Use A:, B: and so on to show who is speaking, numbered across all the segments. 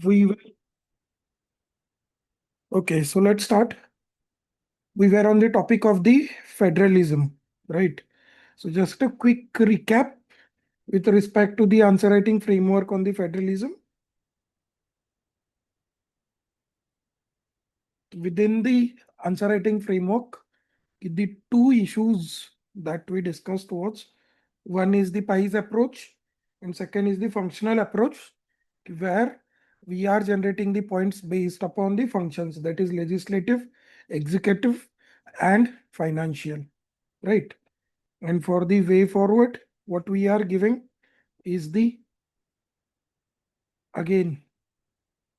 A: We will, okay, so let's start. We were on the topic of the federalism, right? So just a quick recap with respect to the answer writing framework on the federalism. Within the answer writing framework, the two issues that we discussed was one is the pies approach and second is the functional approach, where we are generating the points based upon the functions, that is legislative, executive, and financial, right? And for the way forward, what we are giving is the, again,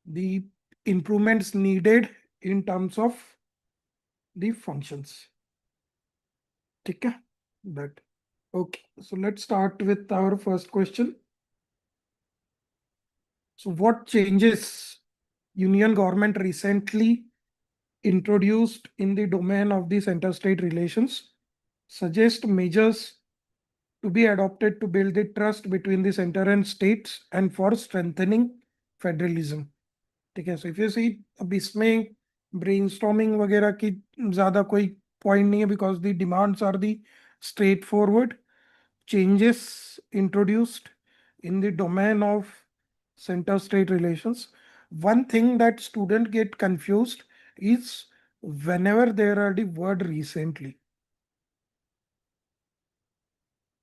A: the improvements needed in terms of the functions. Okay, that. Okay, so let's start with our first question. So what changes Union government recently introduced in the domain of the center-state relations suggest measures to be adopted to build the trust between the center and states and for strengthening federalism. ठीक है, so if you see अब इसमें brainstorming वगैरह की ज्यादा कोई point नहीं है because the demands are the straightforward changes introduced in the domain of center state relations. One thing that students get confused is whenever there are the word recently.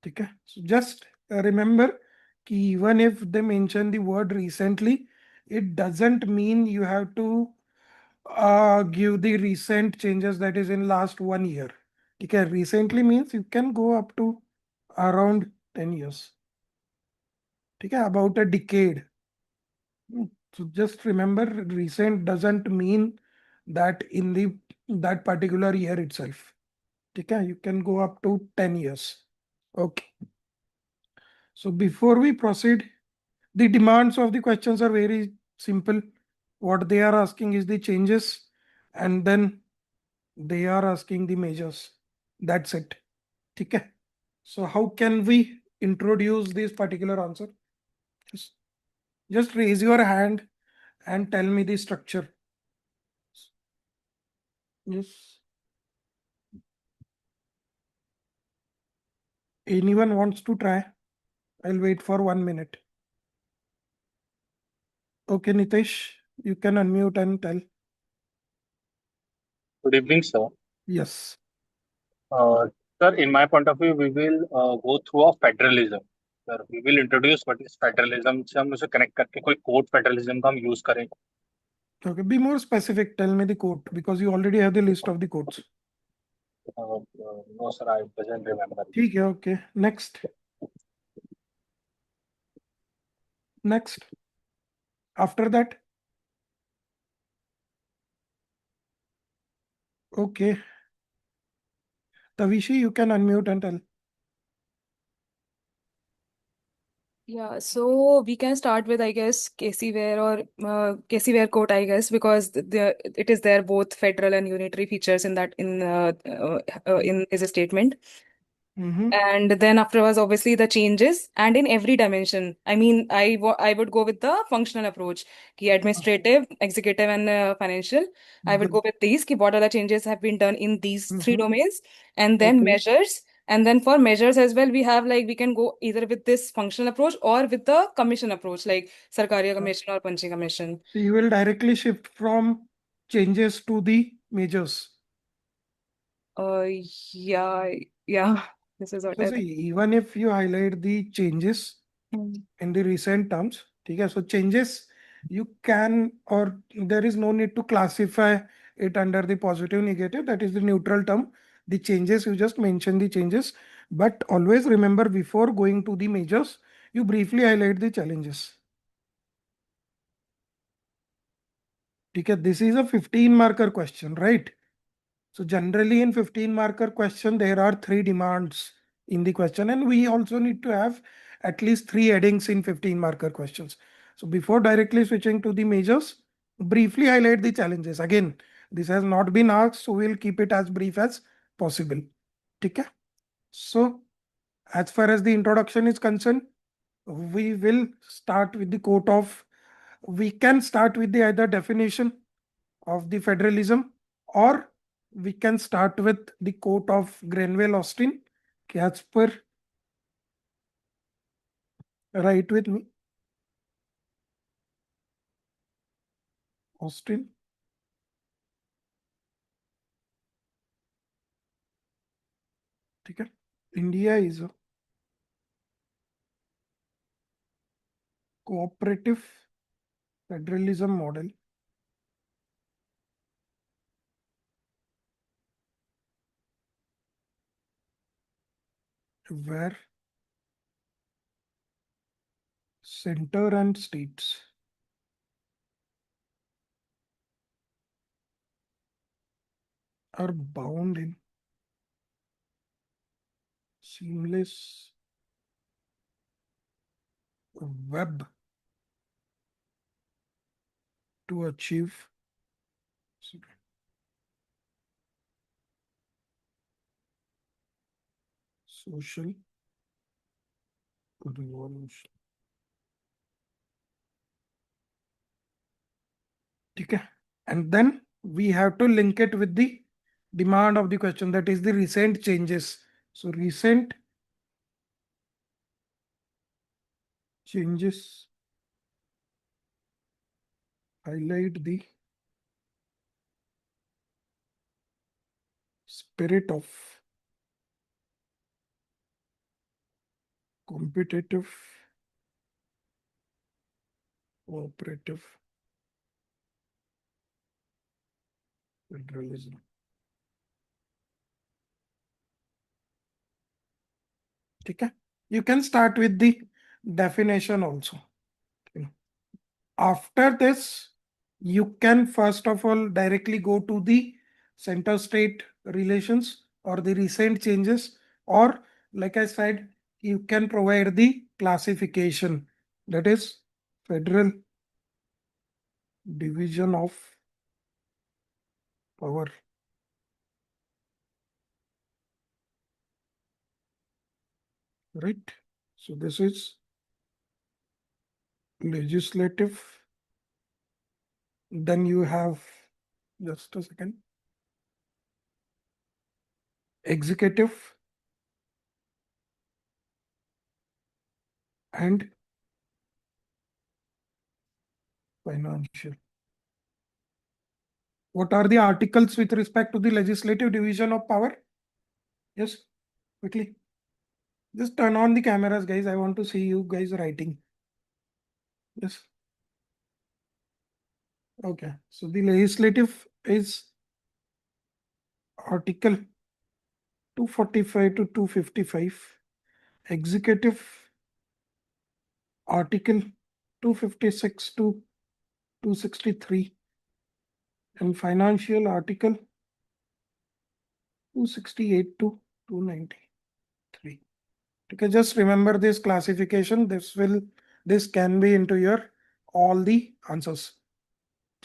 A: Okay, so just remember कि even if they mention the word recently, it doesn't mean you have to give the recent changes that is in last 1 year. Okay, recently means you can go up to around 10 years. Okay, about a decade. So just remember, recent doesn't mean that in the that particular year itself. Okay, you can go up to 10 years. Okay. So before we proceed, the demands of the questions are very simple. What they are asking is the changes, and then they are asking the measures. That's it. Okay. So how can we introduce this particular answer? Just, just raise your hand and tell me the structure. Yes. Anyone wants to try? I'll wait for 1 minute. Okay, Nitesh, you can unmute and tell.
B: Good evening, sir.
A: Yes.
B: Sir, in my point of view, we will go through a federalism. Sir, we will introduce what is federalism. से हम उसे connect करके कोई code federalism का हम use करें.
A: Okay, be more specific. Tell me the quote because you already have the list of the quotes.
B: No, sir, I doesn't remember.
A: ठीक है, okay. Next. Next. After that. Okay. Tavishi, you can unmute and tell.
C: Yeah, so we can start with, I guess, Casey Ware or Casey Ware quote, I guess, because it is there both federal and unitary features in that in his statement. And then afterwards, obviously, the changes and in every dimension. I mean, I would go with the functional approach, ki administrative, executive, and financial. I would go with these, ki what are the changes have been done in these three domains, and then
A: Okay.
C: measures. And then for measures as well, we have like we can go either with this functional approach or with the commission approach, like Sarkariya Commission or Panchi Commission.
A: So you will directly shift from changes to the measures.
C: Uh, yeah, yeah. This is what
A: So
C: I
A: see,
C: think.
A: even if you highlight the changes in the recent terms, okay, so changes you can, or there is no need to classify it under the positive, negative. That is the neutral term. The changes you just mention the changes, but always remember before going to the measures, you briefly highlight the challenges. Okay, this is a 15 marker question, right? So generally in 15 marker question, there are 3 demands in the question, and we also need to have at least 3 headings in 15 marker questions. So before directly switching to the majors, briefly highlight the challenges. Again, this has not been asked, so we'll keep it as brief as possible. Okay? So as far as the introduction is concerned, we will start with the quote of we can start with the either definition of the federalism, or we can start with the quote of Grenville Austin. As per, write with me. Austin. ठीक है. India is a cooperative federalism model where center and states are bound in seamless web to achieve social revolution. Okay. And then we have to link it with the demand of the question, that is the recent changes. So recent changes highlight the spirit of competitive cooperative federalism. Okay. You can start with the definition also. After this, you can first of all directly go to the center state relations or the recent changes, or like I said, you can provide the classification, that is federal division of power. Right. So this is legislative. Then you have, just a second, executive and financial. What are the articles with respect to the legislative division of power? Yes, quickly. Just turn on the cameras, guys. I want to see you guys writing. Yes. Okay. So the legislative is Article 245 to 255. Executive Article 256 to 263. And financial Article 268 to 293. Okay, just remember this classification. This can be into your all the answers.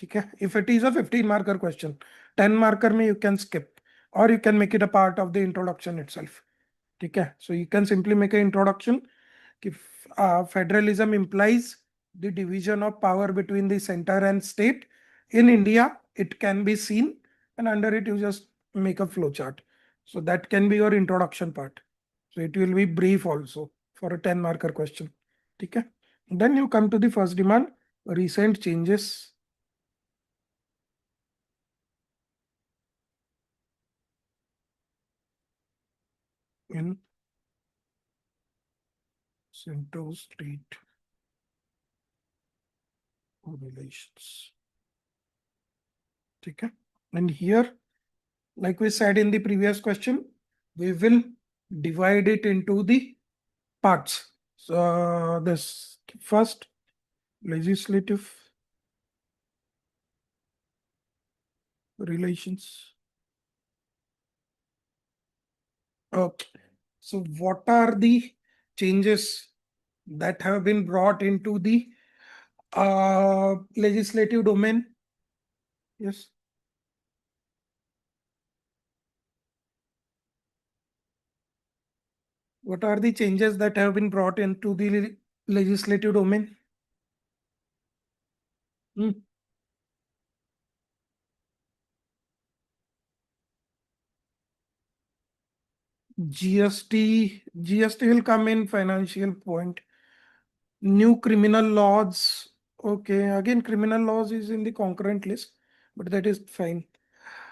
A: Okay, if it is a 15 marker question, 10 marker you can skip, or you can make it a part of the introduction itself. Okay, so you can simply make an introduction. If federalism implies the division of power between the center and state in India, it can be seen, and under it you just make a flow chart. So that can be your introduction part. So it will be brief also for a 10 marker question. Okay. Then you come to the first demand, recent changes in center state relations. Okay. And here, like we said in the previous question, we will divide it into the parts. So this first, legislative relations. Okay. So what are the changes that have been brought into the legislative domain? Yes. What are the changes that have been brought into the legislative domain? Hmm. GST will come in financial point. New criminal laws. Okay, again, criminal laws is in the concurrent list, but that is fine.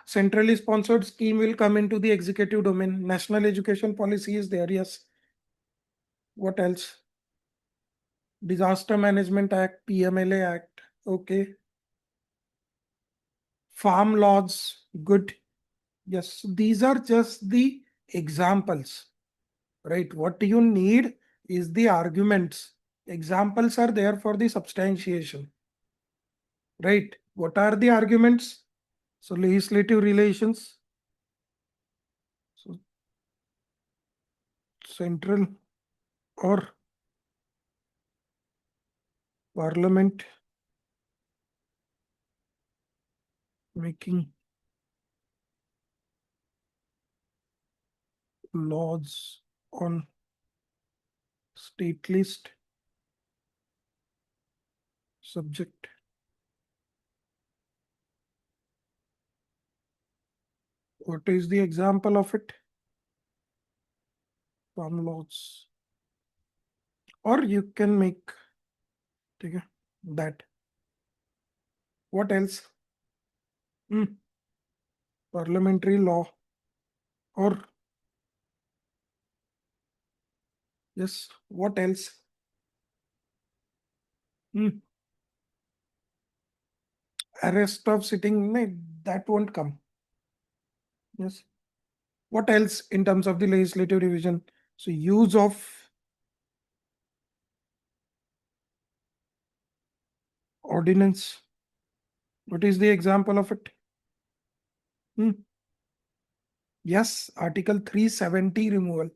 A: Centrally sponsored scheme will come into the executive domain. National education policy is there, yes. What else? Disaster Management Act, PMLA Act. Okay. Farm laws, good. Yes, these are just the examples, right? What you need is the arguments. Examples are there for the substantiation, right? What are the arguments? So legislative relations, so central or parliament making laws on state list subject. What is the example of it? Farm laws. Or you can make okay, that. What else? Parliamentary law or yes, what else? Hmm. Arrest of sitting, no, that won't come. Yes. What else in terms of the legislative revision? So use of ordinance. What is the example of it? Hmm. Yes, Article 370 removal.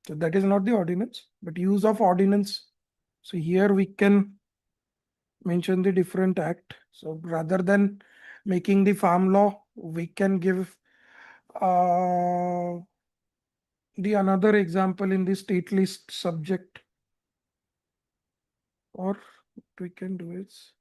A: So that is not the ordinance, but use of ordinance. So here we can mention the different act. So rather than making the farm law, we can give the another example in the state list subject, or what we can do is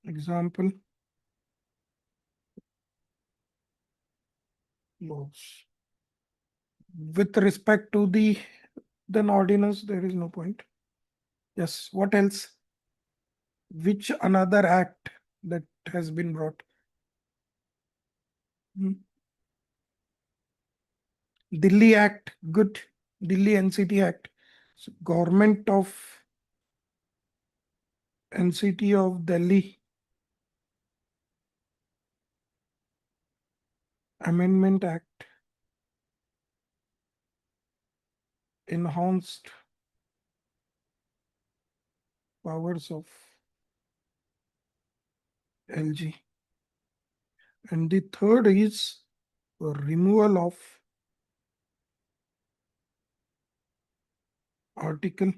A: example laws. With respect to the then ordinance, there is no point. Yes, what else? Which another act that has been brought? Hmm. Delhi Act, good. Delhi NCT Act. So Government of NCT of Delhi Amendment Act enhanced powers of LG. And the third is removal of Article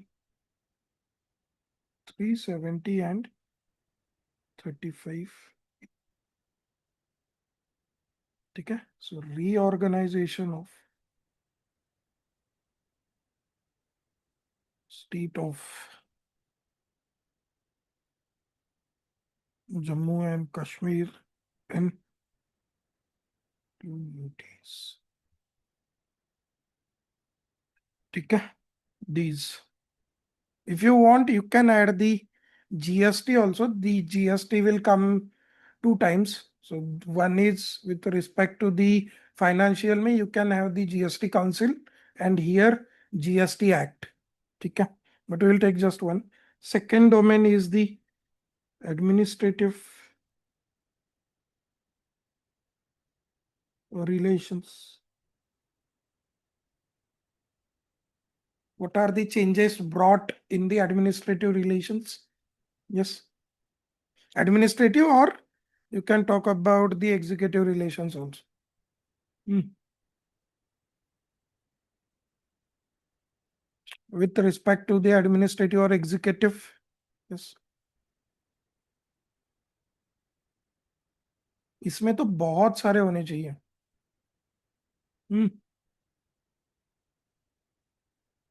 A: 370 and 35. ठीक है? So reorganization of state of Jammu and Kashmir and two UTs. ठीक है? These. If you want, you can add the GST also. The GST will come two times. So one is with respect to the financial में you can have the GST Council and here GST Act. ठीक है? But we will take just one. Second domain is the administrative relations. What are the changes brought in the administrative relations? Yes. Administrative, or you can talk about the executive relations also. With respect to the administrative or executive. Yes. इसमें तो बहुत सारे होने चाहिए.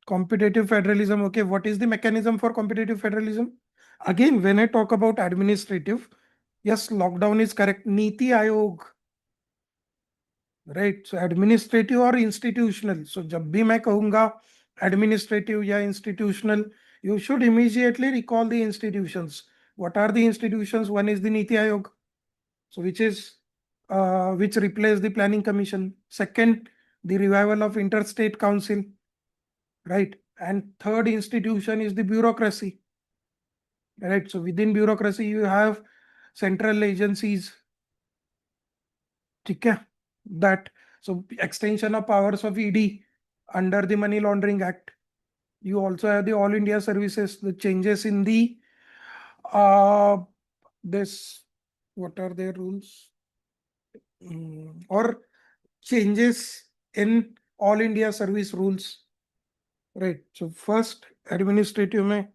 A: Competitive federalism. Okay, what is the mechanism for competitive federalism? Again, when I talk about administrative, yes, lockdown is correct. Niti Aayog, right? So administrative or institutional. So जब भी मैं कहूँगा administrative या institutional, you should immediately recall the institutions. What are the institutions? One is the Niti Aayog, so which replaced the Planning Commission. Second, the revival of Interstate Council, right? And third institution is the bureaucracy, right? So within bureaucracy, you have central agencies, ठीक है? That, so extension of powers of ED under the Money Laundering Act. You also have the All India Services, the changes in the this, what are their rules? Or changes in All India Service rules, right? So first administrative में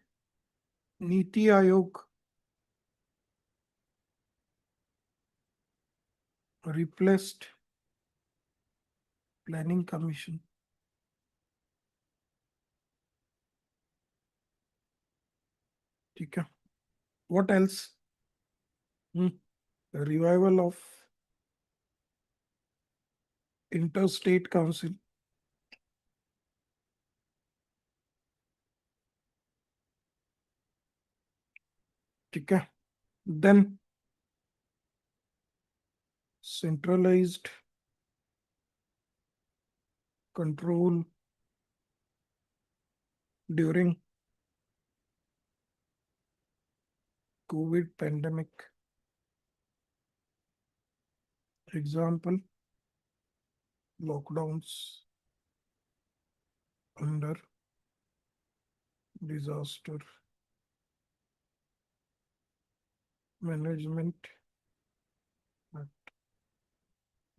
A: NITI Aayog replaced Planning Commission. ठीक है. What else? The revival of Interstate Council. ठीक है. Then centralized control during COVID pandemic. Example, lockdowns under disaster management act.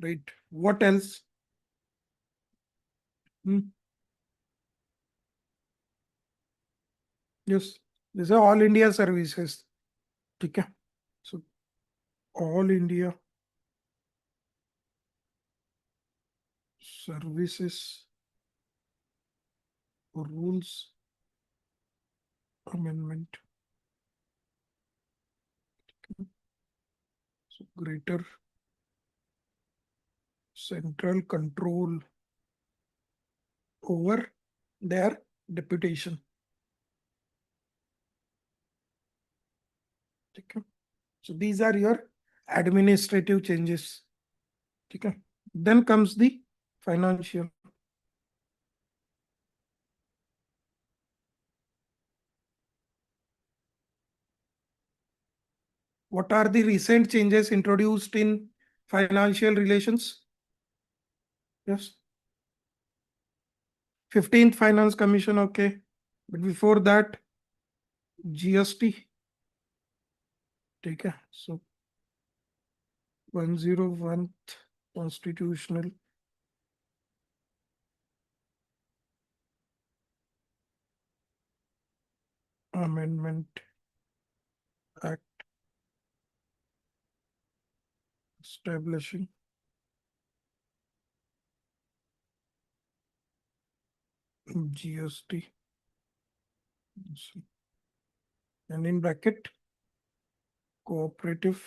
A: Right. What else? Yes, these are all India services. ठीक है. So all India services rules amendment. So greater central control over their deputation. ठीक है. So these are your administrative changes. ठीक है. Then comes the financial. What are the recent changes introduced in financial relations? Yes. 15th Finance Commission, okay. But before that, GST. ठीक है. So 101th Constitutional Amendment Act establishing GST. And in bracket, cooperative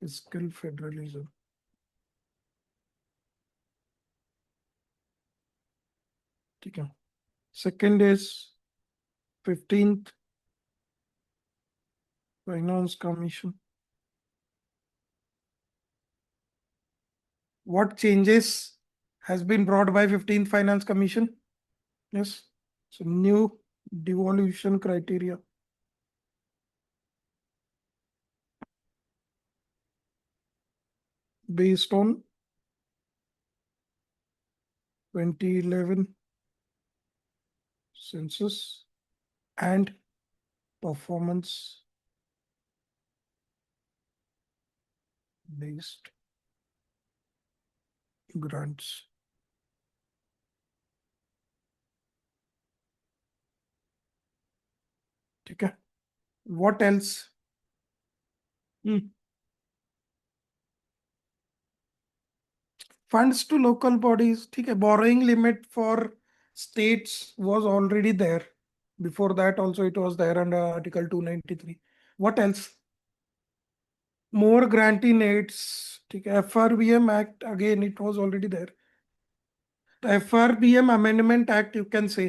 A: fiscal federalism. ठीक है. Second is 15th Finance Commission. What changes has been brought by 15th Finance Commission? Yes. So new devolution criteria. Based on 2011 census and performance based grants. ठीक है. What else? Funds to local bodies, ठीक है. Borrowing limit for states was already there. Before that also it was there under Article 293. What else? More grantee needs, ठीक है. FRBM Act, again it was already there. The FRBM Amendment Act, you can say.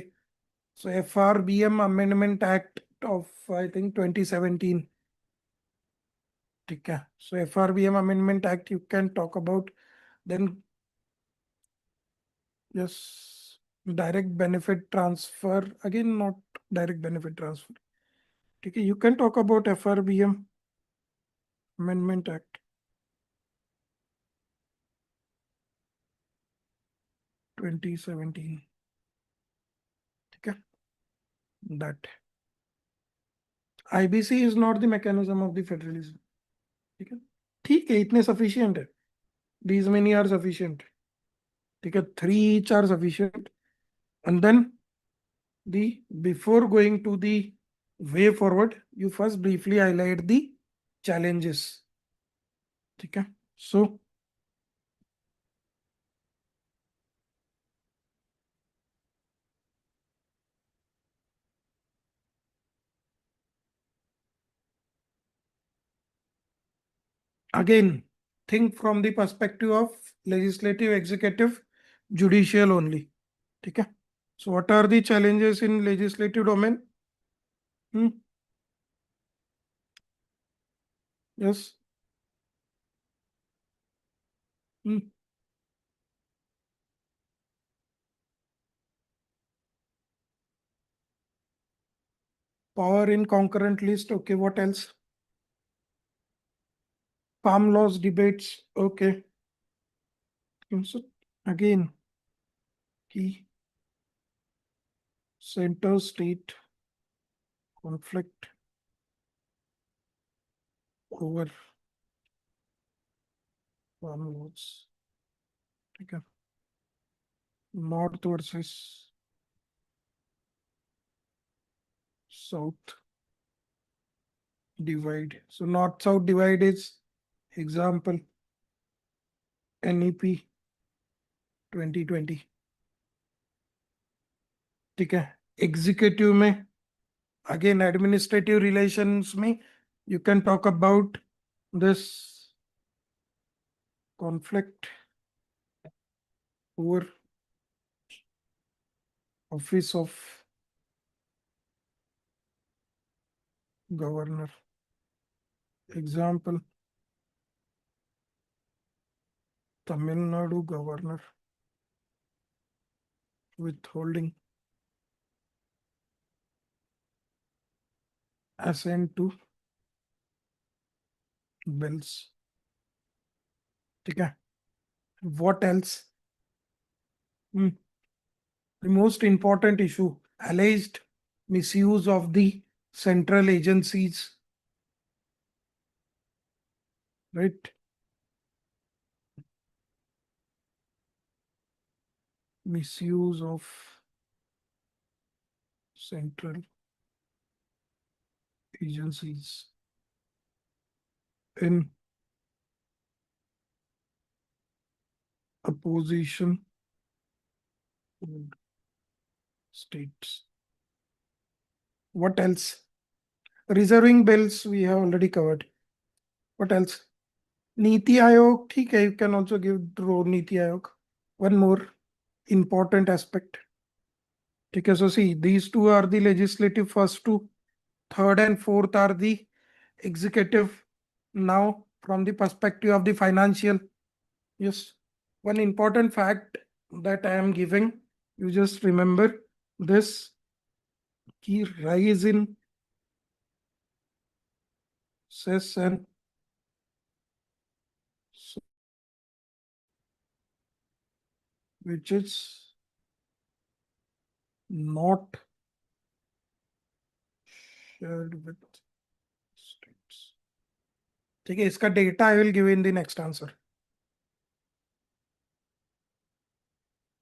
A: So FRBM Amendment Act of I think 2017. ठीक है. So FRBM Amendment Act you can talk about. Then yes, direct benefit transfer, again not direct benefit transfer. Okay, you can talk about FRBM Amendment Act 2017. Okay, that IBC is not the mechanism of the federalism. ठीक है, ठीक है, इतने sufficient है. These many are sufficient. ठीक है, 3 each are sufficient. And then before going to the way forward, you first briefly highlight the challenges. ठीक है, so again think from the perspective of legislative, executive, judicial only. ठीक है, so what are the challenges in legislative domain? Yes. Power in concurrent list. Okay, what else? Farm laws debates. Okay. So again, key center state conflict over farm laws. Okay. North versus south divide. So north south divide is example NEP 2020. ठीक है, executive में again administrative relations में you can talk about this conflict over office of governor. Example, Tamil Nadu governor withholding assent to bills. ठीक है, what else? The most important issue, alleged misuse of the central agencies, right? Misuse of central agencies in opposition states. What else? Reserving bills we have already covered. What else? Niti Aayog, ठीक है, you can also give through Niti Aayog. One more important aspect. ठीक है, so see, these two are the legislative first two. Third and fourth are the executive. Now, from the perspective of the financial, yes, one important fact that I am giving, you just remember this key rise in cess and which is not shared with states. ठीक है, इसका data I will give in the next answer.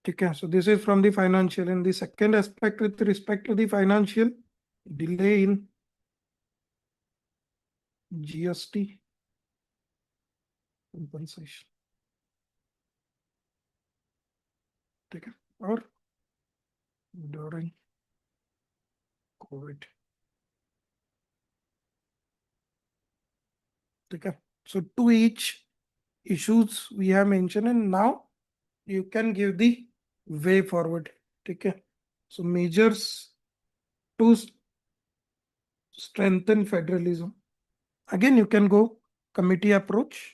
A: ठीक है, so this is from the financial. In the second aspect with respect to the financial, delay in GST compensation, ठीक है, और during COVID, ठीक है. So to each issues we have mentioned, and now you can give the way forward, ठीक है. So measures to strengthen federalism. Again, you can go committee approach.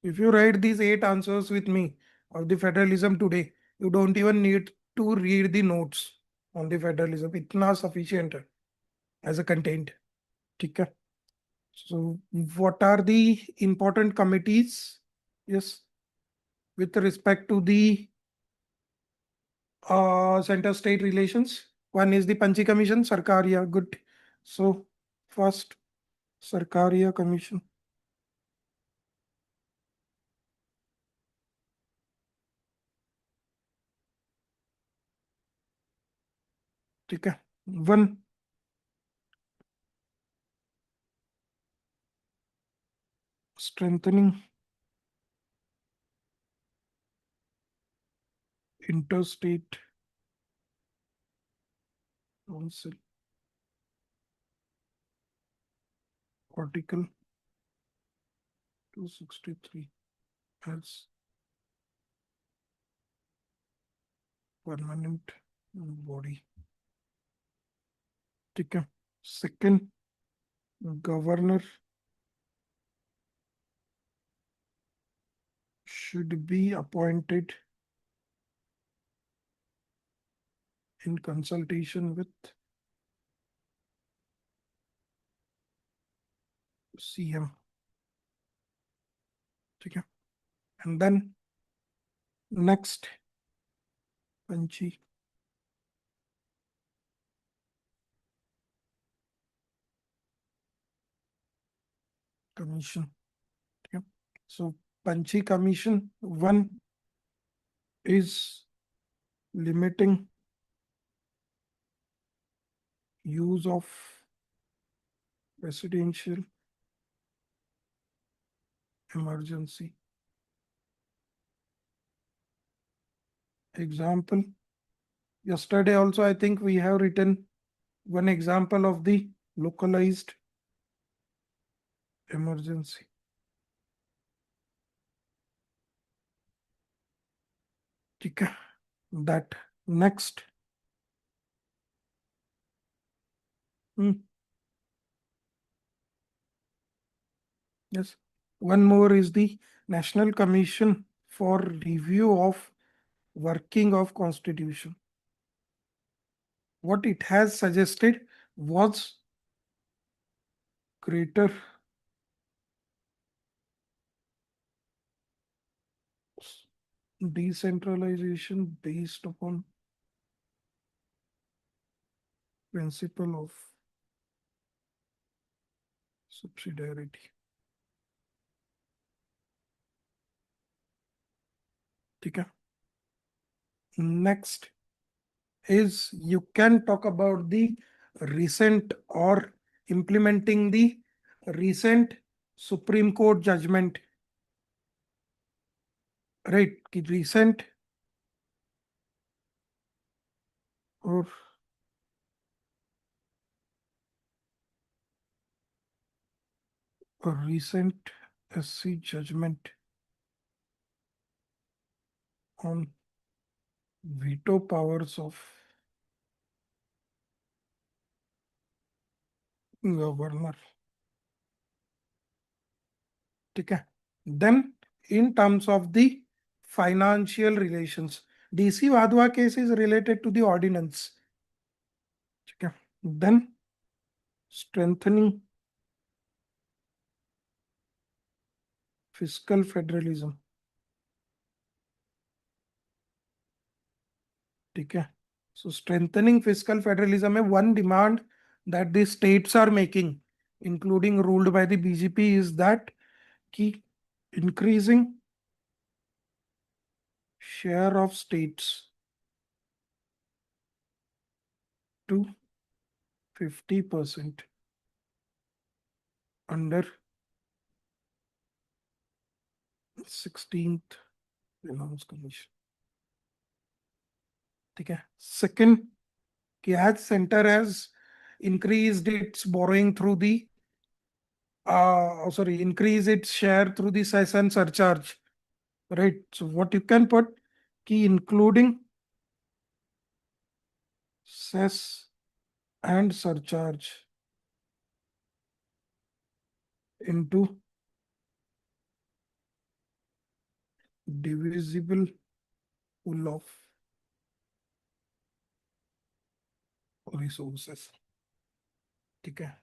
A: If you write these 8 answers with me of the federalism today, you don't even need to read the notes on the federalism. इतना sufficient है as a content. ठीक है. So what are the important committees? Yes, with respect to the center-state relations. One is the Panchi Commission, Sarkariya. Good. So first, Sarkariya Commission. ठीक है. One, strengthening interstate council. Article 263 as permanent body. ठीक है. Second, governor should be appointed in consultation with CM. ठीक है. And then next, Panchi Commission. ठीक है. So Panchi Commission, one is limiting use of presidential emergency. Example, yesterday also I think we have written one example of the localized emergency. ठीक है. That next. Yes. One more is the National Commission for Review of Working of Constitution. What it has suggested was greater decentralization based upon principle of subsidiarity. ठीक है. Next is you can talk about the recent or implementing the recent Supreme Court judgment, right? कि recent or a recent SC judgment on veto powers of governor. ठीक है. Then in terms of the financial relations, DC Wadhwa case is related to the ordinance. ठीक है. Then strengthening fiscal federalism. ठीक है. So strengthening fiscal federalism है one demand that the states are making, including ruled by the BJP, is that कि increasing share of states to 50% under 16th Finance Commission. ठीक है. Second, as center has increased its borrowing through the increase its share through the cess and surcharge, right? So what you can put, key including cess and surcharge into divisible pool of resources. ठीक है.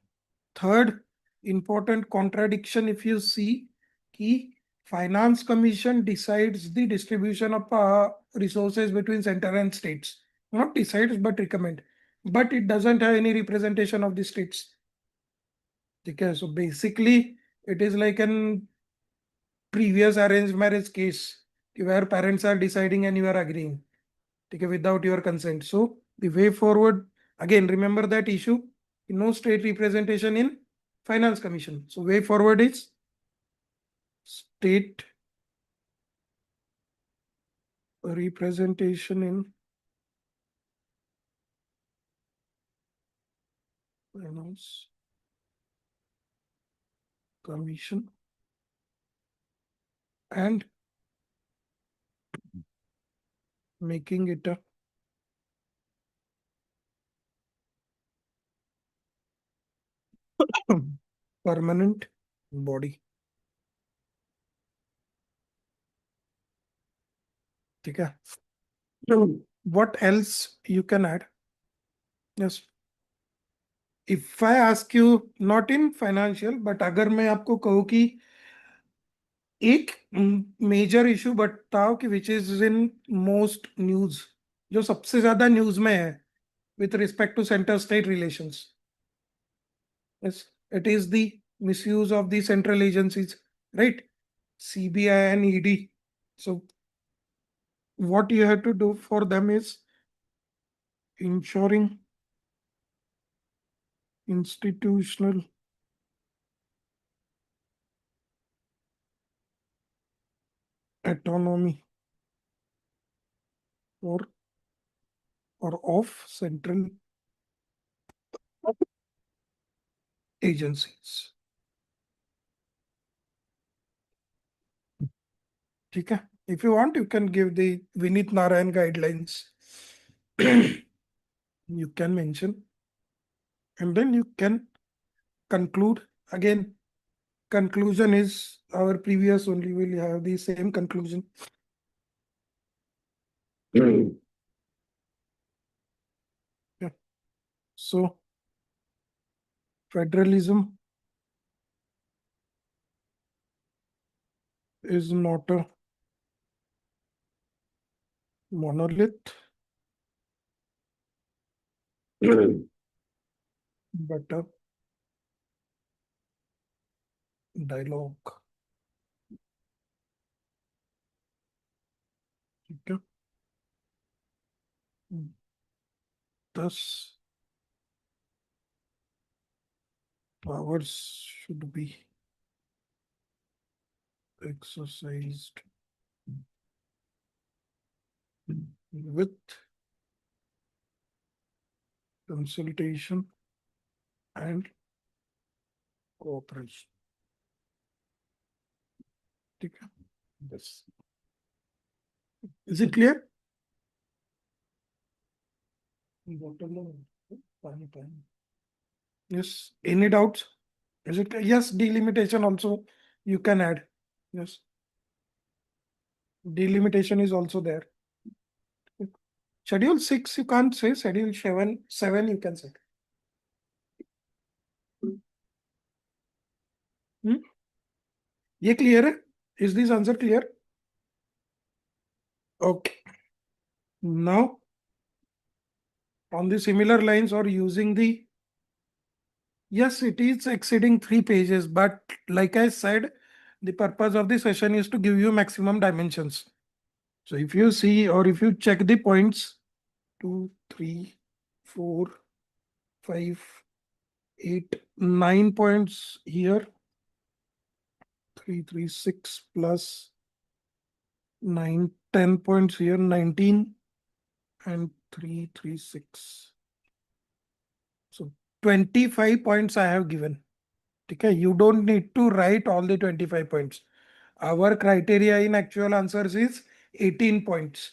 A: Third important contradiction, if you see, key finance commission decides the distribution of resources between center and states. Not decides but recommend, but it doesn't have any representation of the states. Okay, so basically it is like an previous arranged marriage case where parents are deciding and you are agreeing, okay, without your consent. So the way forward, again, remember that issue, no state representation in finance commission. So way forward is state representation in finance commission and making it a permanent body. Okay. So what else you can add? Yes. If I ask you, not in financial, but अगर मैं आपको कहूँ कि एक major issue बताओ कि which is in most news, जो सबसे ज्यादा न्यूज में है with respect to center state relations. Yes, it is the misuse of the central agencies, right? CBI and ED. So what you have to do for them is ensuring institutional autonomy or of central agencies. ठीक है. If you want, you can give the Vinit Narayan guidelines. You can mention, and then you can conclude. Again, conclusion is our previous only. We'll have the same conclusion. Yeah. So federalism is not a monolith, but a dialogue. Okay. Thus, powers should be exercised with consultation and cooperation. Okay. Yes. Is it clear? Yes. Any doubts? Is it? Yes. Delimitation also you can add. Yes. Delimitation is also there. Schedule 6 you can't say. Schedule 7 you can say. ये clear है? Is this answer clear? Okay. Now, on the similar lines or using the, yes, it is exceeding 3 pages, but like I said, The purpose of the session is to give you maximum dimensions. So if you see or if you check the points, 2, 3, 4, 5, 8, 9 points here, 3, 3, 6 plus 9, 10 points here, 19 and 3, 3, 6. So 25 points I have given. Okay, you don't need to write all the 25 points. Our criteria in actual answers is 18 points.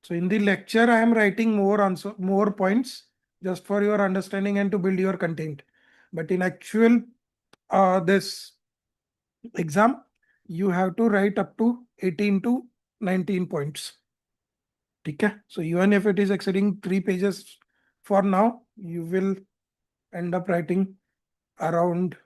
A: So in the lecture, I am writing more points just for your understanding and to build your content. But in actual this exam, you have to write up to 18 to 19 points. Okay, so even if it is exceeding 3 pages for now, you will end up writing around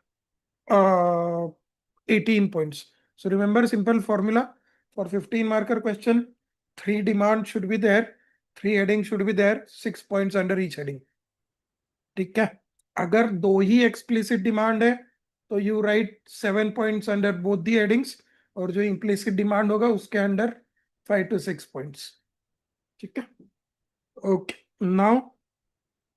A: 18 points. So remember simple formula for 15 marker question, 3 demand should be there, 3 heading should be there, 6 points under each heading. ठीक है, अगर 2 ही explicit demand है तो you write 7 points under both the headings और जो implicit demand होगा उसके अंदर 5 to 6 points. ठीक है, okay, now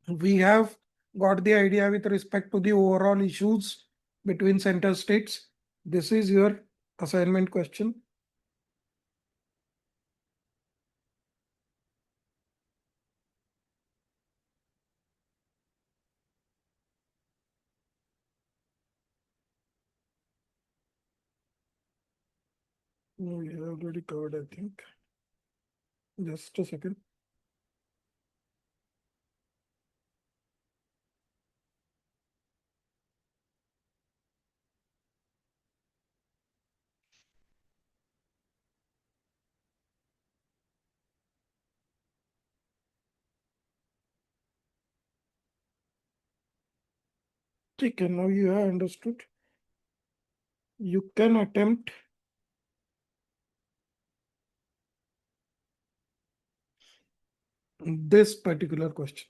A: we have got the idea with respect to the overall issues between center states. This is your assignment question. No, we have already covered, I think. Just a second. Okay, now you have understood. You can attempt this particular question.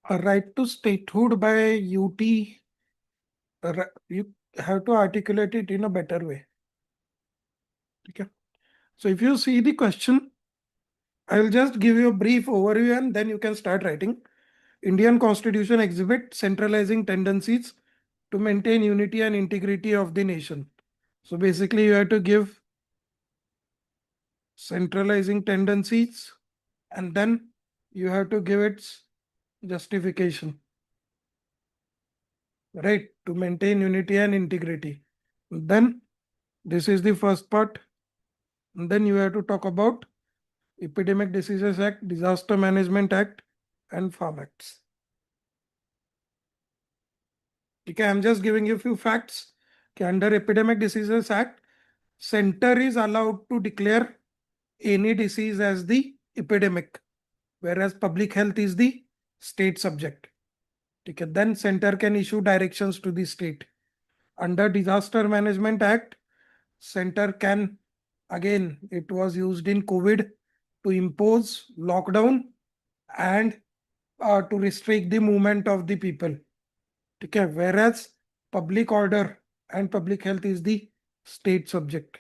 A: A right to statehood by UT, you have to articulate it in a better way. Okay. So if you see the question, I will just give you a brief overview and then you can start writing. Indian Constitution exhibit centralizing tendencies to maintain unity and integrity of the nation. So basically you have to give centralizing tendencies and then you have to give its justification, right? To maintain unity and integrity. Then this is the first part. And then you have to talk about Epidemic Diseases Act, Disaster Management Act, and Farm Acts. Okay, I'm just giving you a few facts. Okay, under Epidemic Diseases Act, center is allowed to declare any disease as the epidemic, whereas public health is the state subject. Okay, then center can issue directions to the state. Under Disaster Management Act, center can, again, it was used in COVID to impose lockdown and to restrict the movement of the people. Okay, whereas public order and public health is the state subject.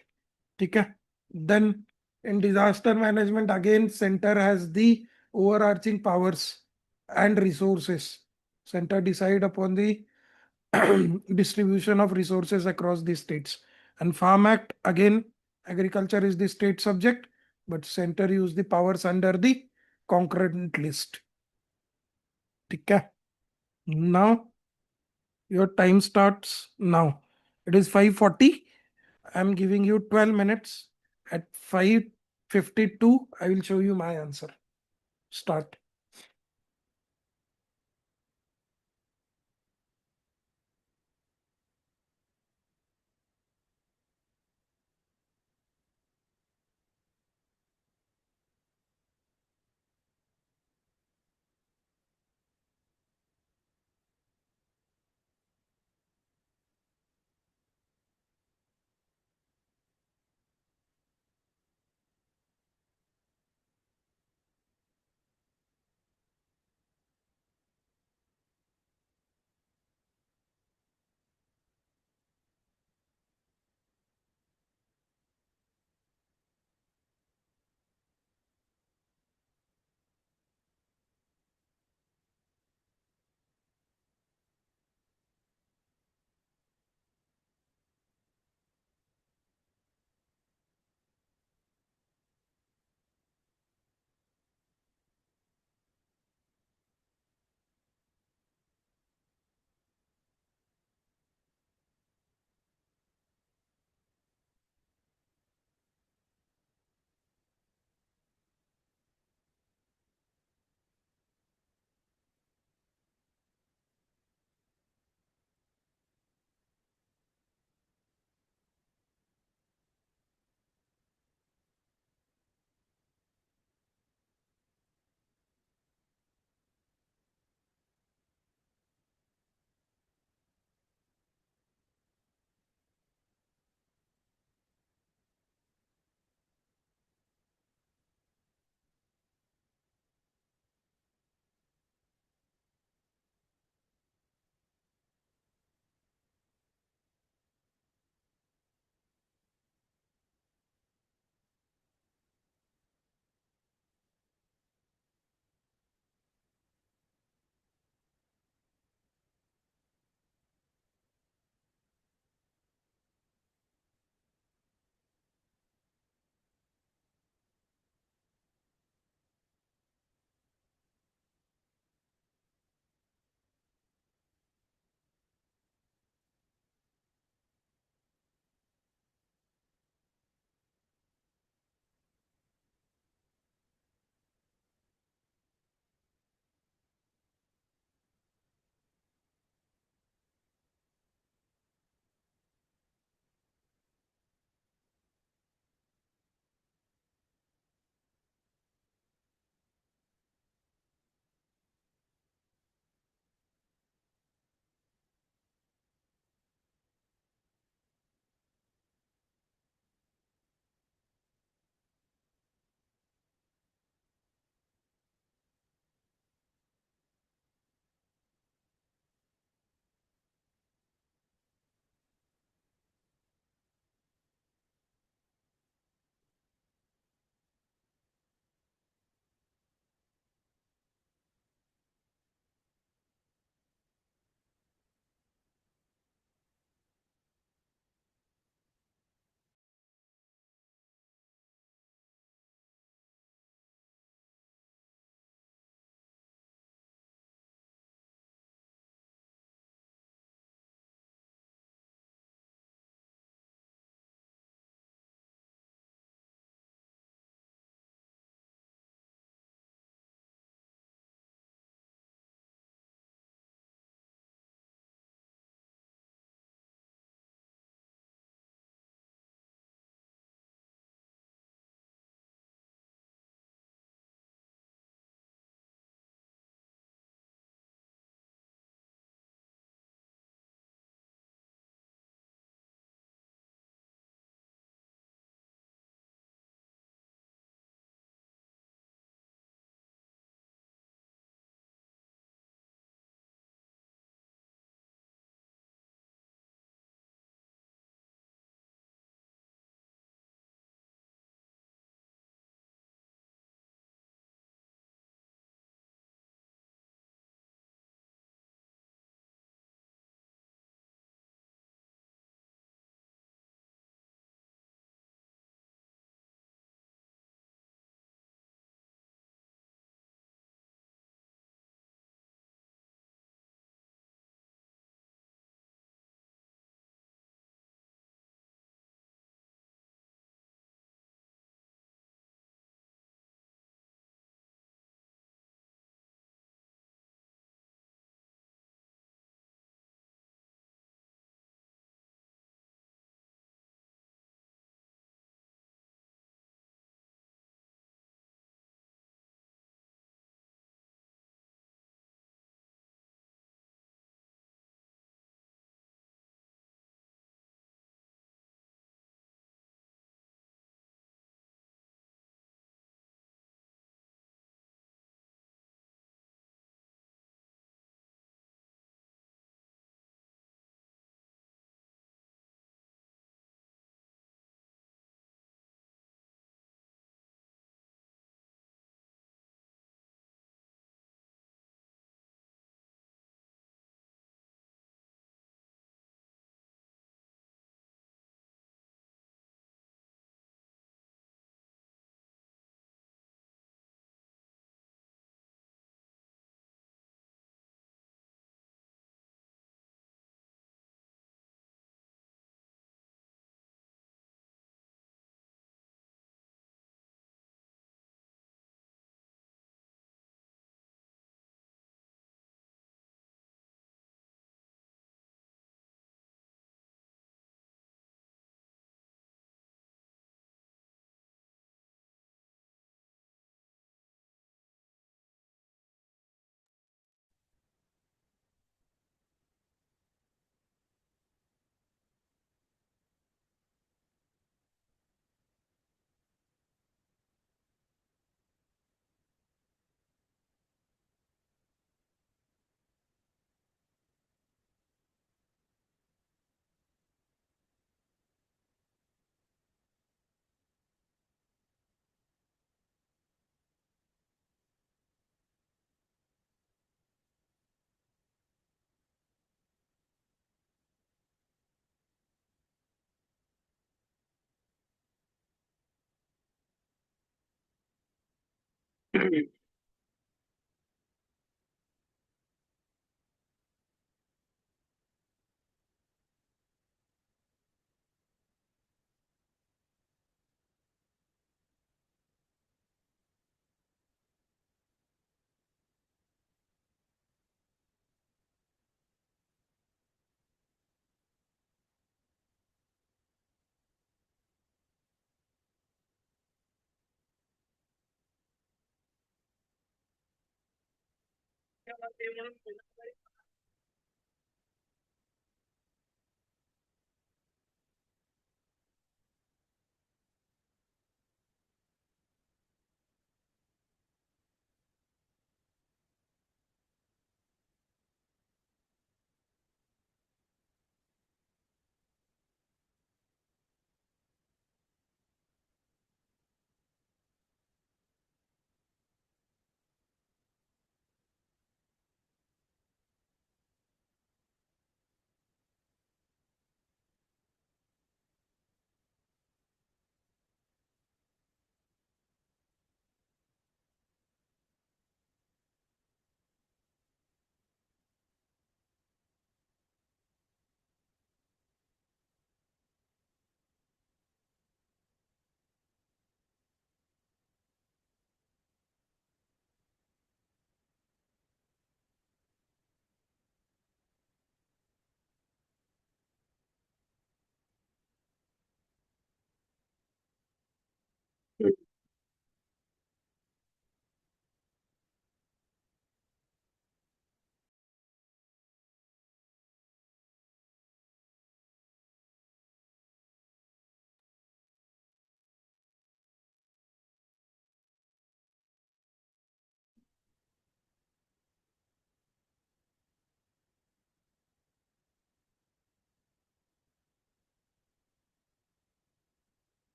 A: Okay, then in disaster management, again, center has the overarching powers and resources. Center decide upon the distribution of resources across the states. And Farm Act, again, agriculture is the state subject, but center use the powers under the concurrent list. Okay. Now your time starts now. It is 5:40. I'm giving you 12 minutes. At 5:52, I will show you my answer. Start.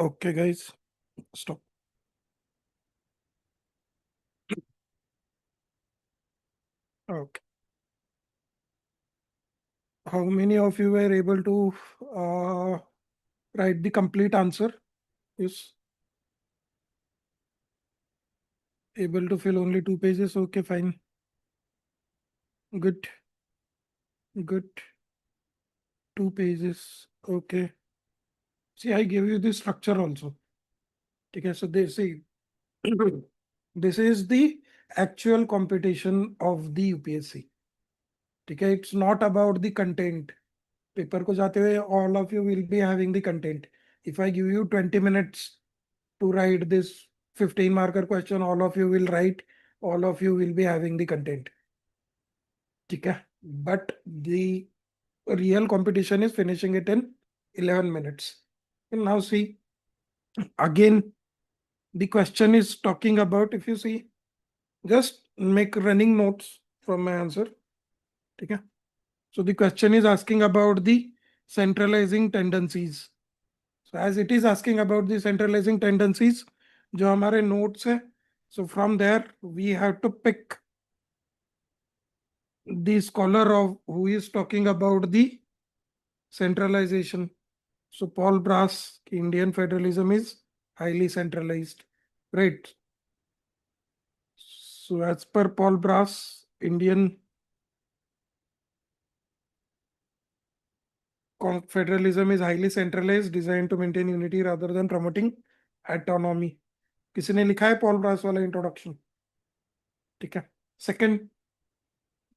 A: Okay, guys, stop. Okay. How many of you were able to write the complete answer? Yes. Able to fill only 2 pages? Okay, fine. Good. Good. 2 pages. Okay. See, I gave you the structure also. Okay, so they say this is the actual competition of the UPSC. Okay, it's not about the content. Paper ko jate हुए all of you will be having the content. If I give you 20 minutes to write this 15 marker question, all of you will write, all of you will be having the content. Okay, but the real competition is finishing it in 11 minutes. And now see, again, the question is talking about, if you see, just make running notes from my answer. Okay. So the question is asking about the centralizing tendencies. So as it is asking about the centralizing tendencies, जो हमारे notes है, so from there we have to pick the scholar of who is talking about the centralization. So Paul Brass, Indian federalism is highly centralized, right? So as per Paul Brass, Indian federalism is highly centralized, designed to maintain unity rather than promoting autonomy. किसी ने लिखा है Paul brass वाला introduction? ठीक है. Second,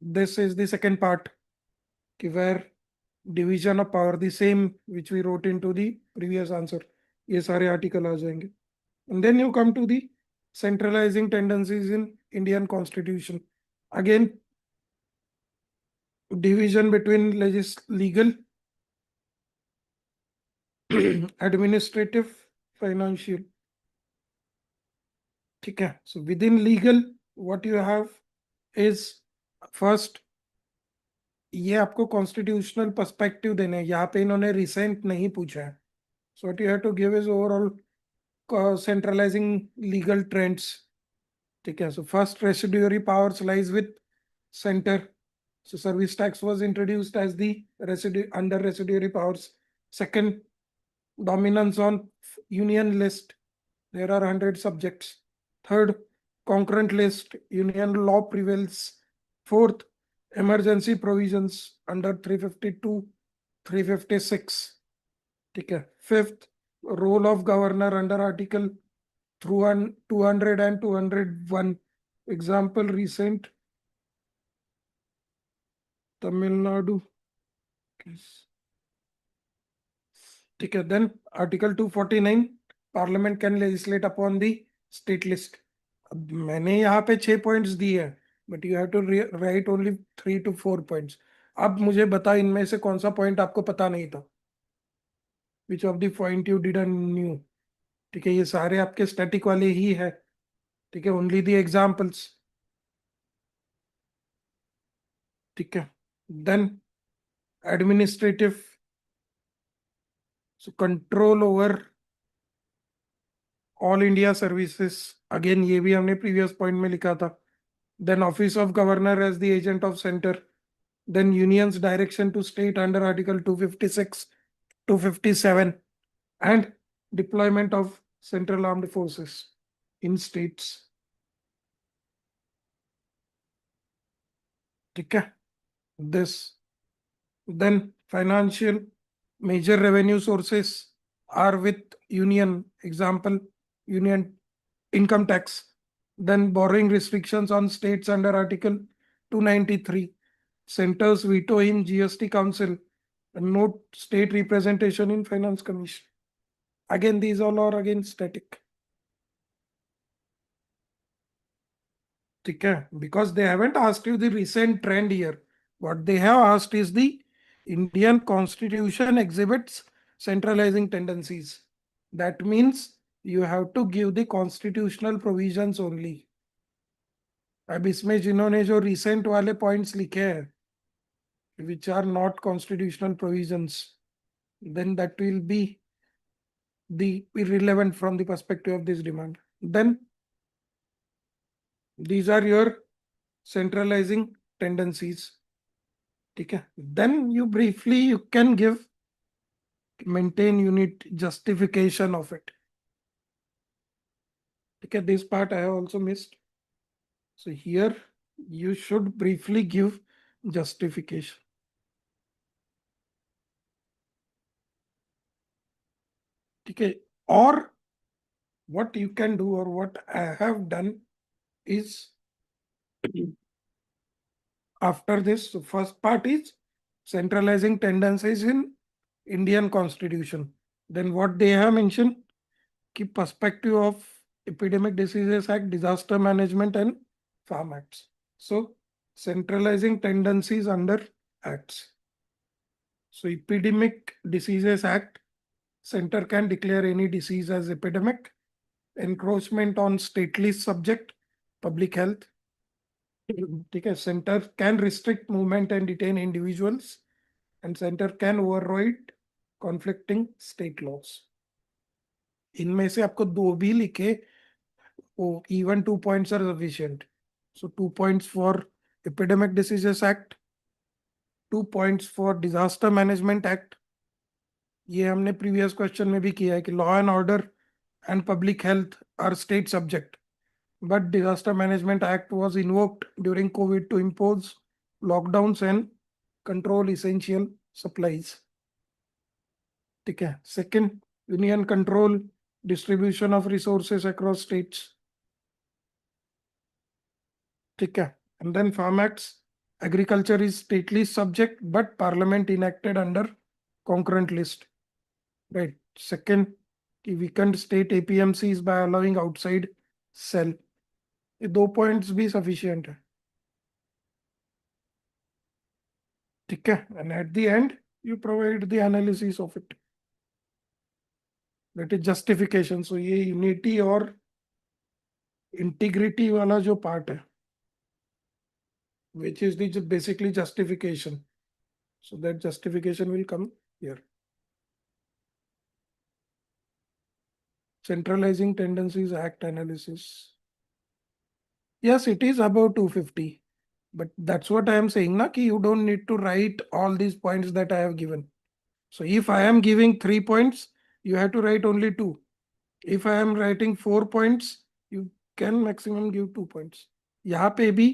A: this is the second part, where division of power the same which we wrote into the previous answer. ये सारे article आ जाएंगे. And then you come to the centralizing tendencies in Indian constitution. Again, division between legal, administrative, financial. ठीक है. So within legal, what you have is first, ये आपको constitutional perspective देने हैं. यहाँ पे इन्होंने रिसेंट नहीं पूछा है. So what you have to give is overall centralising legal trends. ठीक है. So first, residuary powers lies with centre. So service tax was introduced as the under residuary powers. Second, dominance on union list. There are 100 subjects. Third, concurrent list. Union law prevails. Fourth, emergency provisions under 352, 356. ठीक है. Fifth, role of governor under article 200 and 201. Example, recent Tamil Nadu case. ठीक है. Then article 249, parliament can legislate upon the state list. अब मैंने यहाँ पे 6 points दिए हैं, but you have to write only 3 to 4 points. अब मुझे बता इनमें से कौन सा पॉइंट आपको पता नहीं था. Which of the point you didn't knew. ठीक है. ये सारे आपके स्टैटिक वाले ही है. ठीक है. Only the examples. ठीक है. Then administrative, so control over all India services. Again ये भी हमने प्रीवियस पॉइंट में लिखा था. Then office of governor as the agent of centre. Then union's direction to state under article 256, 257, and deployment of central armed forces in states. ठीक है. This, then financial, major revenue sources are with union. Example, union income tax. Then borrowing restrictions on states under article 293. Center's veto in GST Council, and note state representation in Finance Commission. Again, these all are again static. ठीक है. Because they haven't asked you the recent trend here. What they have asked is the Indian Constitution exhibits centralizing tendencies. That means you have to give the constitutional provisions only. अब इसमें जिन्होंने जो recent वाले points लिखे हैं, which are not constitutional provisions, then that will be the irrelevant from the perspective of this demand. Then these are your centralizing tendencies. Okay. Then you briefly you can give maintain unit justification of it. Okay. This part I have also missed. So here you should briefly give justification. Okay. Or what you can do, or what I have done is, after this, so first part is centralizing tendencies in Indian Constitution. Then what they have mentioned, keep perspective of Epidemic Diseases Act, Disaster Management and Farm Acts. So centralizing tendencies under acts. So Epidemic Diseases Act, center can declare any disease as epidemic. Encroachment on stately subject, public health. ठीक है. Center can restrict movement and detain individuals, and center can override conflicting state laws. इनमें से आपको 2 भी लिखे, वो even 2 points are sufficient. So 2 points for Epidemic Diseases Act, 2 points for Disaster Management Act. ये हमने प्रीवियस क्वेश्चन में भी किया है कि law and order and public health are state subject, but Disaster Management Act was invoked during COVID to impose lockdowns and control essential supplies. ठीक है. Second, union control distribution of resources across states. ठीक है. And then Farm Acts, agriculture is stately subject, but Parliament enacted under concurrent list. Right. Second, कि weakened state APMCs by allowing outside sell. ये 2 points भी sufficient है. ठीक है. And at the end, you provide the analysis of it. That is justification. So ये unity और integrity वाला जो part है, which is the basically justification. So that justification will come here. Centralizing Tendencies Act analysis. Yes, it is about 250. But that's what I am saying, na, ki you don't need to write all these points that I have given. So if I am giving 3 points, you have to write only 2. If I am writing 4 points, you can maximum give 2 points. यहाँ पे भी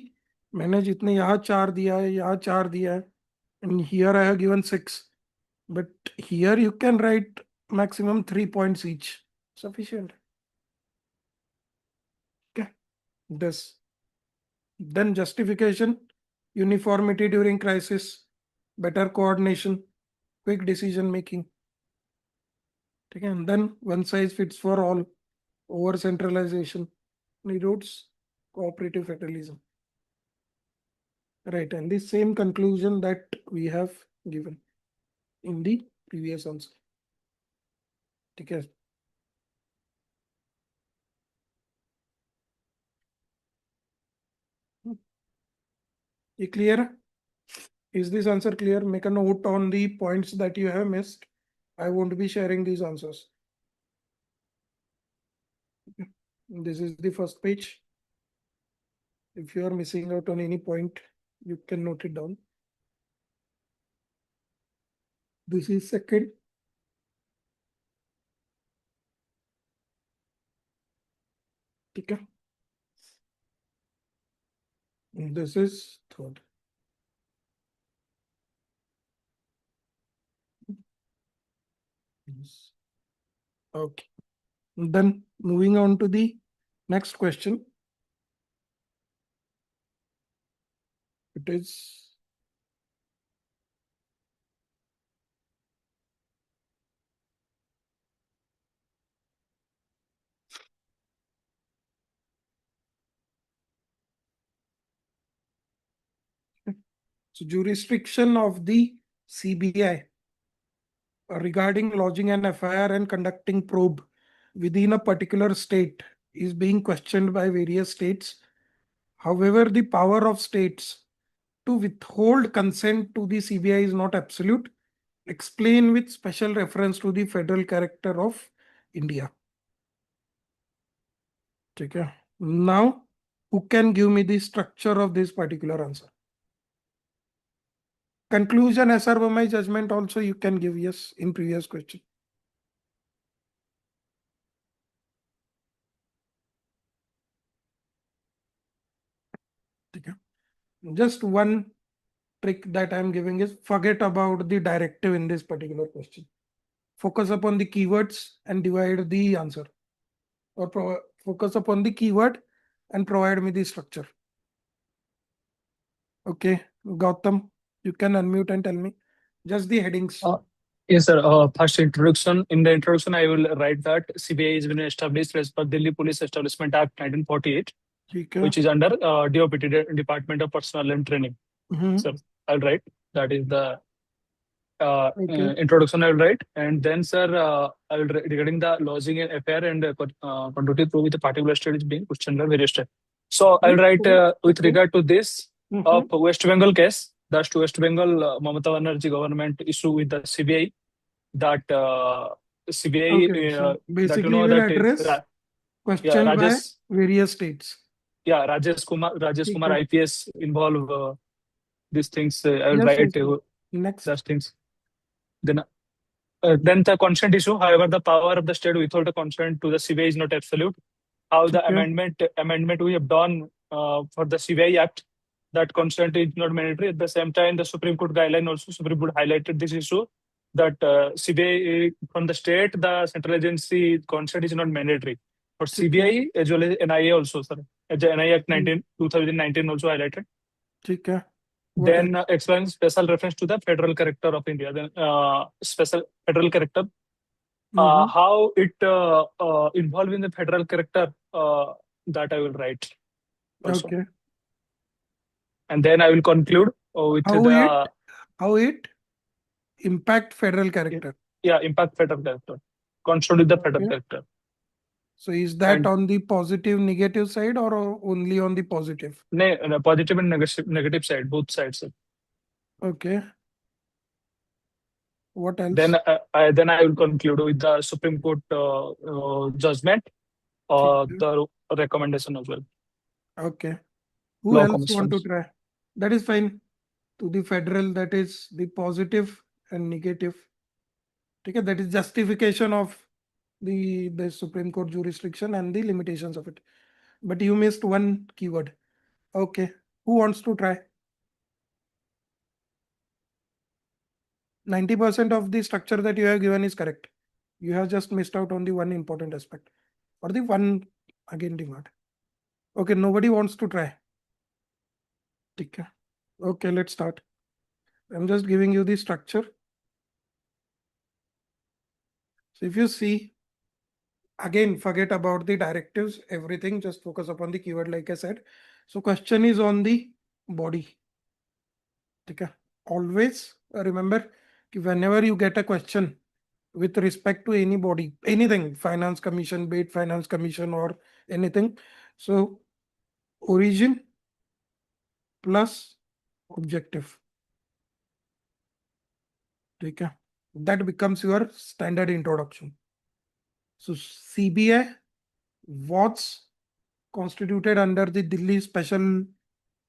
A: मैंने जितने यहाँ 4 दिया है, यहाँ 4 दिया है, and here I have given 6. But here you can write maximum 3 points each. Sufficient. Okay. This. Then justification, uniformity during crisis, better coordination, quick decision making. Okay. And then one size fits for all, over centralization, erodes cooperative federalism. Right. And the same conclusion that we have given in the previous answer. Okay. Is clear? Is this answer clear? Make a note on the points that you have missed. I won't be sharing these answers. This is the first page. If you are missing out on any point, you can note it down. This is second. Okay. This is third. Yes. Okay. Then moving on to the next question. It is so jurisdiction of the CBI regarding lodging an FIR and conducting probe within a particular state is being questioned by various states. However, the power of states to withhold consent to the CBI is not absolute. Explain with special reference to the federal character of India. Okay. Now, who can give me the structure of this particular answer? Conclusion as per my judgment also you can give yes in previous question. Okay. Just one trick that I am giving is forget about the directive in this particular question. Focus upon the keywords and divide the answer, or focus upon the keyword and provide me the structure. Okay, Gautam, you can unmute and tell me just the headings.
D: Yes, sir. First introduction. In the introduction, I will write that CBI has been established as per Delhi Police Establishment Act 1948, which is under DOPT, Department of Personnel and Training. So I'll write that is the introduction I will write, and then sir, I will regarding the lodging and FIR and conductive proof with a particular state is being questioned by various states. So I'll write with regard to this of West Bengal case. That's to West Bengal Mamata Banerjee government issue with the CBI that CBI,
A: Okay, so
D: that
A: basically we'll
D: that is
A: address
D: yeah,
A: question by various states.
D: Rajesh Kumar IPS involve these things. I will
A: Yes,
D: write
A: next.
D: those things. Then the consent issue. However, the power of the state without a consent to the CBI is not absolute. How the amendment we have done for the CBI Act, that consent is not mandatory. At the same time, the Supreme Court guideline also Supreme Court highlighted this issue that CBI from the state, the central agency consent is not mandatory. For CBI as well as NIA also, sir. As the NIA Act 2019 also highlighted. Then explain special reference to the federal character of India. Then special federal character, how it involved in the federal character, that I will write also.
A: Okay.
D: And then I will conclude with
A: how it impact federal character.
D: Yeah, impact federal character. Consult with the federal character.
A: So is that on the positive, negative side or only on the positive?
D: No, positive and negative side, both sides.
A: Okay. What else?
D: Then I will conclude with the Supreme Court judgment, the recommendation as well.
A: Okay. Who else want to try? That is fine. To the federal, that is the positive and negative. Okay, that is justification of the Supreme Court jurisdiction and the limitations of it. But you missed one keyword. Okay. Who wants to try? 90% of the structure that you have given is correct. You have just missed out on the one important aspect or the one again demand. Okay, nobody wants to try. Okay, let's start. I'm just giving you the structure. So if you see, again, forget about the directives, everything, just focus upon the keyword like I said. So question is on the body. Okay. Always remember, whenever you get a question with respect to any body, anything, finance commission, be it finance commission or anything. So origin plus objective. Okay. That becomes your standard introduction. So CBI was constituted under the Delhi Special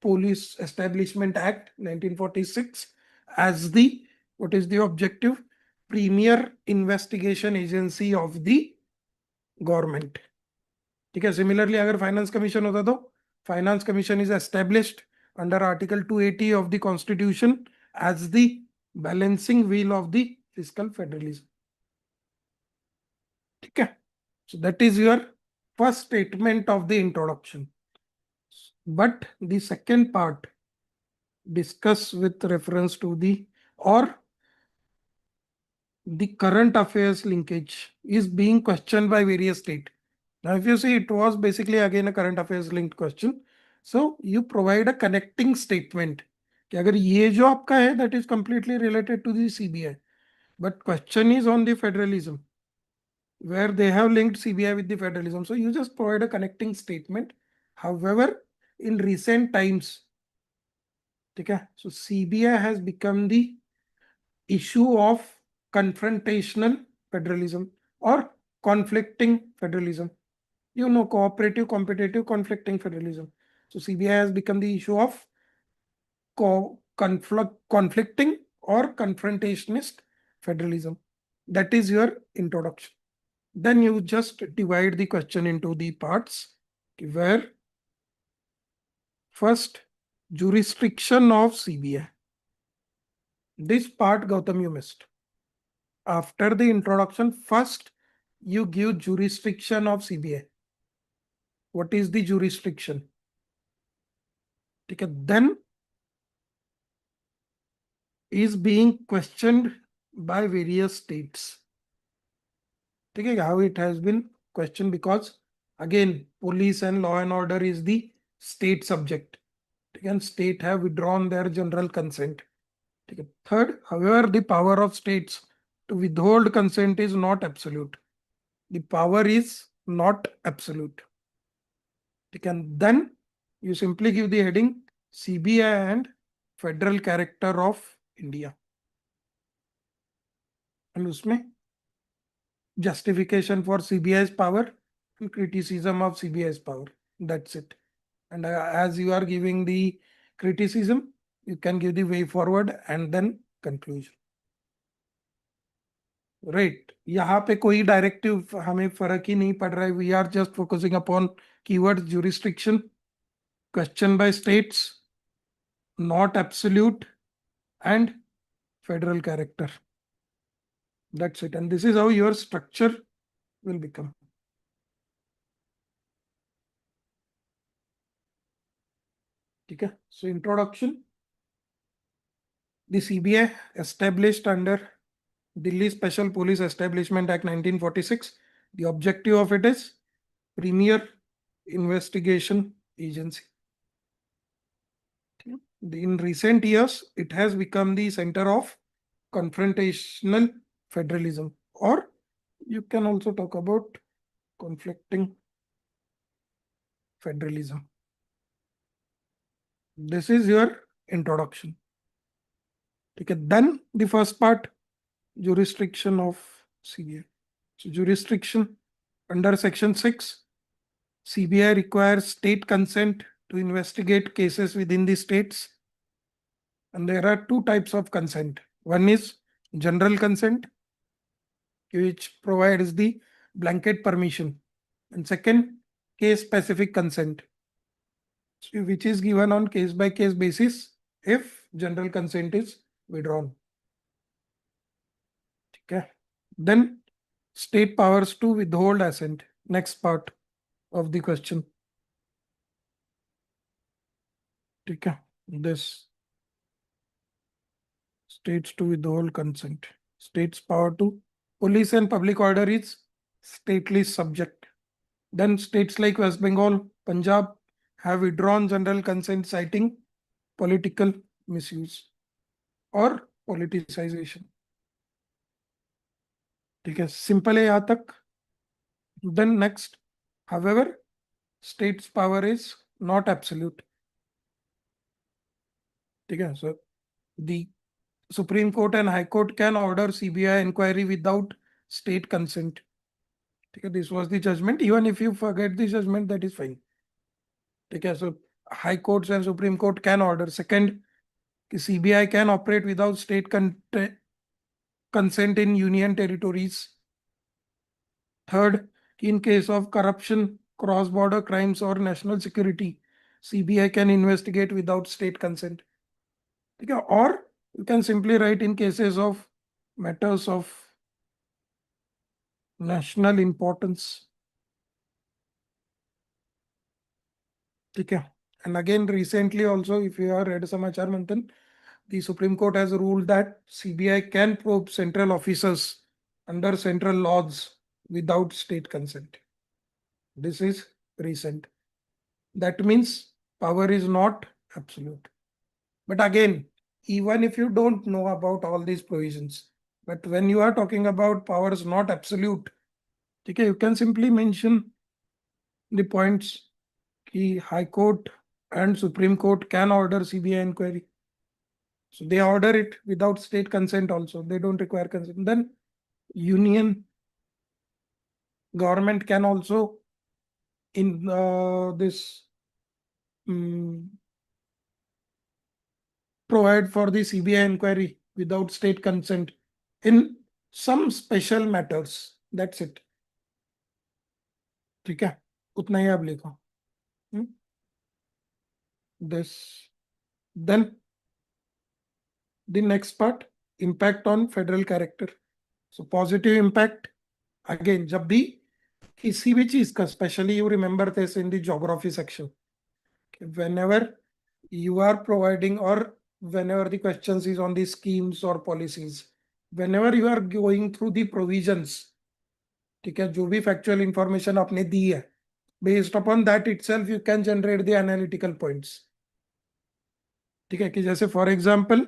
A: Police Establishment Act 1946 as the, what is the objective? Premier investigation agency of the government. Okay, similarly, अगर finance commission होता तो finance commission is established under article 280 of the constitution as the balancing wheel of the fiscal federalism. Okay, so that is your first statement of the introduction. But the second part discuss with reference to the current affairs linkage is being questioned by various state. Now, if you see, it was basically again a current affairs linked question. So you provide a connecting statement. कि अगर ये जो आपका है, that is completely related to the CBI. But question is on the federalism, where they have linked CBI with the federalism. So you just provide a connecting statement. However, in recent times, okay, so CBI has become the issue of confrontational federalism or conflicting federalism. You know, cooperative, competitive, conflicting federalism. So CBI has become the issue of conflicting or confrontationist federalism. That is your introduction. Then you just divide the question into the parts where first, jurisdiction of CBI. This part, Gautam, you missed. After the introduction, first you give jurisdiction of CBI. What is the jurisdiction? Okay, then is being questioned by various states. Okay, how it has been questioned, because again, police and law and order is the state subject. And state have withdrawn their general consent. Third, however, the power of states to withhold consent is not absolute. The power is not absolute. And then you simply give the heading CBI and federal character of India. And उसमें justification for CBI's power and criticism of CBI's power. That's it. And as you are giving the criticism, you can give the way forward and then conclusion. Right यहाँ पे कोई directive हमें फर्क ही नहीं पड़ रहा है. We are just focusing upon keyword jurisdiction, question by states, not absolute, and federal character. That's it. And this is how your structure will become. Okay. So introduction. The CBI established under Delhi Special Police Establishment Act 1946. The objective of it is premier investigation agency. In recent years, it has become the center of confrontational federalism, or you can also talk about conflicting federalism. This is your introduction. Okay, then the first part, jurisdiction of CBI. So jurisdiction under section 6, CBI requires state consent to investigate cases within the states. And there are two types of consent. One is general consent, which provides the blanket permission. And second, case specific consent, which is given on case by case basis if general consent is withdrawn. Okay. Then state powers to withhold assent. Next part of the question. Okay. This states to withhold consent. States power to police and public order is stately subject. Then states like West Bengal, Punjab have withdrawn general consent citing political misuse or politicization. ठीक है, simple है यहाँ तक. Then next, however, state's power is not absolute. ठीक है, so the Supreme Court and High Court can order CBI inquiry without state consent. Okay, this was the judgment. Even if you forget the judgment, that is fine. Okay, so High Courts and Supreme Court can order. Second, CBI can operate without state consent in union territories. Third, in case of corruption, cross-border crimes, or national security, CBI can investigate without state consent. Okay, or you can simply write in cases of matters of national importance. Okay. And again, recently also, if you have read Samachar Manthan, the Supreme Court has ruled that CBI can probe central officers under central laws without state consent. This is recent. That means power is not absolute. But again, even if you don't know about all these provisions, but when you are talking about powers not absolute, okay, you can simply mention the points. The High Court and Supreme Court can order CBI inquiry. So they order it without state consent also. They don't require consent. Then union government can also in this provide for the CBI inquiry without state consent in some special matters. That's it. ठीक है, उतना ही आप लिखो. This. Then the next part, impact on federal character. So positive impact, again, जब भी किसी भी चीज का, especially you remember this in the geography section, whenever you are providing or whenever the questions is on the schemes or policies, whenever you are going through the provisions, ठीक है, जो भी factual information आपने दी है, based upon that itself you can generate the analytical points. ठीक है, कि जैसे for example,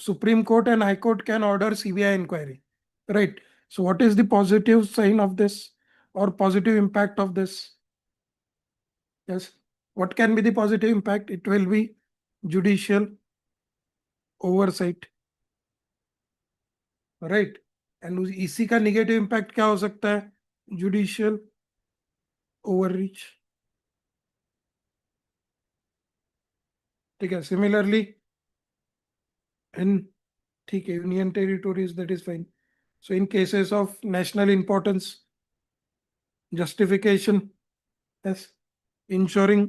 A: Supreme Court and High Court can order CBI inquiry, right? So what is the positive sign of this or positive impact of this? Yes, what can be the positive impact? It will be judicial oversight, right? And इसी का negative impact क्या हो सकता है? Judicial overreach. ठीक है, similarly in, ठीक है, union territories, that is fine. So in cases of national importance, justification, yes, ensuring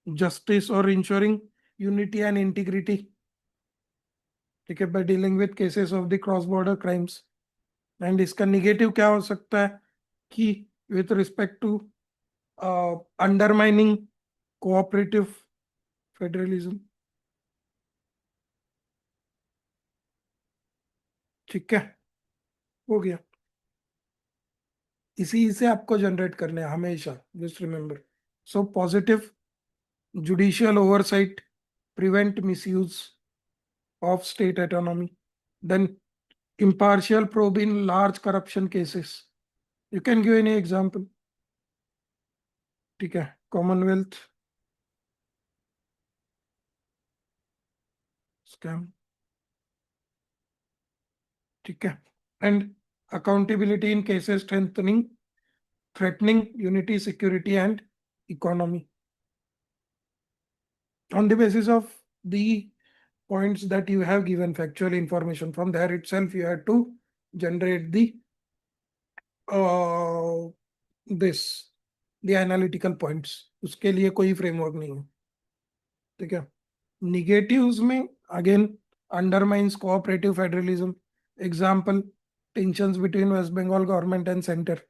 A: justice or ensuring unity and integrity. ठीक है, by dealing with cases of the cross border crimes. And इसका negative क्या हो सकता है कि with respect to undermining cooperative federalism. ठीक है, हो गया. इसी से आपको जनरेट करने हैं हमेशा, just remember. So positive, judicial oversight, prevent misuse of state autonomy. Then impartial probe in large corruption cases. You can give any example. ठीक है, Commonwealth scam. ठीक है, and accountability in cases threatening unity, security and economy. On the basis of the points that you have given, factual information, from there itself you have to generate the this the analytical points. उसके लिए कोई framework नहीं है. ठीक है, negatives में again undermines cooperative federalism. Example, tensions between West Bengal government and centre.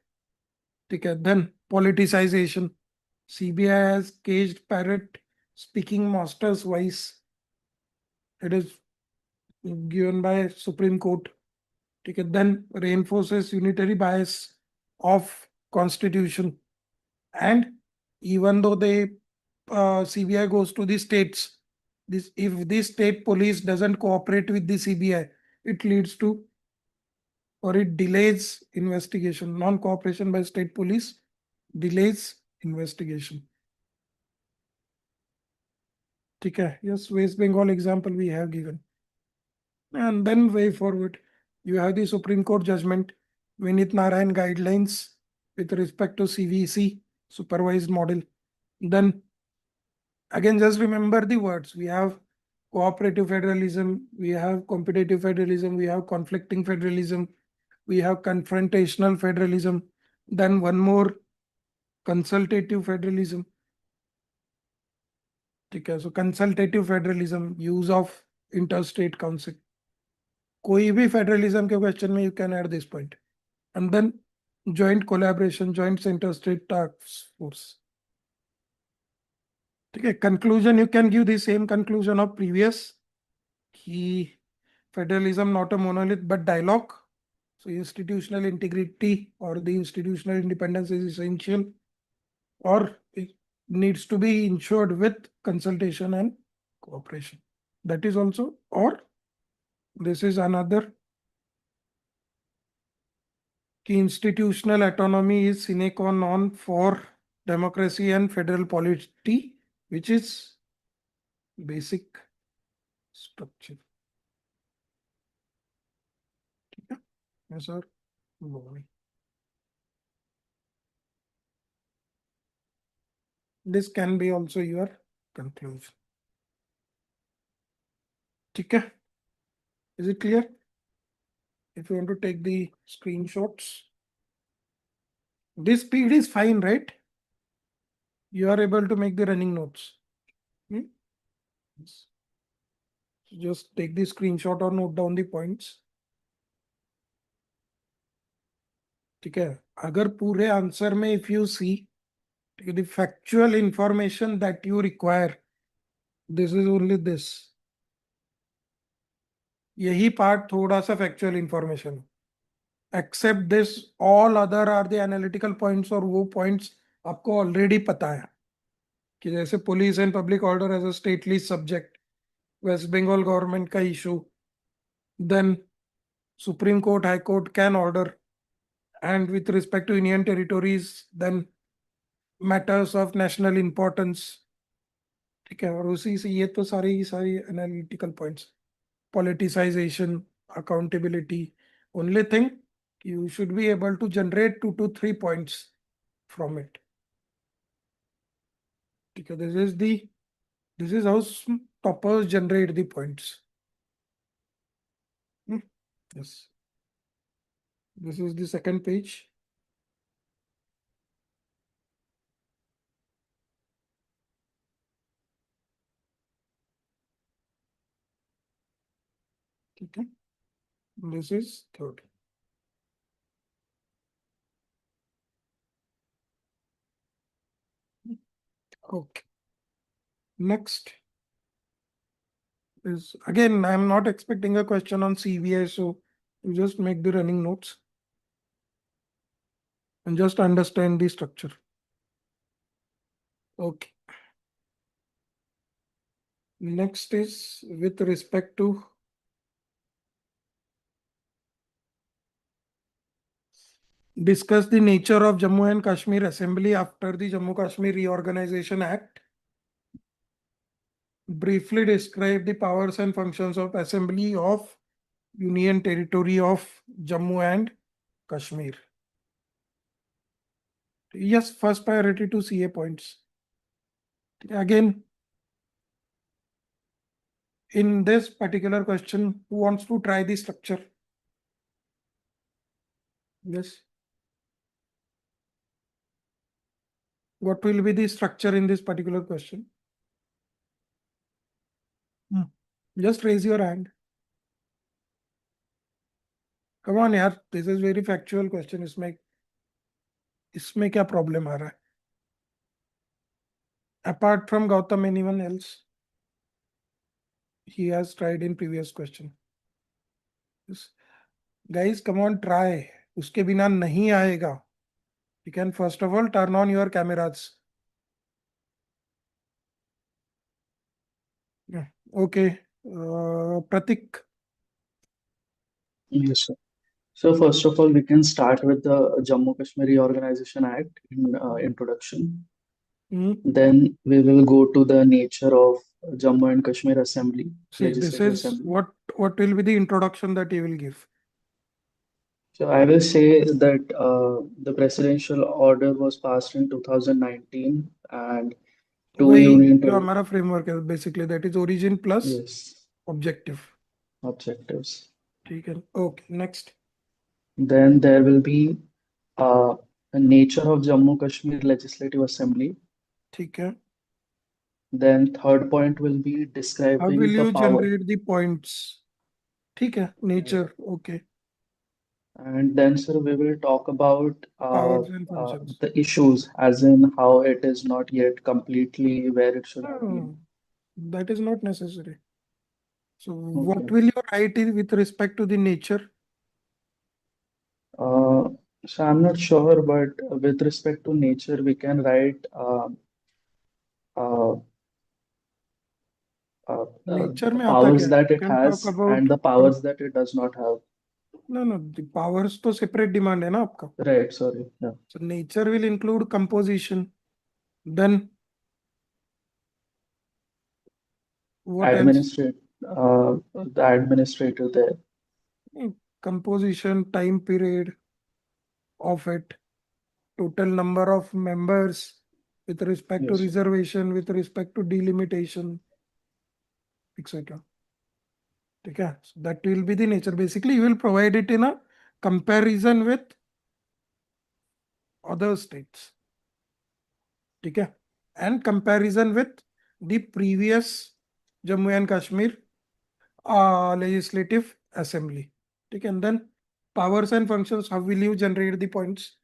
A: ठीक है, then politicisation. CBI has caged parrot speaking master's voice. It is given by Supreme Court. ठीक है, then reinforces unitary bias of constitution. And even though they CBI goes to the states, if the state police doesn't cooperate with the CBI, it leads to, or it delays investigation. Non-cooperation by state police delays investigation. ठीक है, yes, West Bengal example we have given. And then way forward, you have the Supreme Court judgment, Vinit Narayan guidelines with respect to CVC, supervised model. Then again, just remember the words. We have cooperative federalism, we have competitive federalism, we have conflicting federalism, we have confrontational federalism, then one more, consultative federalism. ठीक है, so consultative federalism, use of interstate council. कोई भी federalism के question में you can add this point. And then joint collaboration, joint interstate task force. ठीक है, conclusion, you can give the same conclusion of previous, कि federalism not a monolith but dialogue. So institutional integrity or the institutional independence is essential, or it needs to be ensured with consultation and cooperation. That is also, or this is another, कि institutional autonomy is sine qua non for democracy and federal polity, which is basic structure. ठीक है, yes sir. This can be also your conclusion. ठीक है, is it clear? If you want to take the screenshots, this speed is fine, right? You are able to make the running notes. Yes. Just take the screenshot or note down the points. ठीक है, अगर पूरे answer में if you see the factual information that you require, this is only this. यही part थोड़ा सा factual information है. Except this, all other are the analytical points, और वो पॉइंट्स आपको ऑलरेडी पता है, कि जैसे police and public order as a state list subject, West Bengal government का issue, then Supreme Court, High Court can order, and with respect to union territories, then matters of national importance. ठीक है, और उसी से ये तो सारी analytical points, politicisation, accountability, Only thing, you should be able to generate 2 to 3 points from it. Okay, this is how toppers generate the points. Yes. This is the second page. Okay. This is third. Okay. Next is, again, I'm not expecting a question on CVA, so you just make the running notes and just understand the structure. Okay. Next is with respect to discuss the nature of Jammu and Kashmir Assembly after the Jammu Kashmir Reorganization Act. Briefly describe the powers and functions of Assembly of Union Territory of Jammu and Kashmir. Yes, first priority to CA points. Again, in this particular question, who wants to try the structure? Yes. What will be the structure in this particular question? Just raise your hand. Come on, yaar. This is very factual question. इसमें क्या problem आ रहा है? Apart from Gautam, anyone else? He has tried in previous question. Yes. Guys, come on, try. उसके बिना नहीं आएगा. You can first of all turn on your cameras. Yeah. Okay. Pratik.
E: Yes, sir. So first of all, we can start with the Jammu Kashmir Reorganization Act in introduction. Then we will go to the nature of Jammu and Kashmir Assembly,
A: See, this
E: Legislative
A: is
E: Assembly.
A: what will be the introduction that you will give.
E: So I will say that the presidential order was passed in 2019 and two
A: वही
E: union
A: जो हमारा framework है basically, that is origin plus
E: yes,
A: objective.
E: objectives.
A: ठीक है. Okay, next.
E: Then there will be the nature of Jammu Kashmir Legislative Assembly.
A: ठीक है.
E: Then third point will be
A: How will
E: describing the
A: you
E: power.
A: generate the points? ठीक है. Nature. Okay.
E: And then, sir, we will talk about
A: Powers and functions.
E: the issues, as in how it is not yet completely where it should have been.
A: That is not necessary. So what
E: Okay.
A: will you write with respect to the nature?
E: So I'm not sure, but with respect to nature, we can write uh,
A: Nature
E: the
A: में आता
E: powers
A: क्या है?
E: that
A: You
E: it
A: can talk
E: has
A: about
E: and the powers that it does not have.
A: no, the powers तो separate demand है ना आपका.
E: Right, sorry. Yeah.
A: So nature will include composition. Then what else?
E: The administrator there.
A: Composition, time period of it, total number of members with respect to
E: Yes, sir.
A: reservation, with respect to delimitation, etc. Okay, so that will be the nature. Basically, you will provide it in a comparison with other states. Okay, and comparison with the previous Jammu and Kashmir Legislative Assembly. Okay, and then powers and functions. How will you generate the points?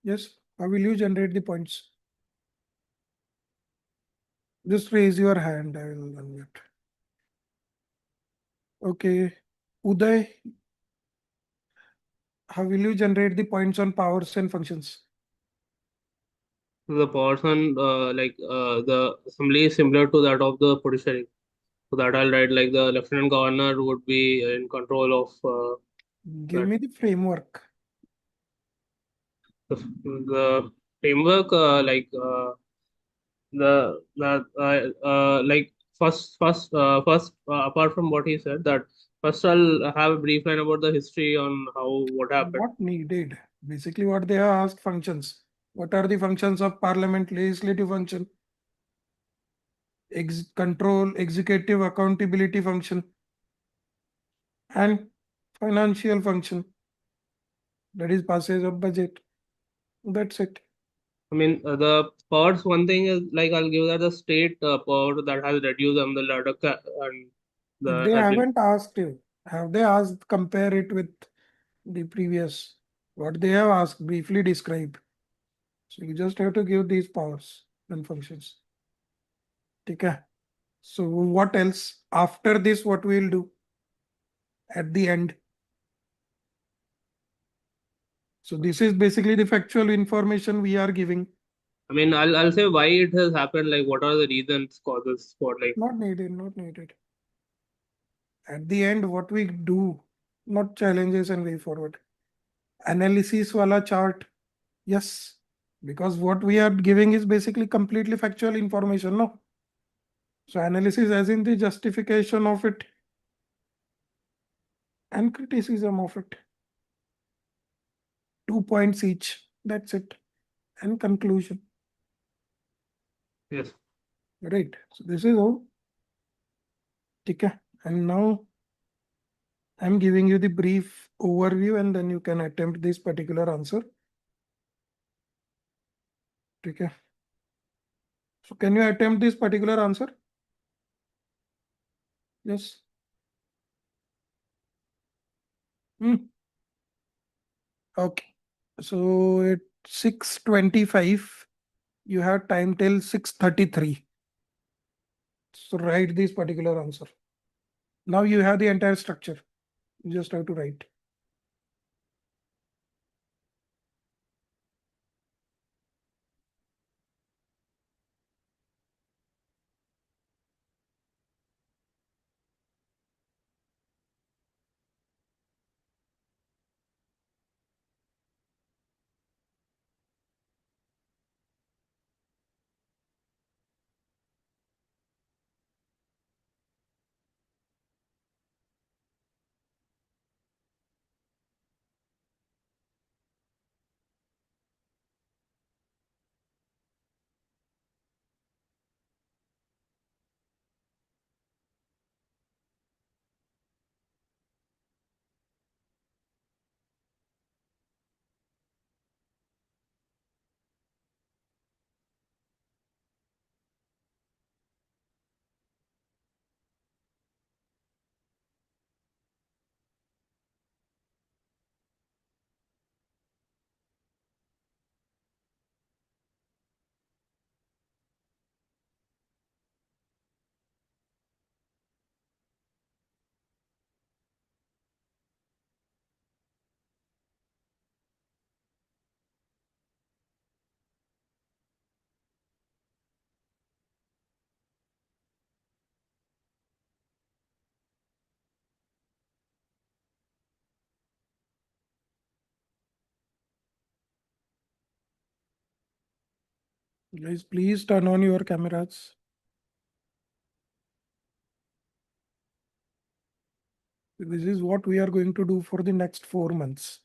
A: Yes, how will you generate the points? Just raise your hand. I will unmute. Okay, Uday, how will you generate the points on powers and functions?
F: The powers and the assembly is similar to that of the judiciary. So that I'll write like the lieutenant governor would be in control of
A: Give
F: that.
A: me the framework.
F: The framework like first apart from what he said, that first I'll have a brief line about the history on what happened.
A: Not needed. Basically, what they have asked functions. What are the functions of parliament, legislative function, control, executive accountability function, and financial function. That is passage of budget. That's it.
F: I mean, the powers, one thing is like I'll give that the state power that has reduced on the ladder and
A: They
F: the
A: haven't asked you. Have they asked compare it with the previous? What they have asked, briefly describe. So you just have to give these powers and functions. Okay. So what else? After this, what we'll do at the end? So this is basically the factual information we are giving.
F: I mean, I'll say why it has happened. Like, what are the reasons, causes for like?
A: Not needed, not needed. At the end, what we do, not challenges and way forward. Analysis wala chart, yes, because what we are giving is basically completely factual information, no? So analysis as in the justification of it and criticism of it. 2 points each, that's it. And conclusion.
F: Yes.
A: Right, so this is all. Okay. And now I'm giving you the brief overview and then you can attempt this particular answer. Okay. So can you attempt this particular answer? Yes. Okay. So at 6:25, you have time till 6:33. So write this particular answer. Now you have the entire structure. You just have to write. Guys, please turn on your cameras. This is what we are going to do for the next 4 months.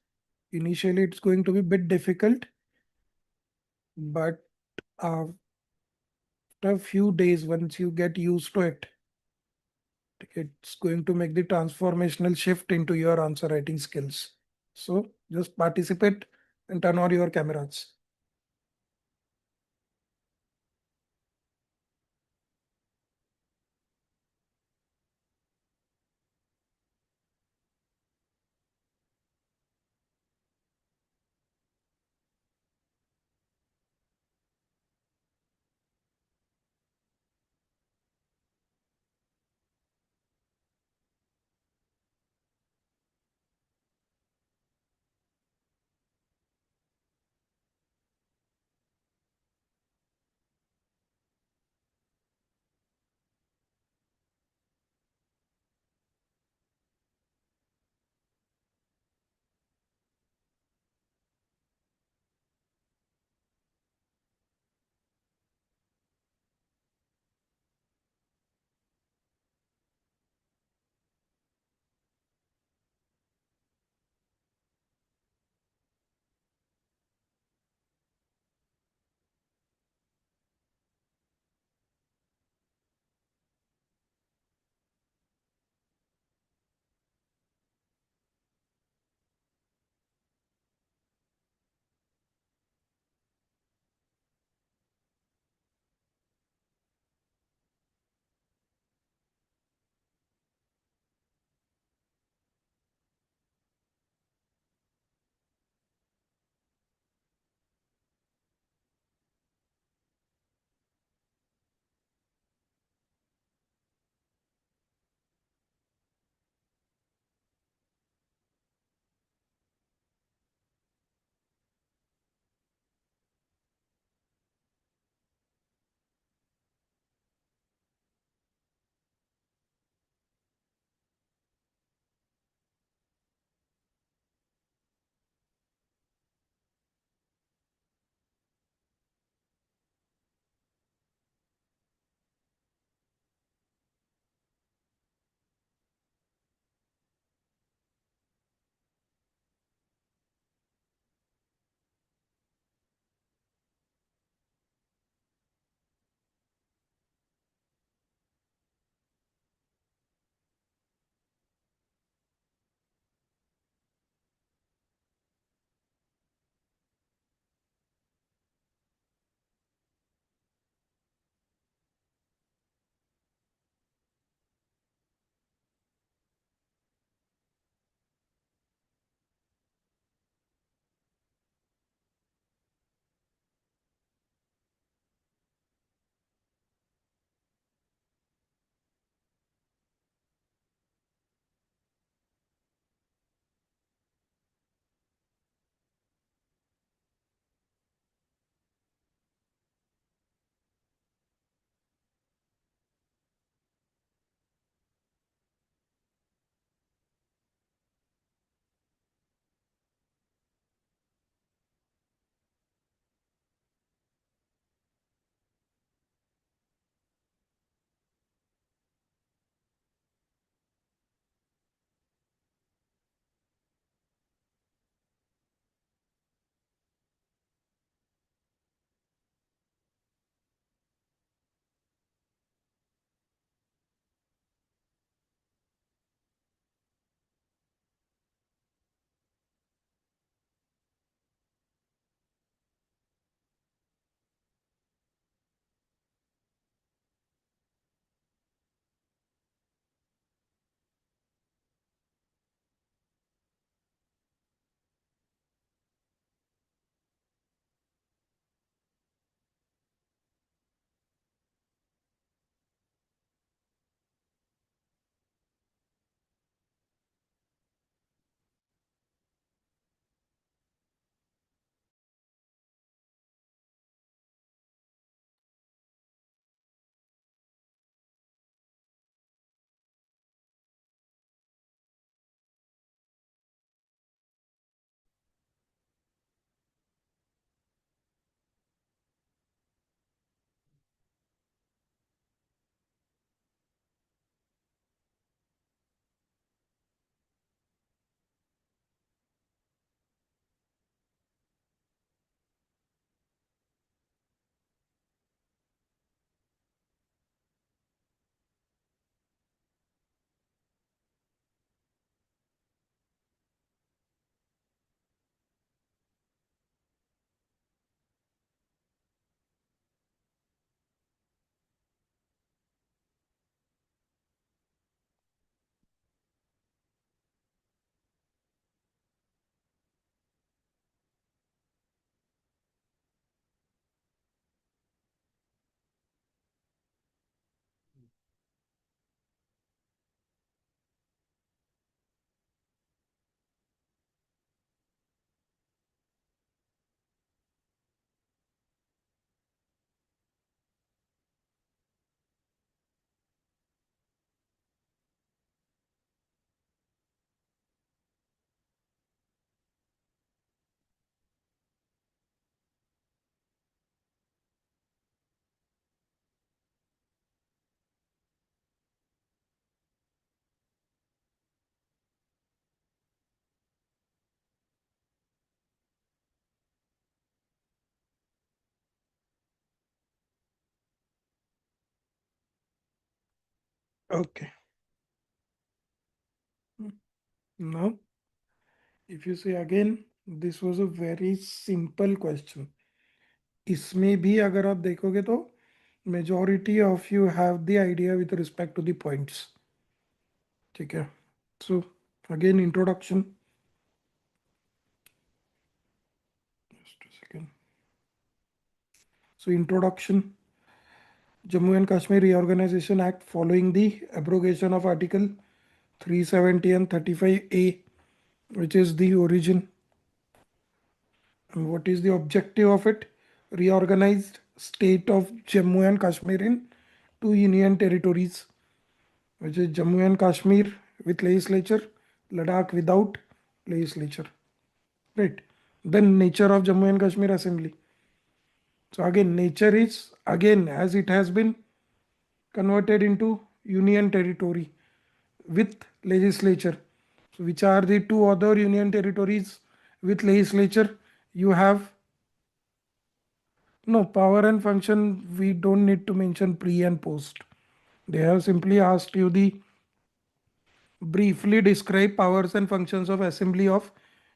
A: Initially, it's going to be a bit difficult, but after a few days, once you get used to it, it's going to make the transformational shift into your answer writing skills. So just participate and turn on your cameras. Okay. Now, if you say again, this was a very simple question. इसमें भी अगर आप देखोगे तो majority of you have the idea with respect to the points. ठीक है. So again introduction. Just a second. So introduction. Jammu and Kashmir Reorganization Act following the abrogation of Article 370 and 35A, which is the origin. And what is the objective of it? Reorganized state of Jammu and Kashmir in two union territories, which is Jammu and Kashmir with legislature, Ladakh without legislature. Right. Then nature of Jammu and Kashmir Assembly. So again, nature is again as it has been converted into union territory with legislature. So which are the two other union territories with legislature? You have no power and function. We don't need to mention pre and post. They have simply asked you the briefly describe powers and functions of assembly of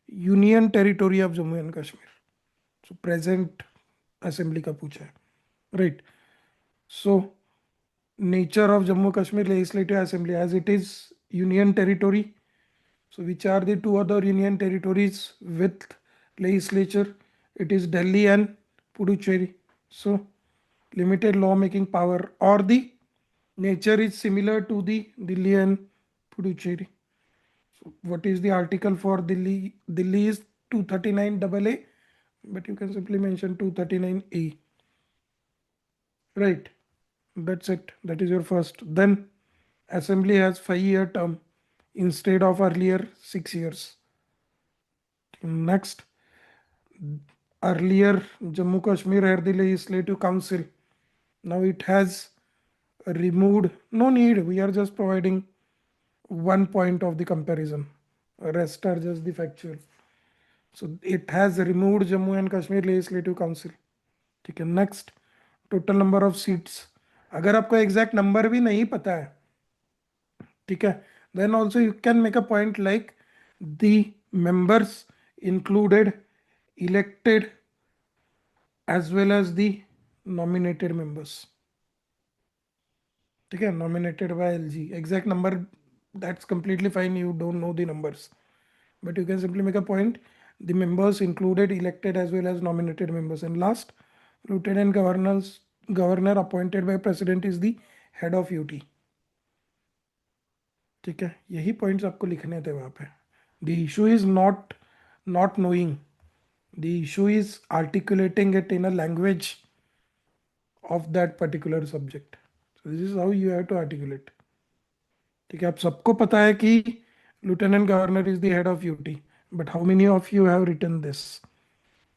A: union territory of Jammu and Kashmir. So present assembly का पूछा है, right? So nature of Jammu Kashmir Legislative Assembly as it is union territory. So which are the two other union territories with legislature? It is Delhi and Puducherry. So limited lawmaking power or the nature is similar to the Delhi and Puducherry. So what is the article for Delhi? Delhi is 239 AA, but you can simply mention 239A. Right. That's it. That is your first. Then assembly has 5-year term instead of earlier 6 years. Next, earlier Jammu Kashmir had the legislative council. Now it has removed. No need. We are just providing one point of the comparison. Rest are just the factual. So it has removed Jammu and Kashmir Legislative Council. ठीक है. Next, total number of seats. अगर आपको exact number भी नहीं पता है, ठीक है, then also you can make a point like the members included elected as well as the nominated members. ठीक है, nominated by LG. Exact number, that's completely fine. You don't know the numbers, but you can simply make a point. The members included elected as well as nominated members. And last, lieutenant governor appointed by president is the head of UT. ठीक है, यही points आपको लिखने थे वहाँ पे. The issue is not knowing, the issue is articulating it in a language of that particular subject. So this is how you have to articulate. ठीक है, आप सबको पता है कि lieutenant governor is the head of UT, but how many of you have written this?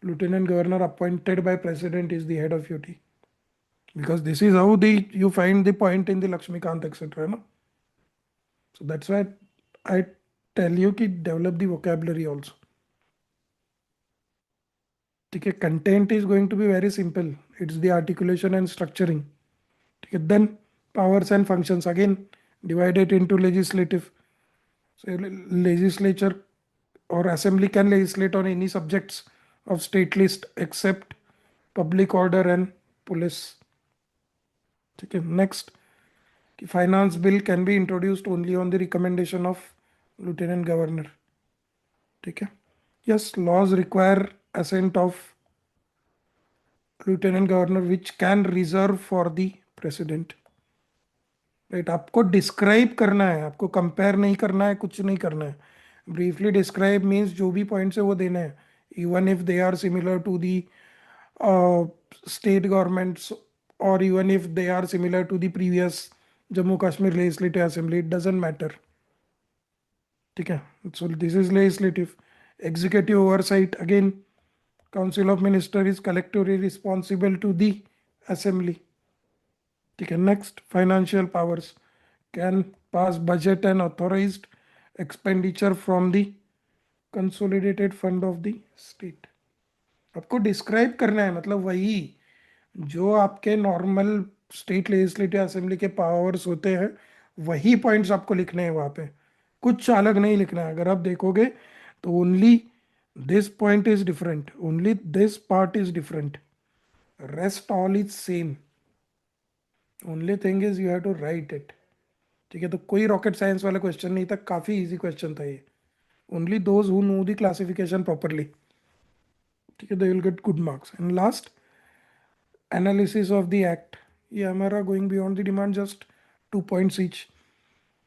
A: Lieutenant governor appointed by president is the head of UT, because this is how you find the point in the Lakshmikant etc. No? So that's why I tell you कि develop the vocabulary also. ठीक है, content is going to be very simple. It's the articulation and structuring. ठीक है, then powers and functions again divided into legislative. So legislature or assembly can legislate on any subjects of state list except public order and police. ठीक है, next, finance bill can be introduced only on the recommendation of lieutenant governor. ठीक है, yes, laws require assent of lieutenant governor which can reserve for the president. Right, आपको describe करना है, आपको compare नहीं करना है, कुछ नहीं करना है. ब्रीफली डिस्क्राइब मीन्स जो भी पॉइंट्स है वो देना है, even if they are similar to the state governments or even if they are similar to the previous Jammu Kashmir Legislative Assembly, it doesn't matter. ठीक है, so this is legislative. Executive oversight, again council of minister is collectively responsible to the assembly. ठीक है, next, financial powers, can pass budget and authorized expenditure from the consolidated fund of the state. आपको describe करना है, मतलब वही जो आपके normal state legislative assembly के पावर्स होते हैं वही पॉइंट्स आपको लिखने हैं वहां पे, कुछ अलग नहीं लिखना है। अगर आप देखोगे तो only this point is different, only this part is different, rest all is same, only thing is you have to write it. ठीक है, तो कोई रॉकेट साइंस वाला क्वेश्चन नहीं था, काफी इजी क्वेश्चन था ये। Only those who know the classification properly, ठीक है, they will get good marks. And last, analysis of the act, ये हमारा going beyond the demand, just 2 points each.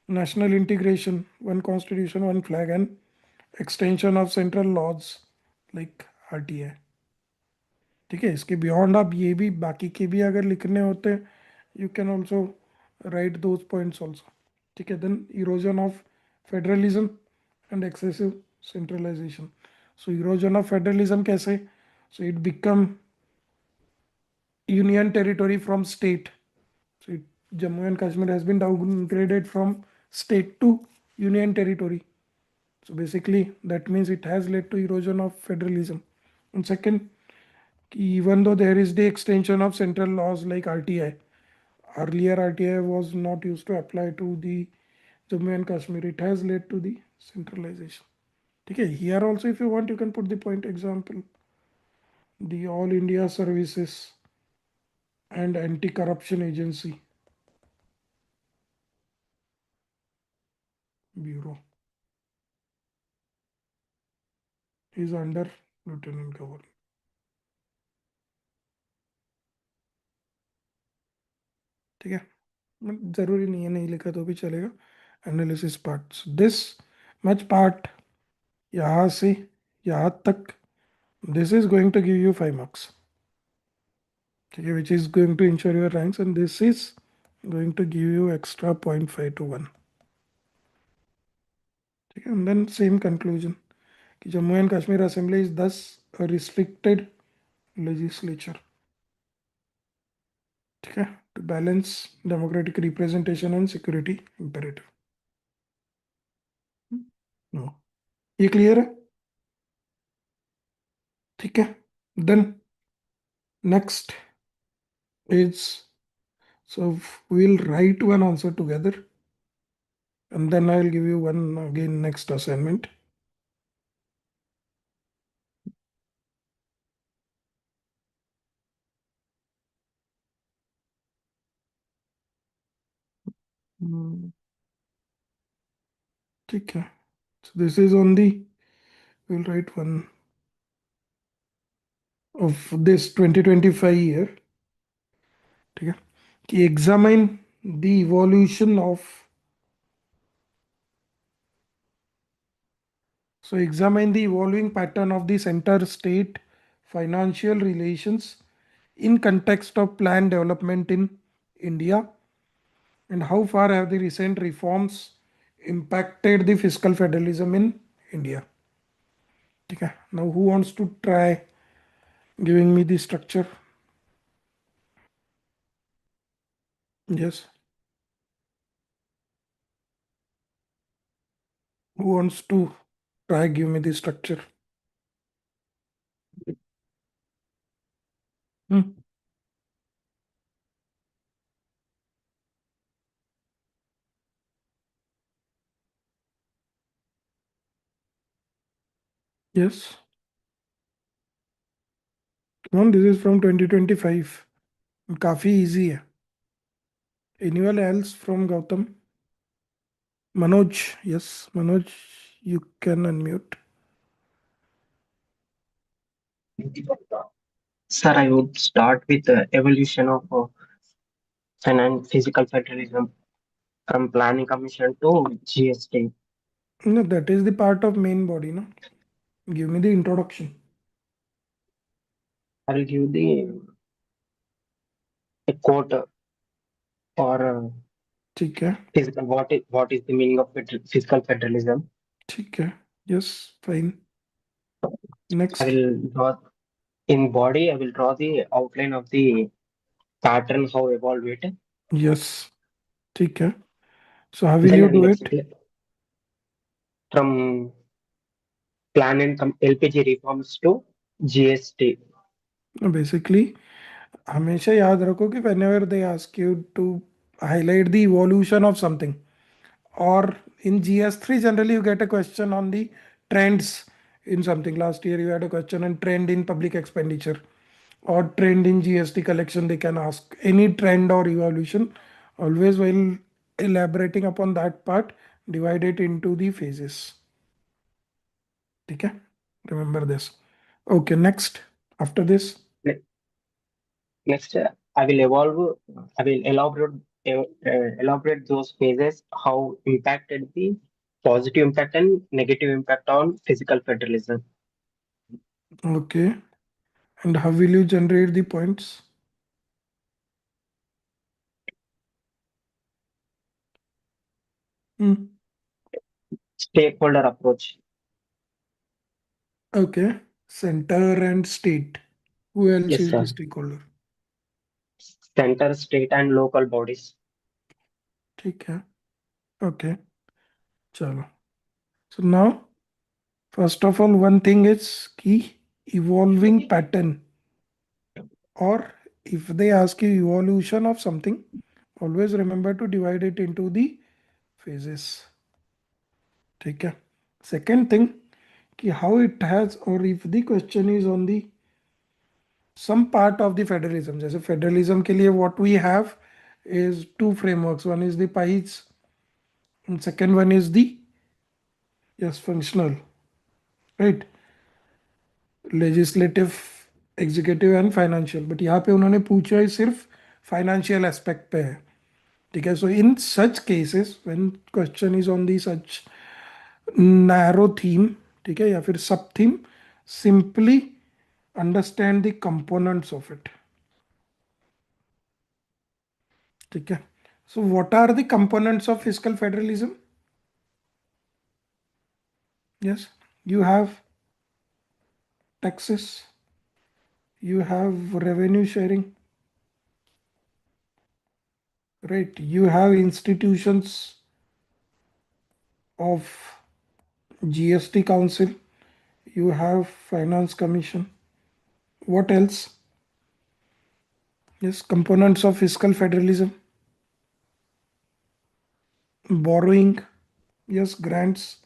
A: National integration, one constitution, one flag, and extension of central laws like RTA. ठीक है, इसके beyond आप ये भी बाकी के भी अगर लिखने होते, you can also write those points also. ठीक है, then erosion of federalism and excessive centralisation. So erosion of federalism कैसे? So it become union territory from state. So Jammu and Kashmir has been downgraded from state to union territory. So basically that means it has led to erosion of federalism. And second, even though there is the extension of central laws like RTI, earlier RTI was not used to apply to the Jammu and Kashmir, it has led to the centralization. Okay, here also if you want you can put the point example, the All India Services and Anti-Corruption Agency Bureau is under Lieutenant Governor. ठीक है, जरूरी नहीं है, नहीं लिखा तो भी चलेगा। Analysis parts, this much part यहाँ से यहाँ तक, this is going to give you 5 marks. ठीक है, which is going to ensure your ranks, and this is going to give you extra 0.5 to 1. ठीक है, एंड देन सेम कंक्लूजन कि Jammu and Kashmir assembly is thus a restricted legislature. ठीक है, to balance democratic representation and security imperative. ये clear है? ठीक है, then next is, so we'll write one answer together and then I'll give you one again next assignment. ठीक है, so this is on the, we'll write one of this 2025 year. ठीक है, कि examine the evolution of, so examine the evolving pattern of the center state financial relations in context of planned development in India, and how far have the recent reforms impacted the fiscal federalism in India. Okay, now who wants to try giving me the structure? Yes. Who wants to try give me the structure? Hmm. Yes. Come on, this is from 2025. काफी easy है. Anyone else from Gautam? Manoj, yes, Manoj, you can unmute.
G: Sir, I would start with the evolution of physical federalism from Planning Commission to GST.
A: No, that is the part of main body, no? Give me the introduction.
G: I will give the a quote or
A: ठीक है,
G: physical. What is the meaning of fiscal federalism?
A: ठीक है, yes, fine.
G: I
A: Next.
G: will draw in body. I will draw the outline of the pattern how evolve it.
A: Yes, ठीक है. So how will
G: Then
A: you
G: I will
A: do it?
G: explain from plan and LPG reforms to GST.
A: Basically, हमेशा याद रखो कि whenever they ask you to highlight the evolution of something. Or in GS3, generally you get a question on the trends in something. Last year you had a question on trend in public expenditure or trend in GST collection. They can ask any trend or evolution. Always while elaborating upon that part, divide it into the phases. Okay, remember this. Okay, next after this.
G: Next, I will elaborate those phases, how impacted the positive impact and negative impact on physical federalism.
A: Okay, and how will you generate the points?
G: Stakeholder approach.
A: Okay, center and state. Who else
G: Yes,
A: is
G: sir.
A: the stakeholder?
G: Center, state, and local bodies.
A: ठीक है. Okay, चलो. So now, first of all, one thing is key evolving pattern. Or if they ask you evolution of something, always remember to divide it into the phases. ठीक है. Second thing, कि how it has, or if the question is on the some part of the federalism. जैसे federalism के लिए what we have is two frameworks. One is the PIEs and second one is the functional, right? Legislative, executive and financial. But यहाँ पे उन्होंने पूछा है सिर्फ financial aspect पे है. ठीक है. So in such cases when question is on the such narrow theme, ठीक है, या फिर sub theme, simply understand the components of it. ठीक है. So what are the components of fiscal federalism? Yes, you have taxes, you have revenue sharing, right? You have institutions of GST Council, you have Finance Commission. What else? Yes, components of fiscal federalism. Borrowing, yes, grants,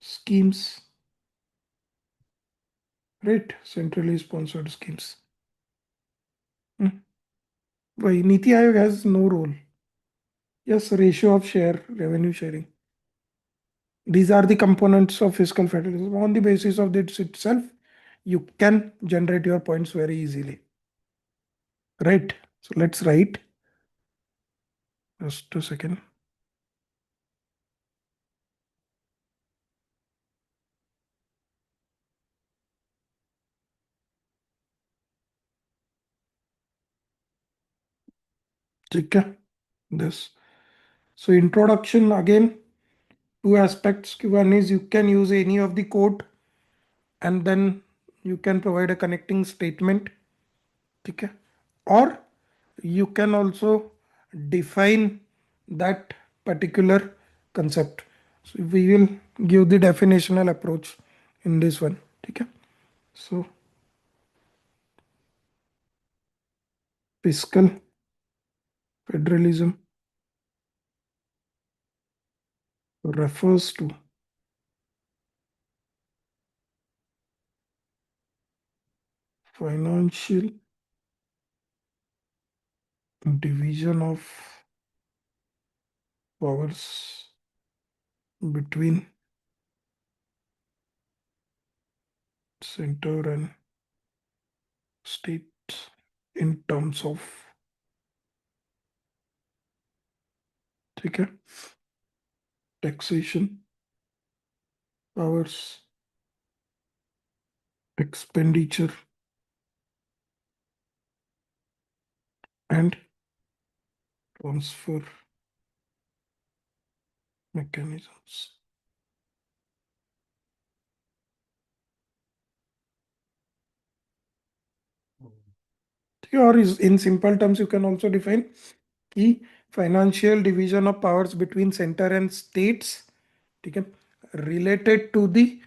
A: schemes, right? Centrally sponsored schemes. Why Niti Aayog has no role. Yes, ratio of share, revenue sharing. These are the components of fiscal federalism. On the basis of this itself, you can generate your points very easily. Right? So let's write. Just a second. ठीक है. This. So introduction again, two aspects. One is you can use any of the code and then you can provide a connecting statement. Okay. Or you can also define that particular concept. So we will give the definitional approach in this one. Okay. So fiscal federalism refers to financial division of powers between center and state in terms of, ठीक है, taxation powers, expenditure and transfer mechanisms. Or is in simple terms, you can also define key financial division of powers between center and states, ठीक है, related to the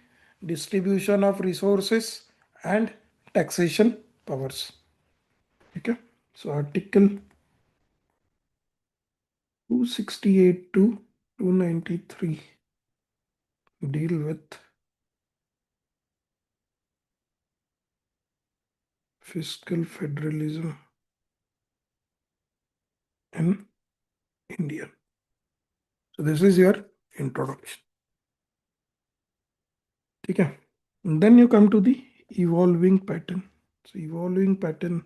A: distribution of resources and taxation powers. Okay, so article 268 to 293 deal with fiscal federalism in India. So this is your introduction. Okay, and then you come to the evolving pattern. So evolving pattern.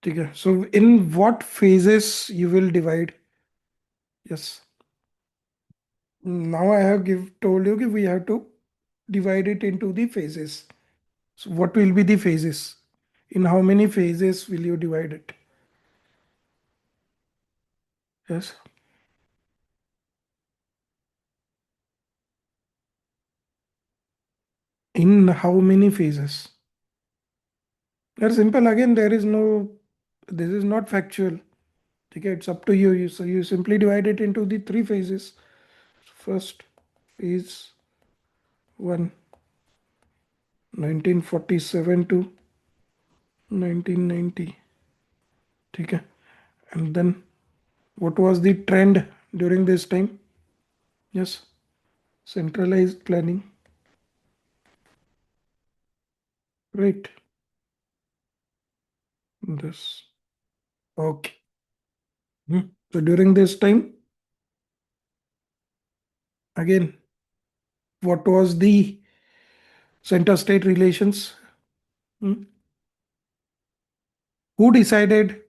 A: Okay, so in what phases you will divide? Yes. Now I have told you that we have to divide it into the phases. So what will be the phases? In how many phases will you divide it? Yes. In how many phases? That's simple. Again, there is no, this is not factual. Okay, it's up to you. So you simply divide it into the three phases. First phase 1, 1947 to 1990. Okay. And then what was the trend during this time? Yes, centralized planning. Right. This. Okay. So during this time, again, what was the center-state relations? Who decided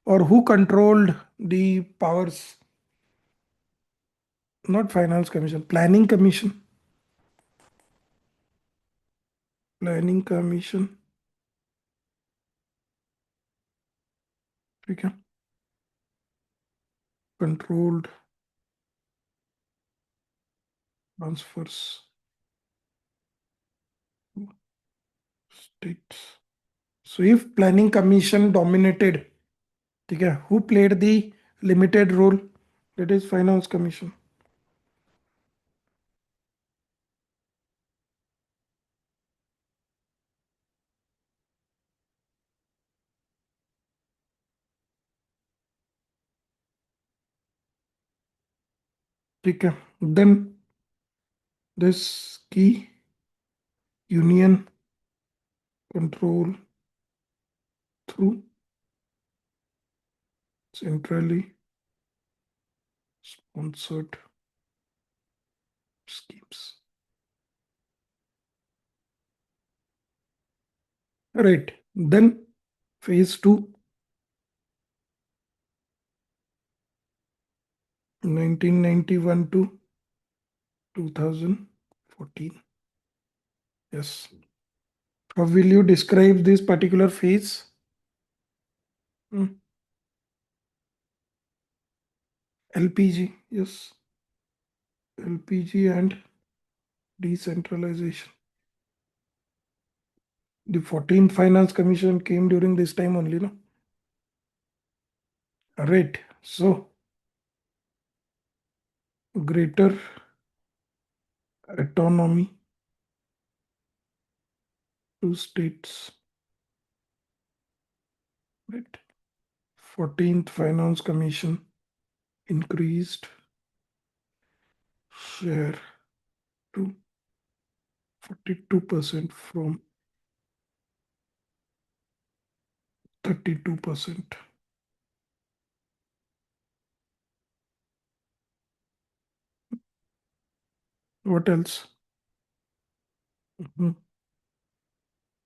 A: or who controlled the powers? Not finance commission, planning commission. Planning commission. Okay. Controlled transfers to states. So if planning commission dominated, okay, who played the limited role? That is finance commission. Okay. Then this key union control through centrally sponsored schemes. Right. Then phase 2, 1991 to 2014. Yes. How will you describe this particular phase? LPG. Yes. LPG and decentralization. The 14th Finance Commission came during this time only, no? Right. So, greater autonomy to states. Right. 14th Finance Commission increased share to 42% from 32%. What else?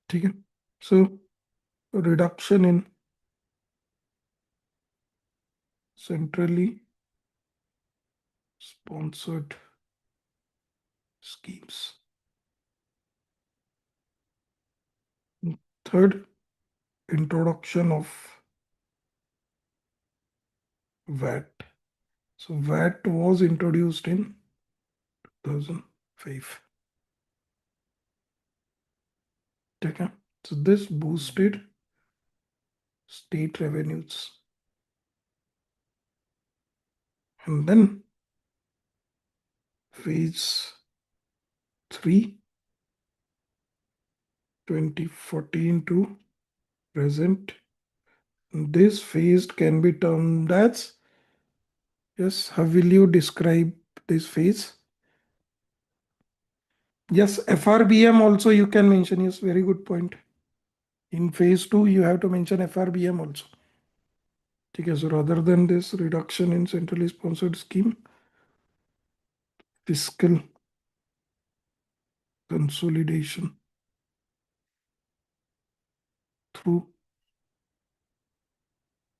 A: Okay. So, reduction in centrally sponsored schemes. Third, introduction of VAT. So VAT was introduced in 2005. Okay. So this boosted state revenues. And then phase 3, 2014 to present. This phase can be termed as, yes, how will you describe this phase? Yes, FRBM also you can mention. Yes, very good point. In phase 2, you have to mention FRBM also. Okay, so rather than this reduction in centrally sponsored scheme, fiscal consolidation through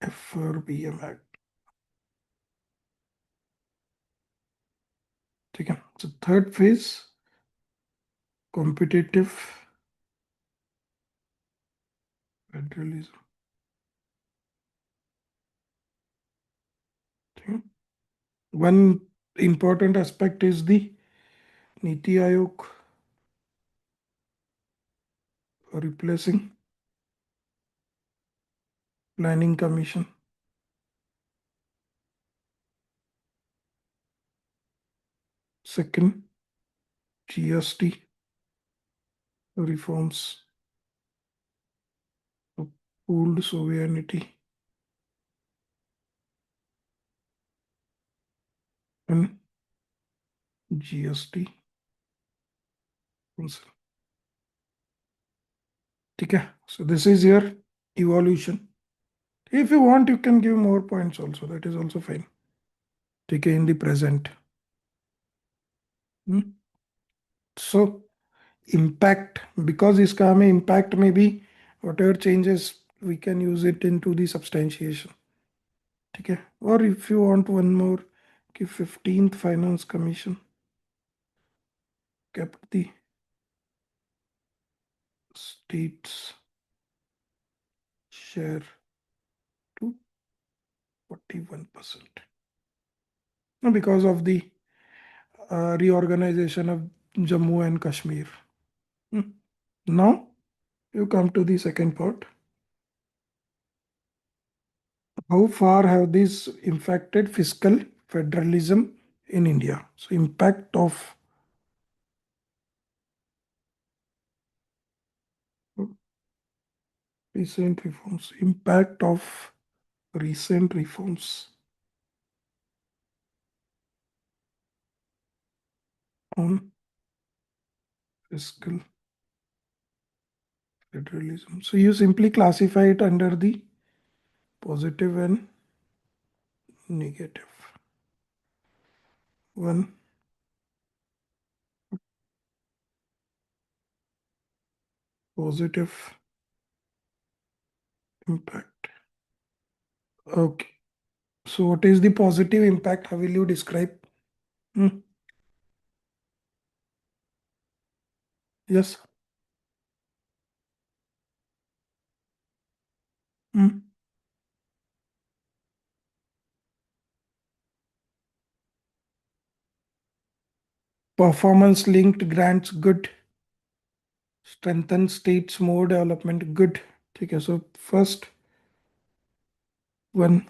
A: FRBM Act. Okay, so third phase, competitive federalism. Okay. One important aspect is the Niti Aayog replacing Planning Commission. Second, GST reforms of pooled sovereignty and GST council. Okay, so this is your evolution. If you want, you can give more points also. That is also fine. Okay, in the present. So impact, because इसका हमें impact में भी whatever changes we can use it into the substantiation. ठीक है, or if you want one more, कि 15th Finance Commission kept the states share to 41%. Because of the reorganization of Jammu and Kashmir. Now you come to the second part. How far have these impacted fiscal federalism in India? So impact of recent reforms. Impact of recent reforms on fiscal federalism. So you simply classify it under the positive and negative. One, positive impact. Okay. So what is the positive impact? How will you describe? Yes. Performance linked grants, good. Strengthen states more development, good. Okay, so first one,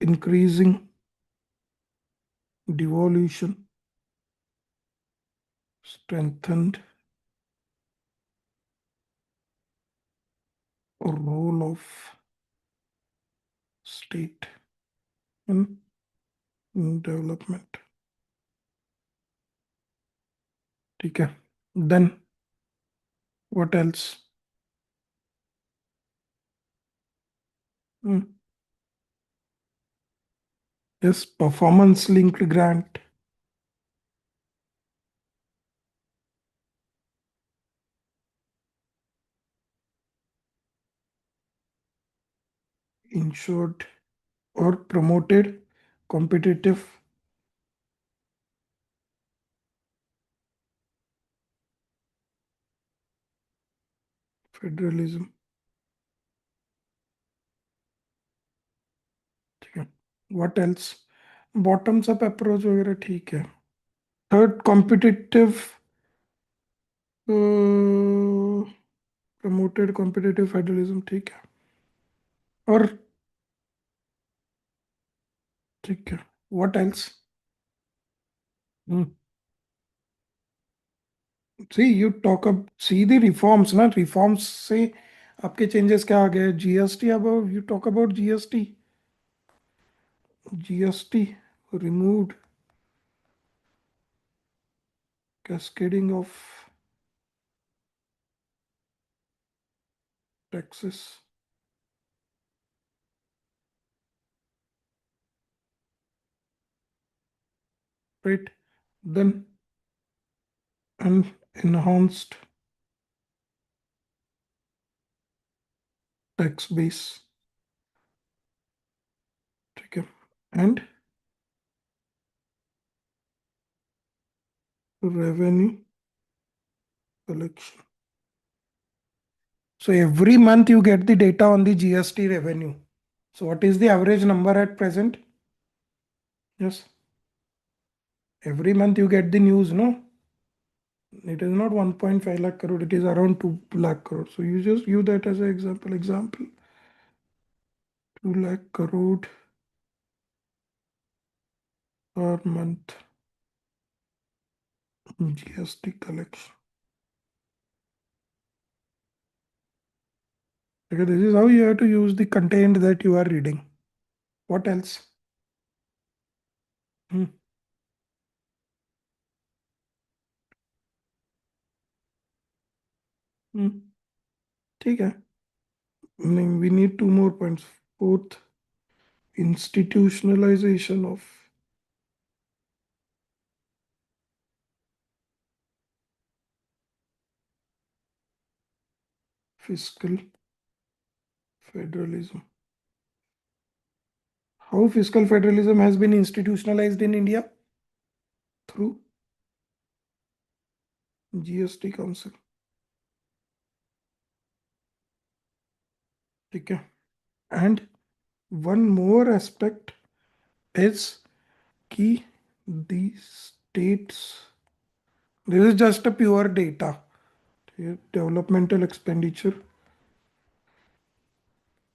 A: increasing devolution, strengthened role of state in development. Okay, then what else? Yes, performance linked grant. Ensured or promoted competitive federalism. ठीक है, what else? Bottoms up approach वगैरह ठीक है. Third, competitive promoted competitive federalism, ठीक है. और ठीक है, What else? See, you talk up, see the reforms, na? Reforms से आपके changes क्या आ गए? GST, about you talk about GST. GST removed, cascading of taxes. Right? Then an enhanced tax base. ठीक है. And revenue collection. So every month you get the data on the GST revenue. So what is the average number at present? Yes. Every month you get the news, no? It is not 1.5 lakh crore, it is around 2 lakh crore. So you just use that as an example. Example 2 lakh crore per month GST collection. Okay, this is how you have to use the content that you are reading. What else? Hmm. ठीक है. We need 2 more points. Fourth, institutionalization of fiscal federalism. How fiscal federalism has been institutionalized in India? Through GST Council. ठीक है. And one more aspect is कि the states, this is just a pure data. Developmental expenditure,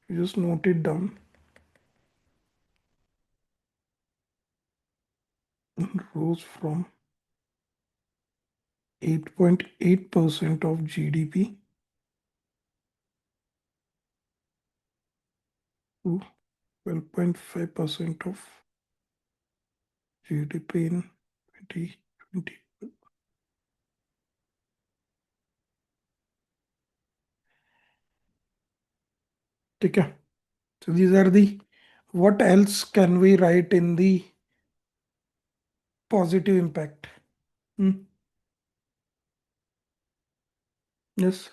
A: you just note it down. Rose from 8.8% of GDP to 12.5% of GDP in 2020. ठीक है. So these are the, what else can we write in the positive impact? Yes.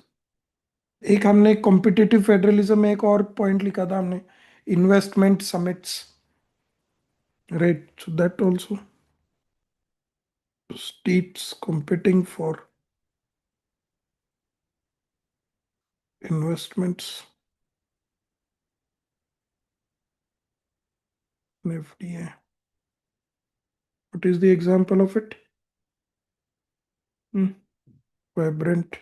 A: एक हमने competitive federalism में एक और point लिखा था हमने, investment summits. Right. So that also states competing for investments in FDI. What is the example of it? Vibrant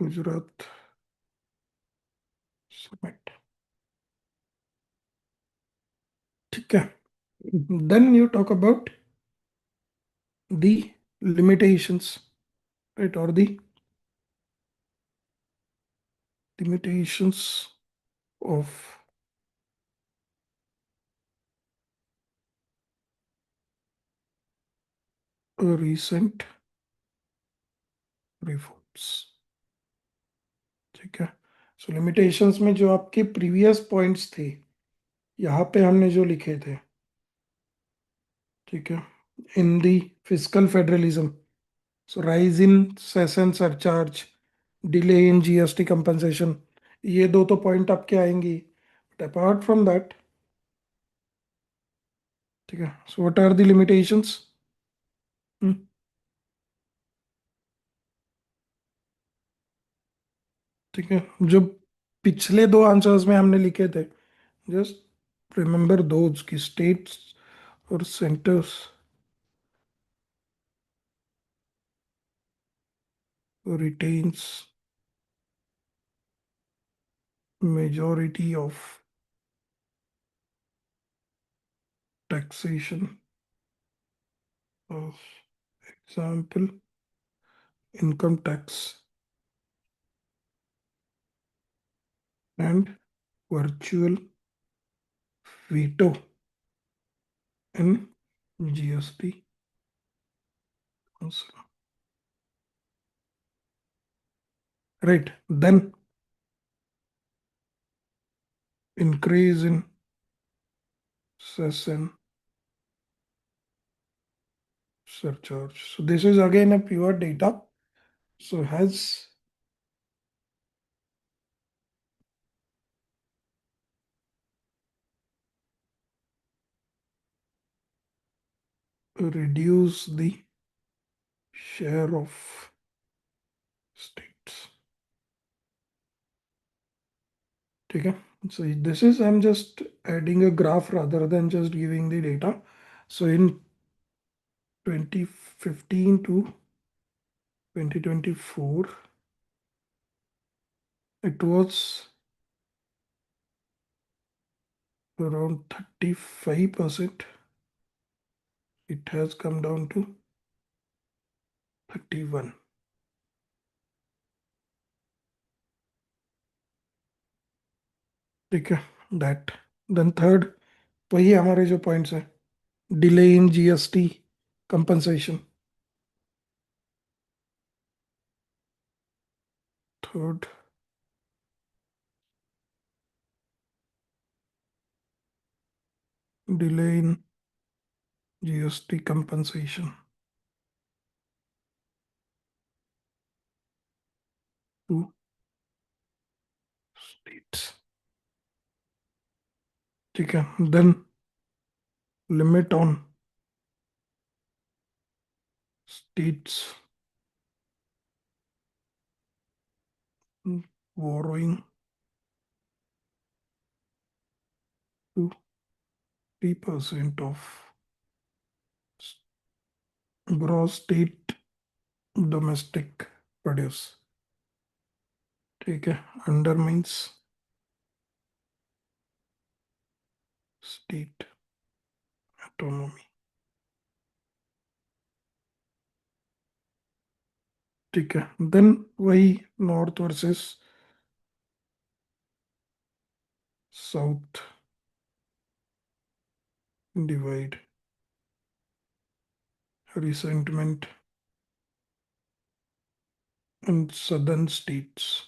A: Gujarat Summit. ठीक है. Then you talk about the limitations, right? Or the limitations of recent reforms. ठीक है. सो limitations में जो आपके previous points थे, यहाँ पे हमने जो लिखे थे, ठीक है, in the physical federalism, so rise in cess and surcharge, delay in GST compensation, ये दो तो पॉइंट आपके आएंगी. बट अपार्ट फ्रॉम दैट, ठीक है, so what are the limitations? ठीक है. जो पिछले दो आंसर्स में हमने लिखे थे, जस्ट रिमेंबर दोज की स्टेट्स और centres retains majority of taxation of example income tax and virtual veto in GST. Right, then increase in cess and surcharge. So this is again a pure data. So has reduce the share of states. Okay, so this is, I'm just adding a graph rather than just giving the data. So in 2015 to 2024, it was around 35%. It has come down to 31. ठीक है, that. Then third, वही हमारे जो points है, delay in GST compensation. Third, delay in GST compensation to states. ठीक है, then limit on states borrowing to 3% of gross state domestic produce. ठीक है, under means state autonomy. ठीक है, then वही north versus south divide, resentment in southern states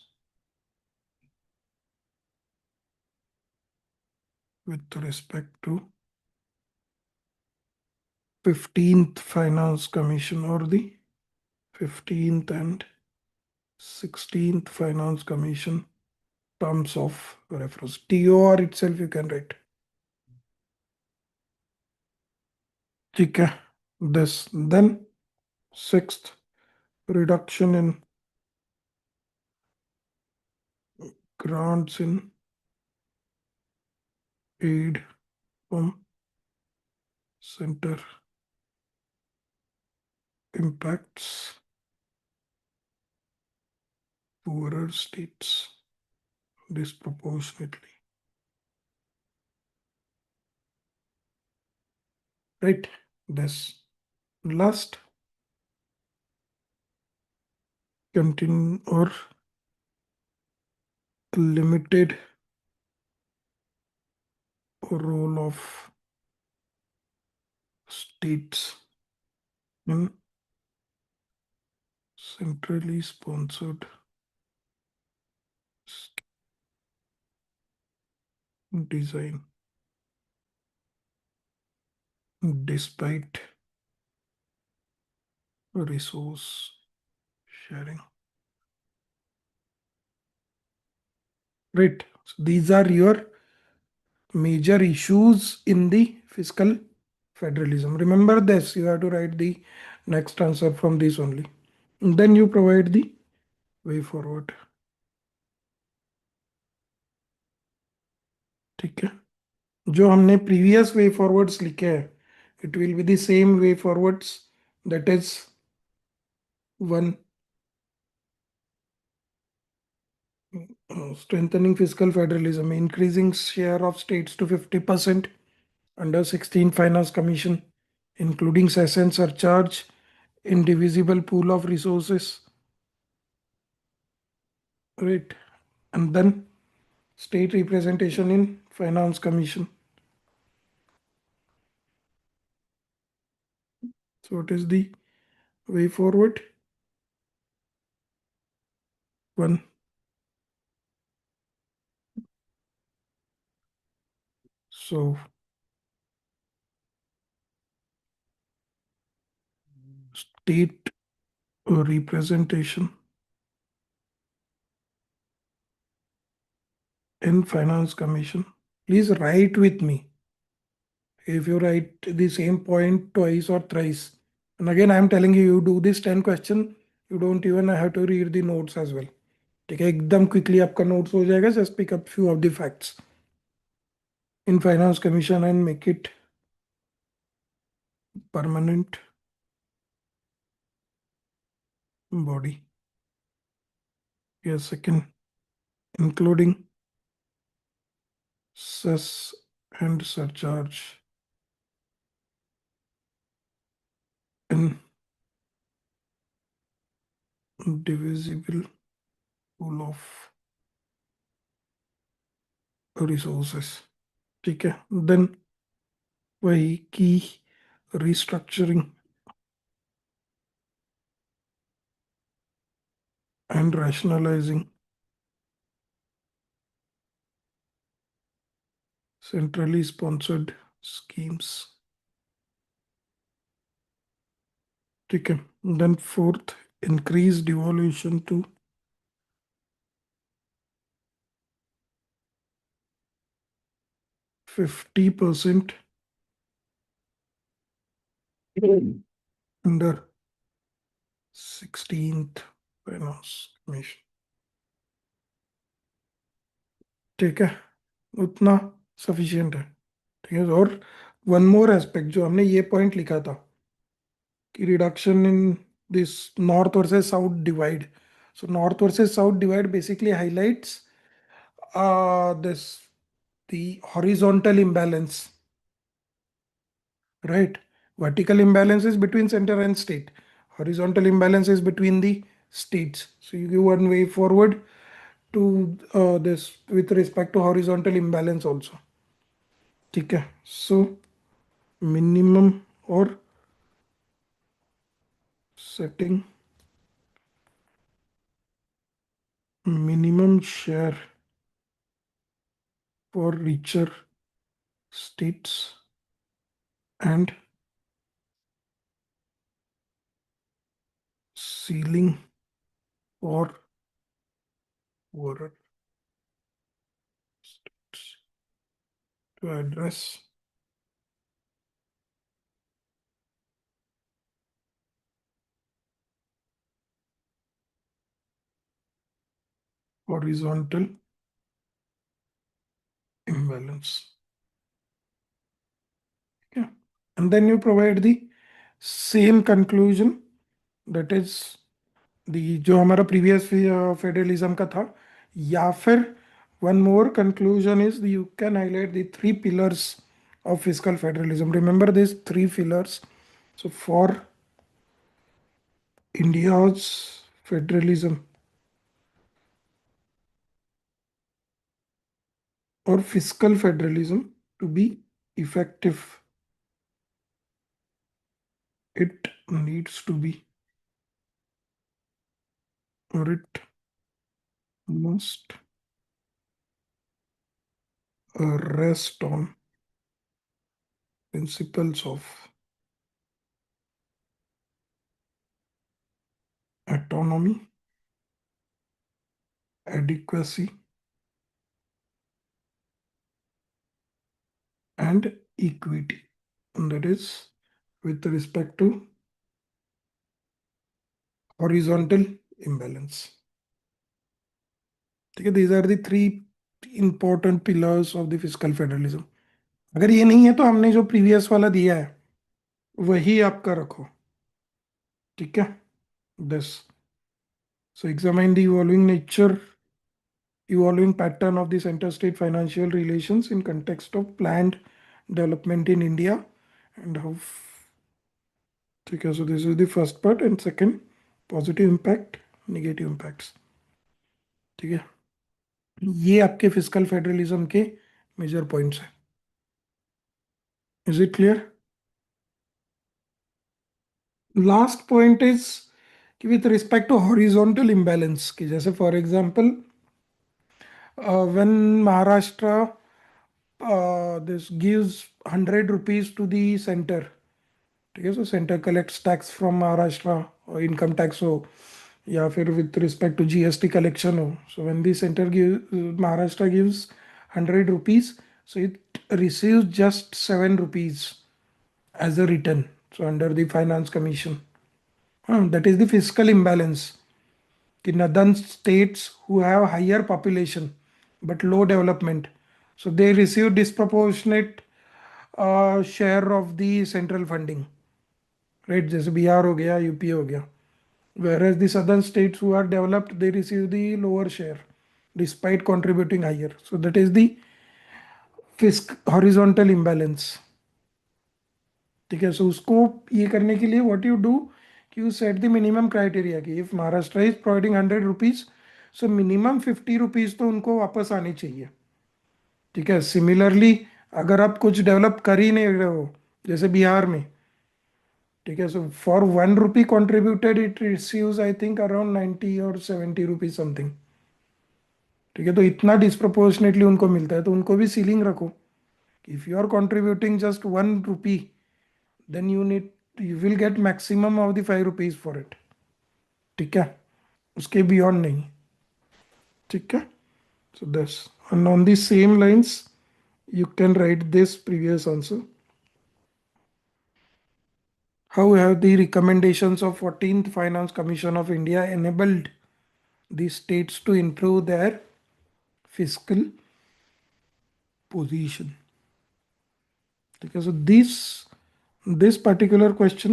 A: with respect to 15th Finance Commission or the 15th and 16th Finance Commission terms of reference. TOR itself you can write. ठीक है, this. Then sixth, reduction in grants in aid from center impacts poorer states disproportionately. Right, this last, continue or limited role of states in centrally sponsored design despite resource sharing. Right, so these are your major issues in the fiscal federalism. Remember this, you have to write the next answer from this only. And then you provide the way forward. ठीक है, जो हमने previous way forwards लिखे हैं, it will be the same way forwards, that is one, strengthening fiscal federalism, increasing share of states to 50%, under 16 Finance Commission, including cess and surcharge, indivisible pool of resources, right? And then state representation in Finance Commission. So what is the way forward? One. So state representation in Finance Commission. Please write with me. If you write the same point twice or thrice, and again I am telling you, you do this 10 question, you don't even have to read the notes as well. ठीक है, एकदम quickly आपका notes हो जाएगा. Just pick up few of the facts in Finance Commission and make it permanent body. Yes, second, including cess and surcharge in divisible pool of resources. ठीक है, then वही की restructuring and rationalizing centrally sponsored schemes. ठीक है, then fourth, increase devolution to 50% under 16th Finance Commission. ठीक है, उतना sufficient है. ठीक है, और वन मोर एस्पेक्ट जो हमने ये पॉइंट लिखा था कि reduction in this north versus south divide. So north versus south divide basically highlights this the horizontal imbalance, right? Vertical imbalance is between center and state. Horizontal imbalance is between the states. So you give one way forward to this with respect to horizontal imbalance also. ठीक है, so minimum or setting minimum share for richer states and ceiling for poorer states to address horizontal imbalance. Yeah. And then you provide the same conclusion, that is the जो हमारा previous federalism का था, या फिर one more conclusion is you can highlight the three pillars of fiscal federalism. Remember these three pillars. So for India's federalism or fiscal federalism to be effective, it needs to be, or it must rest on principles of autonomy, adequacy, and equity. And that is with respect to horizontal imbalance. ठीक है, these are the three important pillars of the fiscal federalism. अगर ये नहीं है तो हमने जो previous वाला दिया है वही आपका रखो. ठीक है, this. So examine the evolving nature, evolving pattern of the center-state financial relations in context of planned development in India and how. Okay, so this is the first part, and second, positive impact, negative impacts. ठीक है, ये आपके fiscal federalism के major points हैं. Is it clear? Last point is कि with respect to horizontal imbalance, कि जैसे for example when Maharashtra this gives 100 rupees to the center. Okay, so center collects tax from Maharashtra or income tax हो या फिर with respect to GST collection हो. So when the center gives Maharashtra gives 100 rupees, so it receives just 7 rupees as a return. So under the finance commission, that is the fiscal imbalance. In other states who have higher population but low development, so they receive disproportionate share of the central funding, right? जैसे बिहार हो गया, UP हो गया. Whereas the southern states who are developed, they receive the lower share despite contributing higher. So that is the horizontal imbalance. ठीक है, सो उसको ये करने के लिए व्हाट यू डू कि you set the minimum criteria कि if Maharashtra is providing 100 rupees, so minimum 50 rupees तो उनको वापस आनी चाहिए. ठीक है, सिमिलरली अगर आप कुछ डेवलप कर ही नहीं रहे हो जैसे बिहार में, ठीक है, so for 1 rupee contributed it receives I think around 90 और 70 रुपीज समथिंग. ठीक है, तो इतना डिस्प्रोपोर्शनेटली उनको मिलता है, तो उनको भी सीलिंग रखो. If you are contributing just 1 rupee, then you will get maximum of the 5 rupees for it. ठीक है, उसके beyond नहीं. ठीक है, so this, and on the same lines you can write this previous answer. How have the recommendations of 14th Finance Commission of India enabled the states to improve their fiscal position? Okay, so this particular question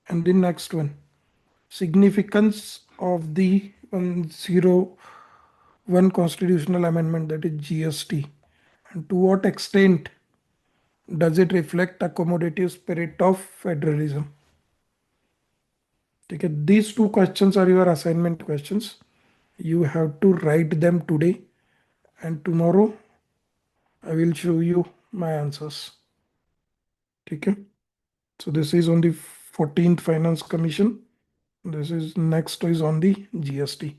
A: and the next one, significance of the 101 constitutional amendment, that is GST, and to what extent does it reflect accommodative spirit of federalism? Okay, these two questions are your assignment questions. You have to write them today, and tomorrow I will show you my answers. Okay, so this is on the 14th Finance Commission. This is next is on the GST.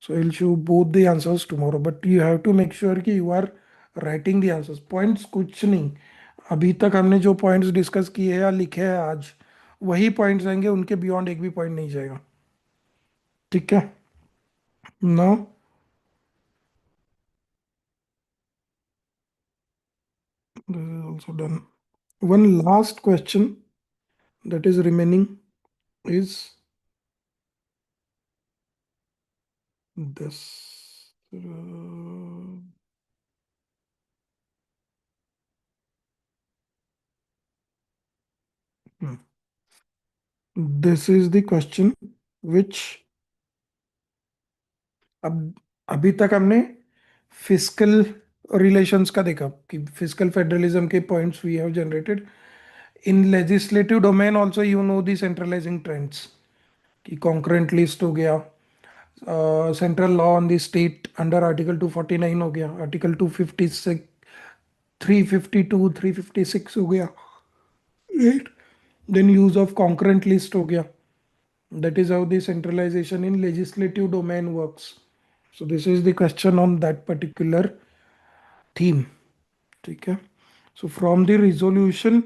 A: So I'll show both the answers tomorrow, but you have to make sure कि you are writing the answers. Points कुछ नहीं, अभी तक हमने जो points discuss किए हैं या लिखे हैं आज, वही points आएंगे, उनके beyond एक भी point नहीं जाएगा. ठीक है, now this is also done. One last question that is remaining is this. This is the question which अब अभी तक हमने फिस्कल रिलेशंस का देखा कि फिस्कल फेडरलिज्म के points we have generated. In legislative domain also you know the centralising trends कि concurrent list हो गया, central law on the state under article 249 हो गया, आर्टिकल 256, 352, 356 हो गया, right. Then use of concurrent list हो गया. That is how the centralization in legislative domain works. So this is the question on that particular theme. Okay. So from the resolution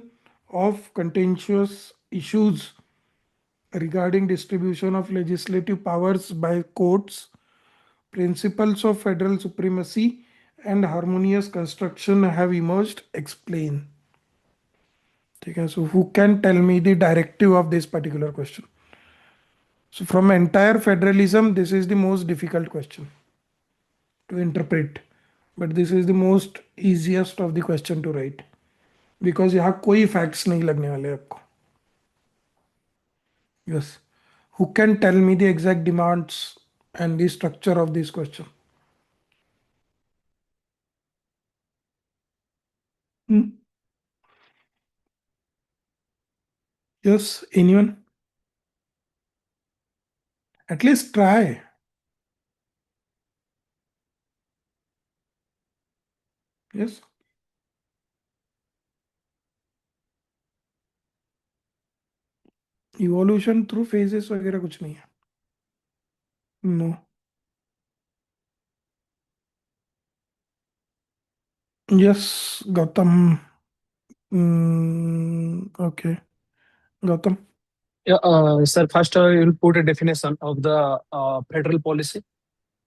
A: of contentious issues regarding distribution of legislative powers by courts, principles of federal supremacy and harmonious construction have emerged. Explain. Okay. So who can tell me the directive of this particular question? So from entire federalism, this is the most difficult question to interpret, but this is the most easiest of the question to write because यहाँ कोई facts नहीं लगने वाले आपको. Yes, who can tell me the exact demands and the structure of this question? Hmm. Yes, anyone? At least try. Yes. Evolution through phases वगैरह कुछ नहीं है. No. Yes, Gautam. Okay, Gautam.
D: Yeah, sir, first you'll put a definition of the federal policy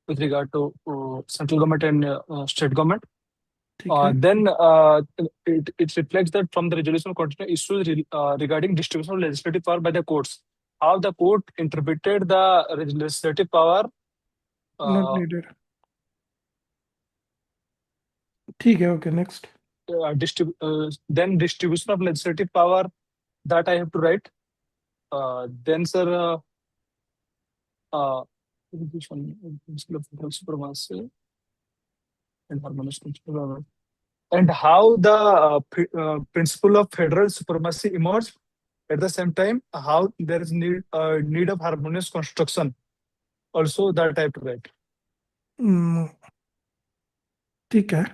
D: with regard to central government and state government.
A: ठीक है.
D: Then it reflects that from the resolution of constitutional issues regarding distribution of legislative power by the courts. How the court interpreted the legislative power.
A: Not needed. ठीक है. Okay, next.
D: Then distribution of legislative power that I have to write. Then, sir, this one, principle of federal supremacy and harmonious control. And how the principle of federal supremacy emerged at the same time, how there is need of harmonious construction. Also, that I have to write.
A: ठीक है.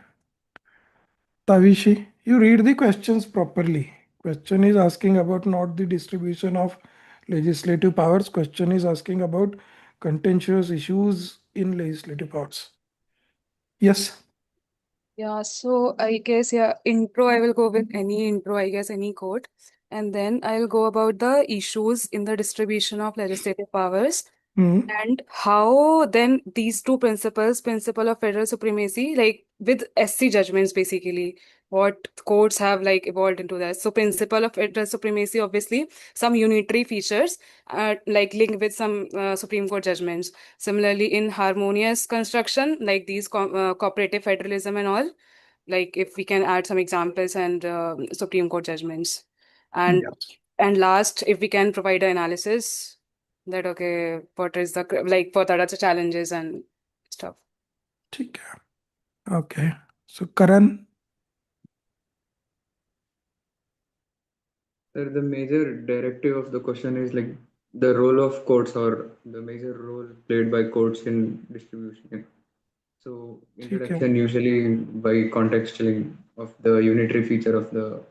A: Tavishi, you read the questions properly. Question is asking about not the distribution of legislative powers. Question is asking about contentious issues in legislative powers. Yes.
C: Yeah, so I guess, intro, I will go with any intro, I guess, any code. And then I'll go about the issues in the distribution of legislative powers and how then these two principles, principle of federal supremacy, like with SC judgments, basically, what courts have like evolved into that. So principle of federal supremacy, obviously, some unitary features, like linked with some Supreme Court judgments. Similarly, in harmonious construction, like these cooperative federalism and all, like if we can add some examples and Supreme Court judgments. And
A: Yes.
C: and last, if we can provide an analysis that okay, what is the like what are the challenges and stuff.
A: ठीक है. Okay. So Karan.
H: Sir, the major directive of the question is like the role of courts or the major role played by courts in distribution. So introduction usually by contextualizing of the unitary feature of the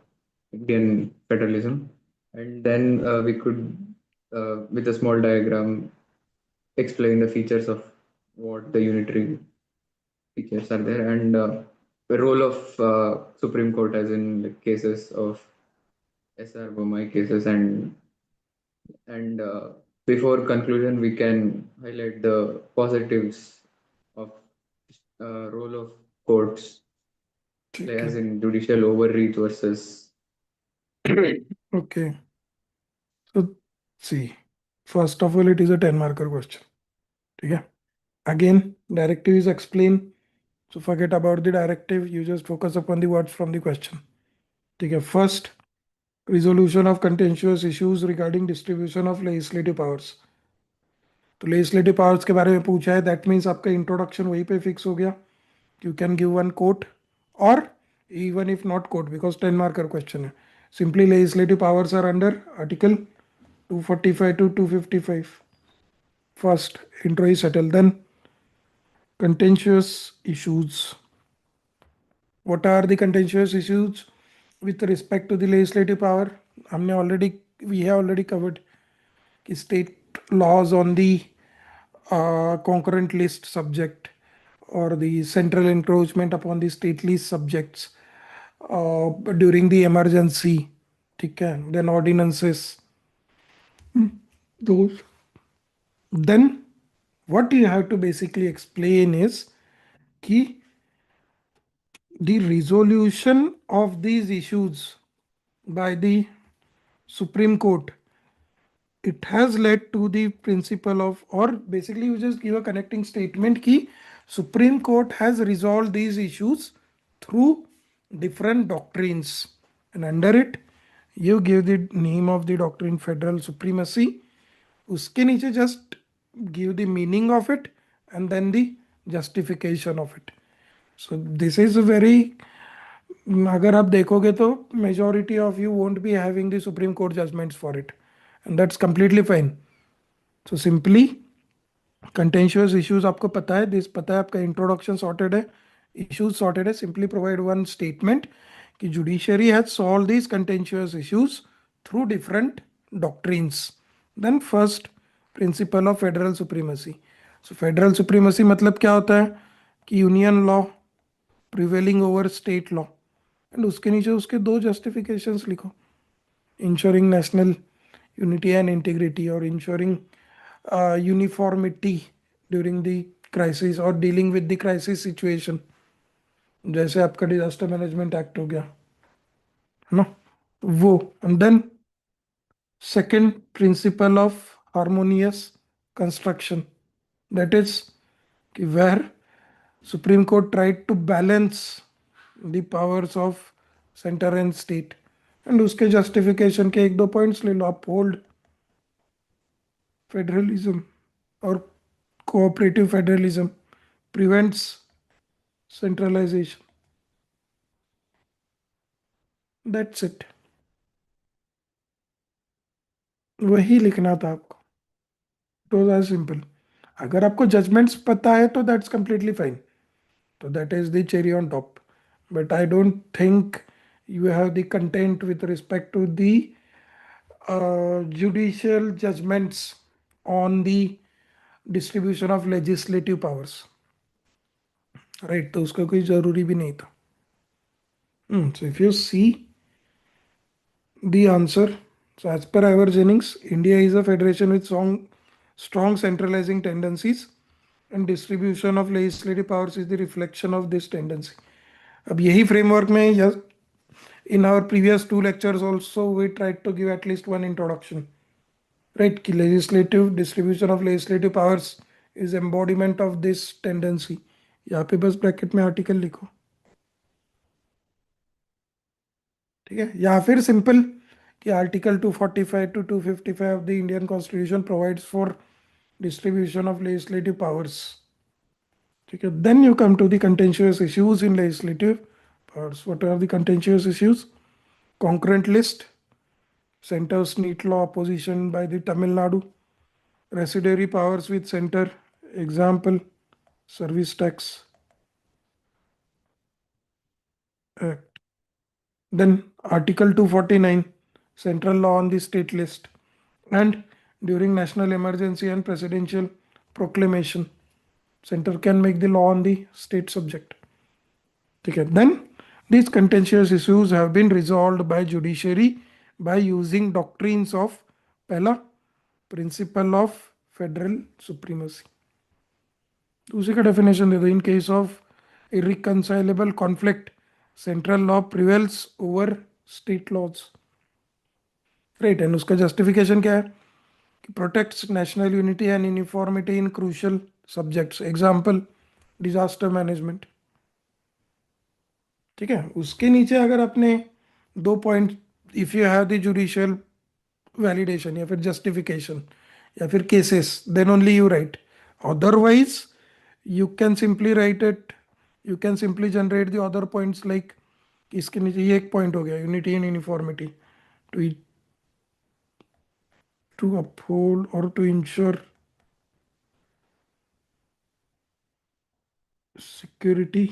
H: Indian federalism, and then we could, with a small diagram, explain the features of what the unitary features are there, and the role of Supreme Court as in like cases of SR Bommai cases, and before conclusion we can highlight the positives of role of courts as in judicial overreach versus.
A: Okay. So see, first of all, it is a 10 marker question. Okay. Again, directive is explained. So forget about the directive. You just focus upon the words from the question. Okay. First, resolution of contentious issues regarding distribution of legislative powers. तो legislative powers के बारे में पूछा है. That means आपका introduction वहीं पे fix हो गया. You can give one quote or even if not quote because 10 marker question है. Simply legislative powers are under article 245 to 255. First, intro is settled. Then contentious issues. What are the contentious issues with respect to the legislative power? We have already covered state laws on the concurrent list subject or the central encroachment upon the state list subjects during the emergency. Okay. Then ordinances. Those. Then what you have to basically explain is key the resolution of these issues by the Supreme Court, it has led to the principle of, or basically you just give a connecting statement key Supreme Court has resolved these issues through different doctrines, and under it you give the name of the doctrine federal supremacy. Uske niche just give the meaning of it and then the justification of it. So this is a very अगर आप देखोगे तो majority of you won't be having the Supreme Court judgments for it, and that's completely fine. So simply contentious issues आपको पता है, this पता है, आपका introduction sorted है, issues sorted है, simply provide one statement कि judiciary has solved these contentious issues through different doctrines. Then first principle of federal supremacy. So federal supremacy मतलब क्या होता है कि union law prevailing over state law, and उसके नीचे उसके दो जस्टिफिकेशंस लिखो, ensuring national unity and integrity और ensuring uniformity during the crisis और dealing with the crisis situation, जैसे आपका डिजास्टर मैनेजमेंट एक्ट हो गया है ना, वो. And then second principle of harmonious construction, that is कि where Supreme Court tried to balance the powers of center and state. And उसके जस्टिफिकेशन के एक दो पॉइंट्स ले लो आप, होल्ड फेडरलिज्म और cooperative federalism, prevents centralisation, that's it. वही लिखना था आपको, इट वाज एज सिंपल. अगर आपको जजमेंट्स पता है तो दैट्स कंप्लीटली फाइन, तो that is the cherry on top. But I don't think you have the content with respect to the judicial judgments on the distribution of legislative powers, right? तो उसका कोई जरूरी भी नहीं था. So if you see the answer, so as per Ivor Jennings, India is a federation with strong centralizing tendencies, and distribution of legislative powers is the reflection of this tendency. अब यही framework में in our previous two lectures also we tried to give at least one introduction, right? कि legislative distribution of legislative powers is embodiment of this tendency. यहाँ पे बस bracket में article लिखो, ठीक है? या फिर सिंपल कि article 245 to 255 of the Indian Constitution provides for distribution of legislative powers, ठीक है? Then you come to the contentious issues in legislative powers. What are the contentious issues? Concurrent list, center's neat law opposition by the Tamil Nadu, residuary powers with center, example service tax act. Then article 249, central law on the state list, and during national emergency and presidential proclamation, center can make the law on the state subject. Okay, then these contentious issues have been resolved by judiciary by using doctrines of पहला principle of federal supremacy. उसी का definition दे दो, in case of irreconcilable conflict central law prevails over state laws, right? And उसका justification क्या है कि protects national unity and uniformity in crucial subjects, example disaster management, ठीक है? उसके नीचे अगर आपने दो point, if you have the judicial validation या फिर जस्टिफिकेशन या फिर cases, then only you write. Otherwise you can simply write it, you can simply generate the other points like इसके नीचे ये एक पॉइंट हो गया, unity and uniformity, to uphold or to ensure security,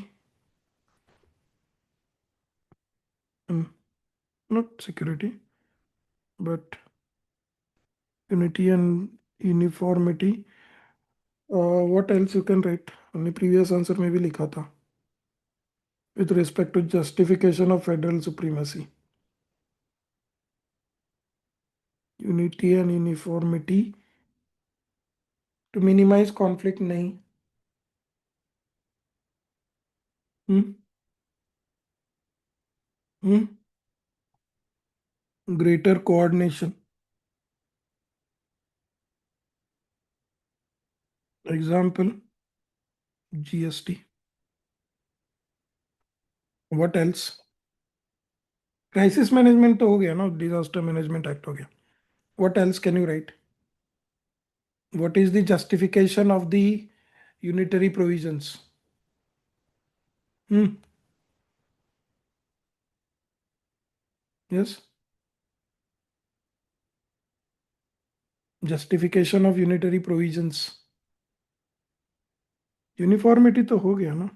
A: not security but unity and uniformity. What else you can write? हमने previous answer में भी लिखा था with respect to justification of federal supremacy, unity and uniformity to minimize conflict नहीं. Greater coordination, example GST. What else? Crisis management तो हो गया ना, डिजास्टर मैनेजमेंट एक्ट हो गया. What else can you write? What is the justification of the unitary provisions? Yes, justification of unitary provisions. Uniformity तो हो गया ना.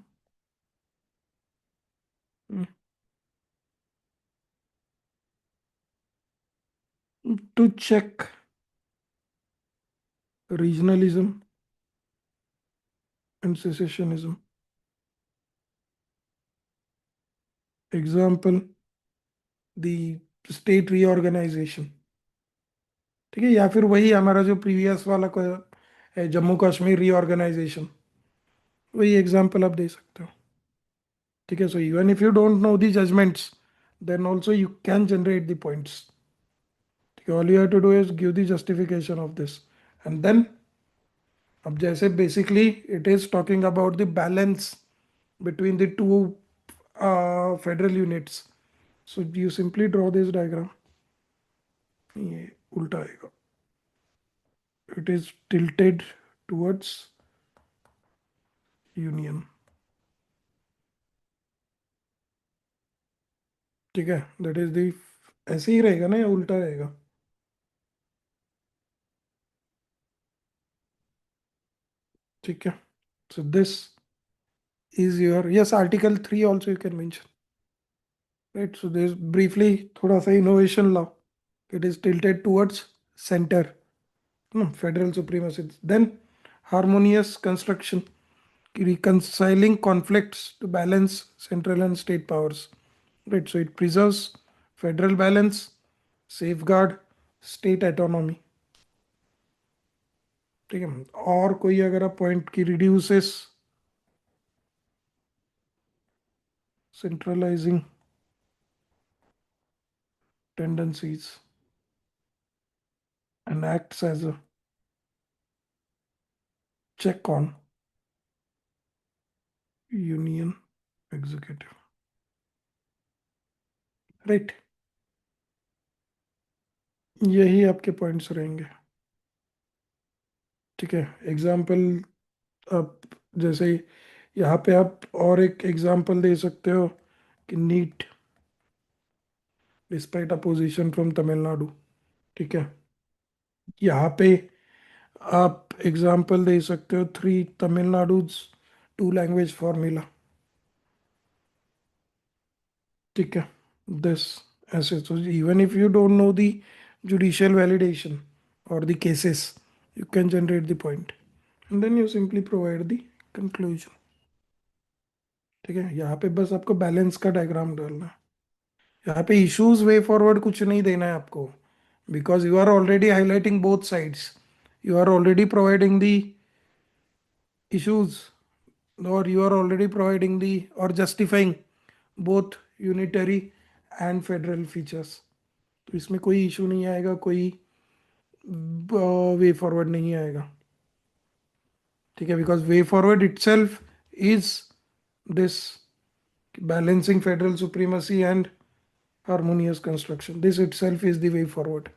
A: To check regionalism and secessionism. Example, the state reorganization. ठीक है, या फिर वही हमारा जो प्रीवियस वाला है, जम्मू कश्मीर रीऑर्गेनाइजेशन, वही एग्जांपल आप दे सकते हो. ठीक है, so even if you don't know the judgements, then also you can generate the points. ठीक है, all you have to do is give the justification of this and then. अब जैसे basically it is talking about the balance between the two federal units. So you simply draw this diagram. ये उल्टा आएगा. It is tilted towards union. ठीक है, that is the ऐसे ही रहेगा ना या उल्टा रहेगा. ठीक है, so this is your, yes, article 3 also you can mention. Right, so this briefly थोड़ा सा innovation law. It is tilted towards center, no, federal supremacy. Then harmonious construction, reconciling conflicts to balance central and state powers. Right, so it preserves federal balance, safeguard state autonomy. ठीक है, और कोई अगर आप point की reduces centralizing tendencies and acts as a check on union executive. Right, यही आपके points रहेंगे. ठीक है, एग्जाम्पल आप जैसे यहाँ पे आप और एक एग्जाम्पल दे सकते हो कि NEET despite opposition from Tamil Nadu. ठीक है, यहाँ पे आप एग्जाम्पल दे सकते हो 3 तमिलनाडु's 2 लैंग्वेज फॉर्मूला. ठीक है, दिस ऐसे. so even if you don't know the judicial validation or the cases, you can generate the point and then you simply provide the conclusion. ठीक है, यहाँ पे बस आपको बैलेंस का डायग्राम डालना है. यहाँ पे इश्यूज वे फॉरवर्ड कुछ नहीं देना है आपको, because you are already highlighting both sides. You are already providing the issues, or you are already providing the or justifying both unitary and federal features. तो इसमें कोई इशू नहीं आएगा, कोई वे फॉरवर्ड नहीं आएगा. ठीक है, because way forward itself is this balancing federal supremacy and harmonious construction. This itself is the way forward.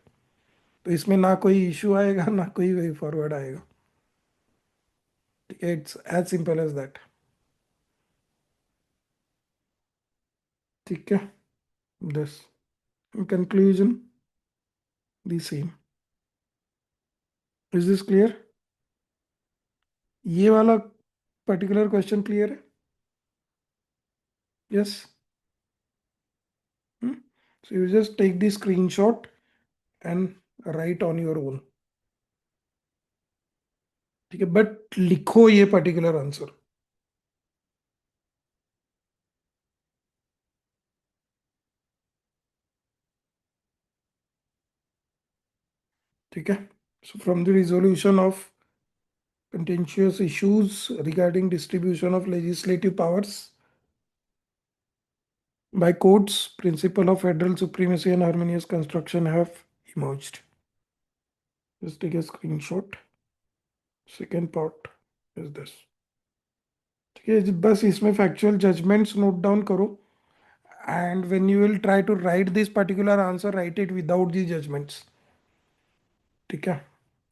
A: तो इसमें ना कोई इशू आएगा ना कोई वे फॉरवर्ड आएगा. ठीक है, it's as simple as that. ठीक है, this in conclusion the same. Is this clear? ये वाला पर्टिकुलर क्वेश्चन क्लियर है? Yes. So you just take the screenshot and write on your own. ठीक है, बट लिखो ये पर्टिकुलर आंसर. ठीक है, so from the resolution of contentious issues regarding distribution of legislative powers by courts, principle of federal supremacy and harmonious construction have emerged. Just take a screenshot. Second part is this. ठीक है, बस इसमें factual judgements note down करो, and when you will try to write this particular answer, write it without the judgments. ठीक है,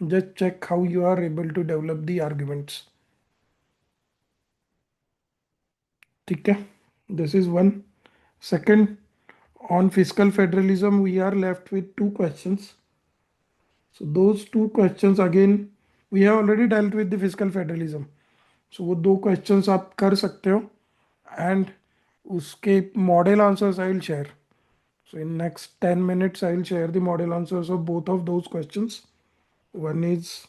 A: just check how you are able to develop the arguments. ठीक है, this is one. Second, On fiscal federalism, we are left with 2 questions. So those 2 questions again, we have already dealt with the fiscal federalism. So वो 2 questions आप कर सकते हो and उसके model answers I will share. So in next 10 minutes I will share the model answers of both of those questions. One is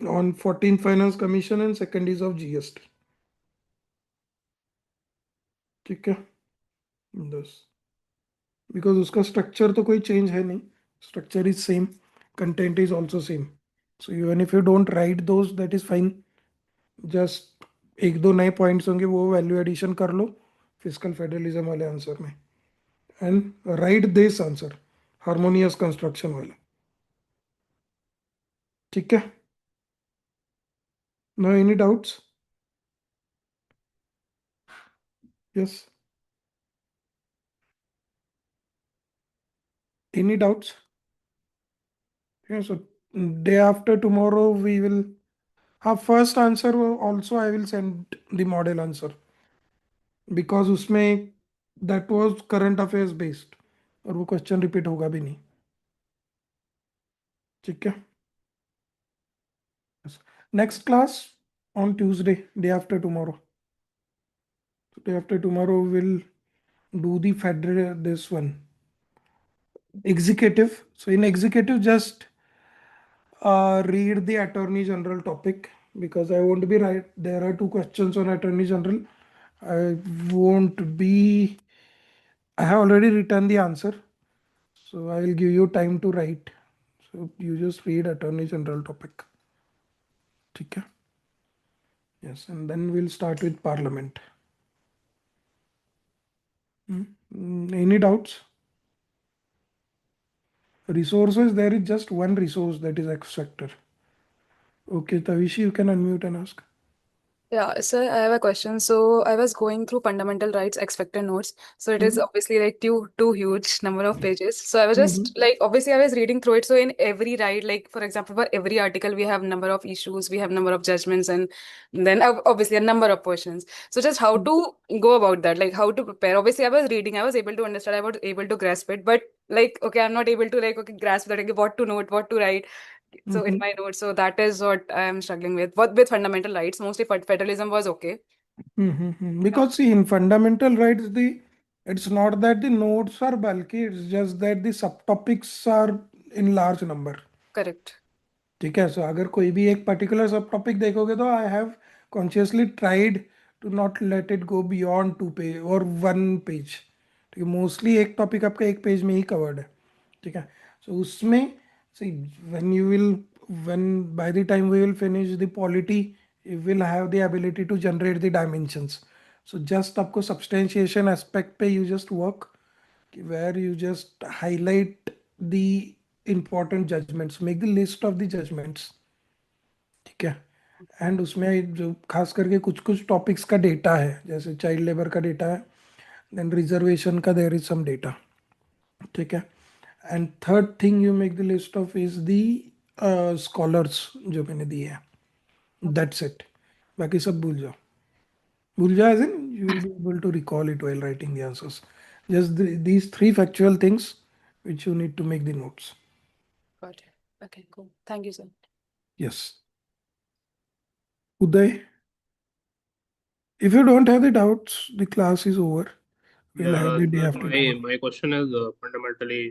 A: on 14th Finance Commission and second is of GST. ठीक है, बस because उसका structure तो कोई change है नहीं, structure is same, content is also same. So even if you don't write those, that is fine. Just एक दो नए पॉइंट्स होंगे वो वैल्यू एडिशन कर लो फिजिकल फेडरलिज्म वाले आंसर में and write this answer harmonious construction वाला. ठीक है, no any doubts? Yes, any doubts? So day after tomorrow we will हाँ first answer also I will send the model answer because उसमें that was current affairs based और वो question repeat होगा भी नहीं. ठीक है, next class on Tuesday, day after tomorrow. Day after tomorrow we'll do the federal this one executive. So in executive, just read the attorney general topic because I won't be right. There are 2 questions on attorney general. I won't be. I have already written the answer, so I will give you time to write. So you just read attorney general topic. Okay. Yes, and then we'll start with parliament. Any doubts? Resources, there is just one resource, that is X factor. Okay, Tavishi, you can unmute and ask.
C: Yeah, sir, I have a question. So I was going through fundamental rights expected notes. So it is obviously like two huge number of pages. So I was just like obviously I was reading through it. So in every right, like for example, for every article we have number of issues, we have number of judgments, and then obviously a number of portions. So just how to go about that, like how to prepare. Obviously I was reading, I was able to understand, I was able to grasp it, but like okay, I'm not able to like okay grasp that, okay, what to note, what to write. So in my notes, so that is what I am struggling with. What with fundamental rights, mostly federalism was okay.
A: Because see, in fundamental rights, it's not that the notes are bulky, it's just that the subtopics are in large number.
C: Correct.
A: ठीक है, सो अगर कोई भी एक particular सब topic देखोगे तो I have consciously tried to not let it go beyond 2 page और 1 पेज. ठीक है, मोस्टली एक टॉपिक आपका एक पेज में ही कवर्ड है. ठीक है, सो उसमें see when you will when by the time we will finish the polity you will have the ability to generate the dimensions. So just आपको सब्सटेंशिएशन एस्पेक्ट पे you just work where you just highlight the important judgments, make the list of the judgments. ठीक है, and उसमें जो खास करके कुछ कुछ टॉपिक्स का डेटा है, जैसे चाइल्ड लेबर का डेटा है, देन रिजर्वेशन का देयर इज सम डेटा. ठीक है, and third thing you make the list of is the scholars जो मैंने दिए हैं. दैट्स इट, बाकी सब भूल जाओ. भूल जाओ again you will be able to recall it while writing the answers. Just these 3 factual things which you need to make the notes.
C: Got it. Okay, cool. Thank you, sir.
A: Yes. Uday, if you don't have the doubts, the class is over. We'll have the day after tomorrow.
F: My question is fundamentally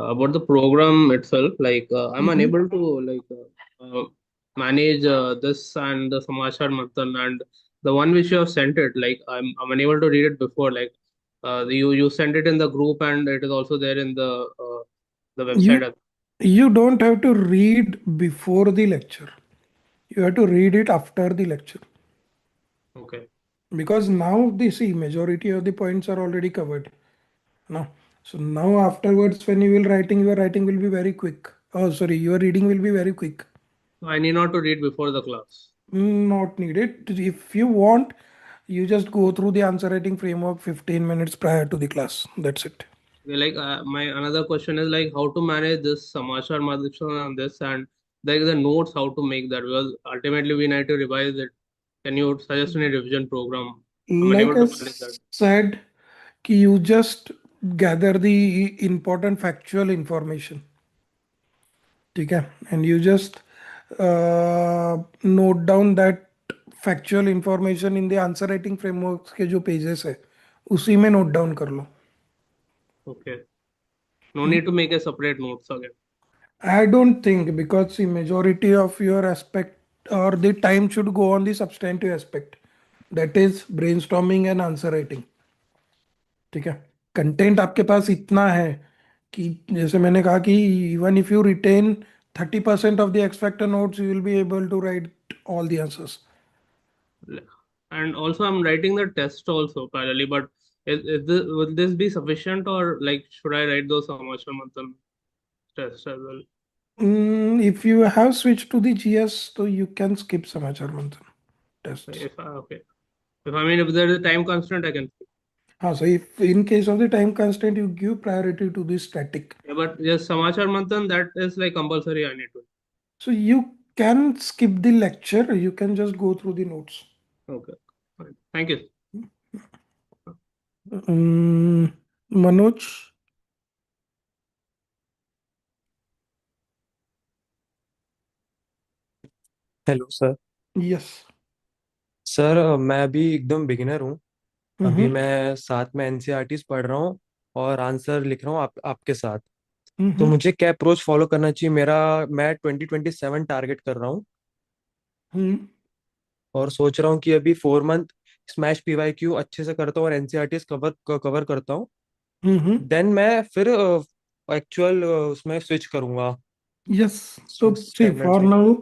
F: about the program itself. Like I'm unable to manage this and the Samachar Manthan and the one which you have sent it. Like I'm unable to read it before. Like you send it in the group and it is also there in the website.
A: You don't have to read before the lecture. You have to read it after the lecture.
F: Okay.
A: Because now see majority of the points are already covered. No. So now afterwards when you will writing, your writing will be very quick. Oh, sorry, your reading will be very quick.
F: So I need not to read before the class.
A: Not needed. If you want, you just go through the answer writing framework 15 minutes prior to the class. That's it.
F: Okay, like my another question is like how to manage this Samachar Madhushan and this and like the notes, how to make that, because ultimately we need to revise it Can you suggest any revision program? I'm
A: Like
F: unable
A: I
F: to manage that.
A: said, कि you just gather the important factual information. ठीक है, and you just note down that factual information in the answer writing frameworks के जो pages है उसी में note down कर लो.
F: Okay. No need to make a separate notes again.
A: I don't think, because the majority of your aspect or the time should go on the substantive aspect, that is brainstorming and answer writing. ठीक है, content आपके पास इतना है कि जैसे मैंने कहा कि even if you written 30% of the expected notes you will be able to write all the answers.
F: And also, I'm writing the test also parallelly, but will this be sufficient, or like should I write those Samachar Manthan tests as well?
A: If you have switched to the GS, so you can skip Samachar Manthan tests.
F: Okay. If there is a time constraint, I can.
A: So if in case of the time constraint, you give priority to the static.
F: Yeah, but yes, Samachar Manthan, that is like compulsory. I need to.
A: So you can skip the lecture. You can just go through the notes.
F: Okay. Fine. Thank you.
A: Manoj.
I: Hello sir.
A: Yes.
I: Sir मैं अभी एकदम beginner हूँ. अभी
A: Mm-hmm.
I: मैं साथ में NCERTs पढ़ रहा हूँ और आंसर लिख रहा हूँ आपके साथ. तो
A: Mm-hmm.
I: मुझे क्या अप्रोच फॉलो करना चाहिए? मैं 2027 टारगेट कर रहा हूँ
A: Mm-hmm.
I: और सोच रहा हूँ कि अभी 4 मंथ स्मैश पीवाईक्यू अच्छे से करता हूँ और एनसीईआरटीज कवर करता हूँ.
A: Mm-hmm.
I: देन मैं फिर एक्चुअल उसमें स्विच करूंगा
A: Yes. So see,
I: standards
A: for
I: में.
A: now,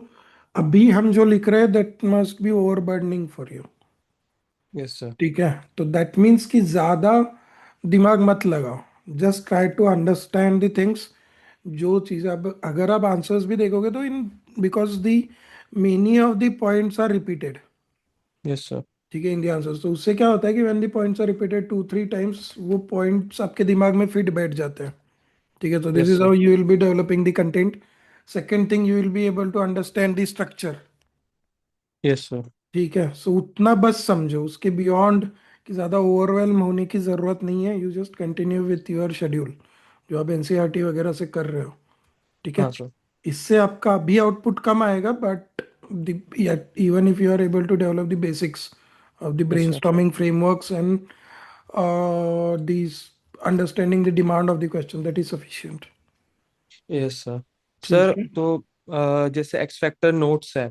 A: अभी हम जो लिख रहे हैं that must be overburdening for you.
I: Yes sir.
A: ठीक है, तो that means कि ज्यादा दिमाग मत लगाओ. Just try to understand the things. जो चीज़ अब अगर आप आंसर्स भी देखोगे तो इन because the many of the points are repeated.
I: Yes sir.
A: ठीक है, इन दी आंसर्स. तो उससे क्या होता है कि when the points are repeated 2-3 times वो पॉइंट्स आपके दिमाग में फिट बैठ जाते हैं. ठीक है, तो this
I: yes
A: is
I: sir.
A: How you will be developing the content. Second thing, you will be able to understand the structure.
I: Yes sir.
A: ठीक है, सो उतना बस समझो, उसके बियॉन्ड कि ज़्यादा ओवरवेलम होने की ज़रूरत नहीं है. You just continue with your schedule जो आप एनसीईआरटी वगैरह से कर रहे हो. ठीक है,
I: हाँ सर.
A: इससे आपका अभी आउटपुट कम आएगा, but even if you are able to develop the basics of the
I: yes sir.
A: Brainstorming frameworks and these understanding the demand of the question, that is sufficient.
I: Yes sir.
A: ठीक
I: sir
A: है.
I: तो जैसे x factor notes है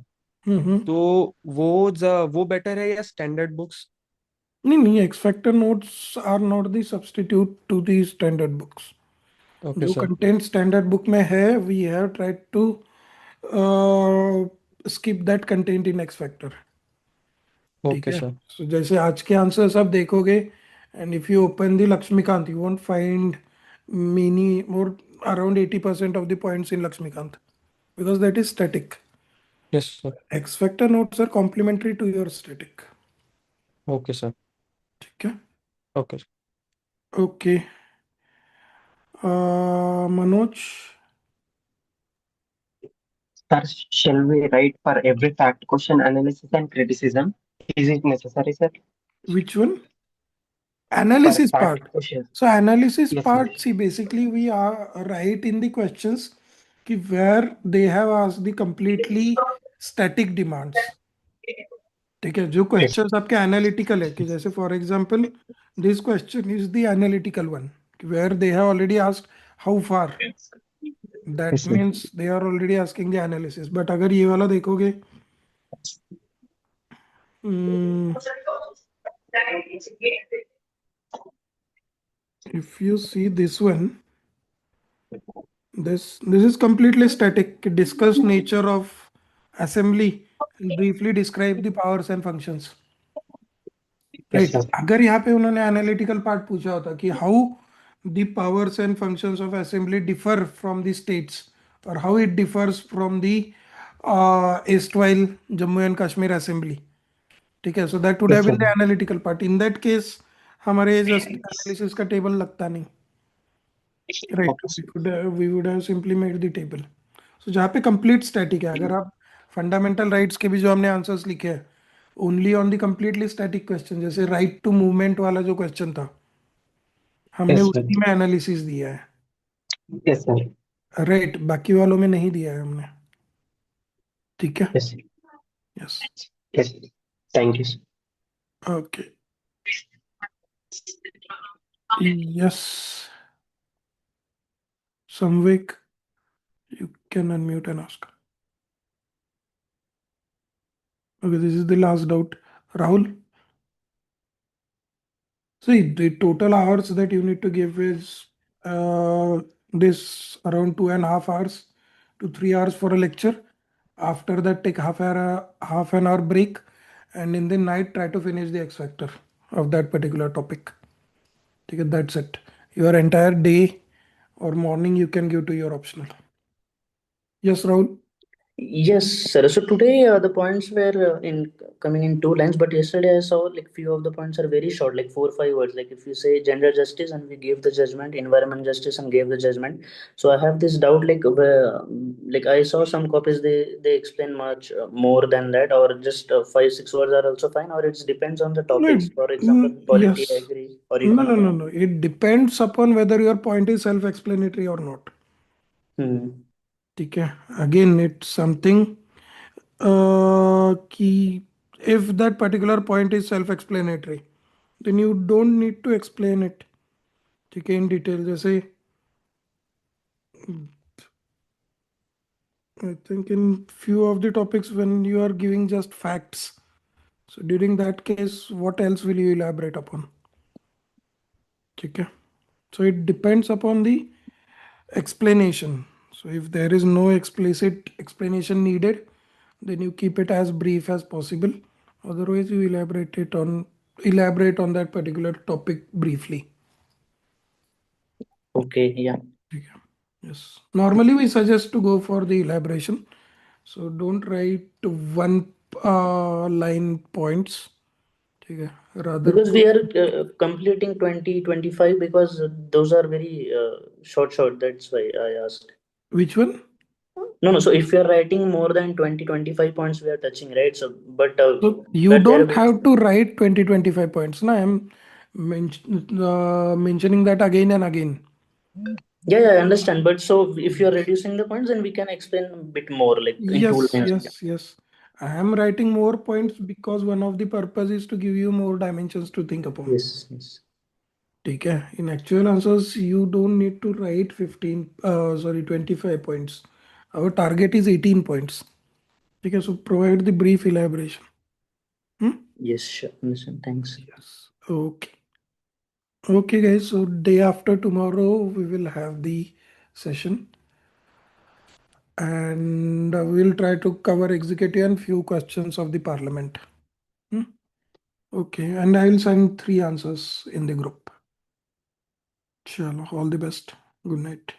A: हम्म.
I: तो वो better है या standard books?
A: नहीं नहीं, X factor notes are not the substitute to the standard books.
I: Okay
A: जो
I: सर.
A: कंटेंट स्टैंडर्ड बुक में है, we have tried to skip that content in X factor. ठीक
I: ओके
A: है,
I: सर.
A: सो जैसे आज के आंसर्स आप देखोगे, and if you open the Laxmikanth, you won't find many more around 80% of the points in Lakshmikant, because that is static.
I: Yes sir.
A: X factor notes are complementary to your static.
I: Okay sir.
A: ठीक है.
I: Okay.
A: Okay. Manoj.
G: Sir, shall we write for every fact question analysis and criticism? Is it necessary, sir?
A: Which one?
G: For
A: Analysis
G: fact
A: part.
G: questions.
A: So analysis
G: Yes, sir.
A: part, see, basically we are right in the questions कि where they have asked the completely static demands. ठीक है, जो questions आपके analytical है, कि जैसे for example this question is the analytical one, where they have already asked how far. That
I: yes sir.
A: Means they are already asking the analysis. But अगर ये वाला देखोगे, if you see this one, this is completely static. Discuss nature of assembly and briefly describe the powers and functions.
G: Yes,
A: right.
G: sir.
A: अगर यहाँ पे उन्होंने analytical part पूछा होता कि how the powers and functions of assembly differ from the states, और how it differs from the erstwhile Jammu and Kashmir assembly. ठीक है, so that would have
G: Yes,
A: been
G: sir.
A: The analytical part. In that case हमारे just analysis का table लगता नहीं. Right,
G: Okay, sir.
A: We would have simply made the table. So जहाँ पे complete static है, अगर आप फंडामेंटल राइट्स के भी जो हमने आंसर्स लिखे हैं only on the completely static question, जैसे राइट टू मूवमेंट वाला जो क्वेश्चन था, हमने
G: यस सर।
A: उसी में एनालिसिस दिया है।
G: Yes sir.
A: राइट, बाकी वालों में नहीं दिया है हमने। ठीक है।
G: Yes
A: yes.
G: Yes. Thank you.
A: Okay. Yes, Samvik, you can unmute and ask. Okay, this is the last doubt. Rahul, see, the total hours that you need to give is this around 2.5 hours to 3 hours for a lecture. After that, take half an hour break, and in the night, try to finish the X factor of that particular topic. Okay, that's it. Your entire day or morning you can give to your optional. Yes, Rahul.
J: Yes, sir. So today the points were in coming in two lines, but yesterday I saw like few of the points are very short, like 4 or 5 words. Like if you say gender justice and we gave the judgment, environment justice and gave the judgment. So I have this doubt, like I saw some copies they explain much more than that, or just 5 6 words are also fine, or it depends on the topics.
A: No,
J: For example, polity,
A: yes.
J: agree, or
A: No, no,
J: economy.
A: no, no. It depends upon whether your point is self-explanatory or not.
J: Hmm.
A: Okay. Again, it's something key. If that particular point is self-explanatory, then you don't need to explain it. Okay, in detail. जैसे I think in few of the topics when you are giving just facts. So during that case, what else will you elaborate upon? Okay. So it depends upon the explanation. So if there is no explicit explanation needed, then you keep it as brief as possible. Otherwise, you elaborate on that particular topic briefly.
J: Okay, yeah.
A: Okay. Yes. Normally, we suggest to go for the elaboration. So don't write one line points. Okay. Rather,
J: Because we are completing 2025 because those are very short. That's why I asked.
A: which one?
J: No, no. So if you are writing more than 2025 points, we are touching, right? So, but
A: So you
J: that there
A: don't
J: will.
A: have to write 20-25 points. No, I'm mentioning that again and again.
J: Yeah, yeah, I understand. But so if you are reducing the points, then we can explain a bit more, like in two
A: Yes,
J: lines.
A: yes, yes. I am writing more points because one of the purpose is to give you more dimensions to think upon.
J: Yes, yes.
A: Okay. In actual answers, you don't need to write 25 points. Our target is 18 points. Okay, so provide the brief elaboration. Hmm?
J: Yes, sure. Understand. Thanks.
A: Yes. Okay. Okay, guys. So day after tomorrow, we will have the session, and we'll try to cover executive and few questions of the parliament. Hmm? Okay, and I will send 3 answers in the group. Chalo, all the best. Good night.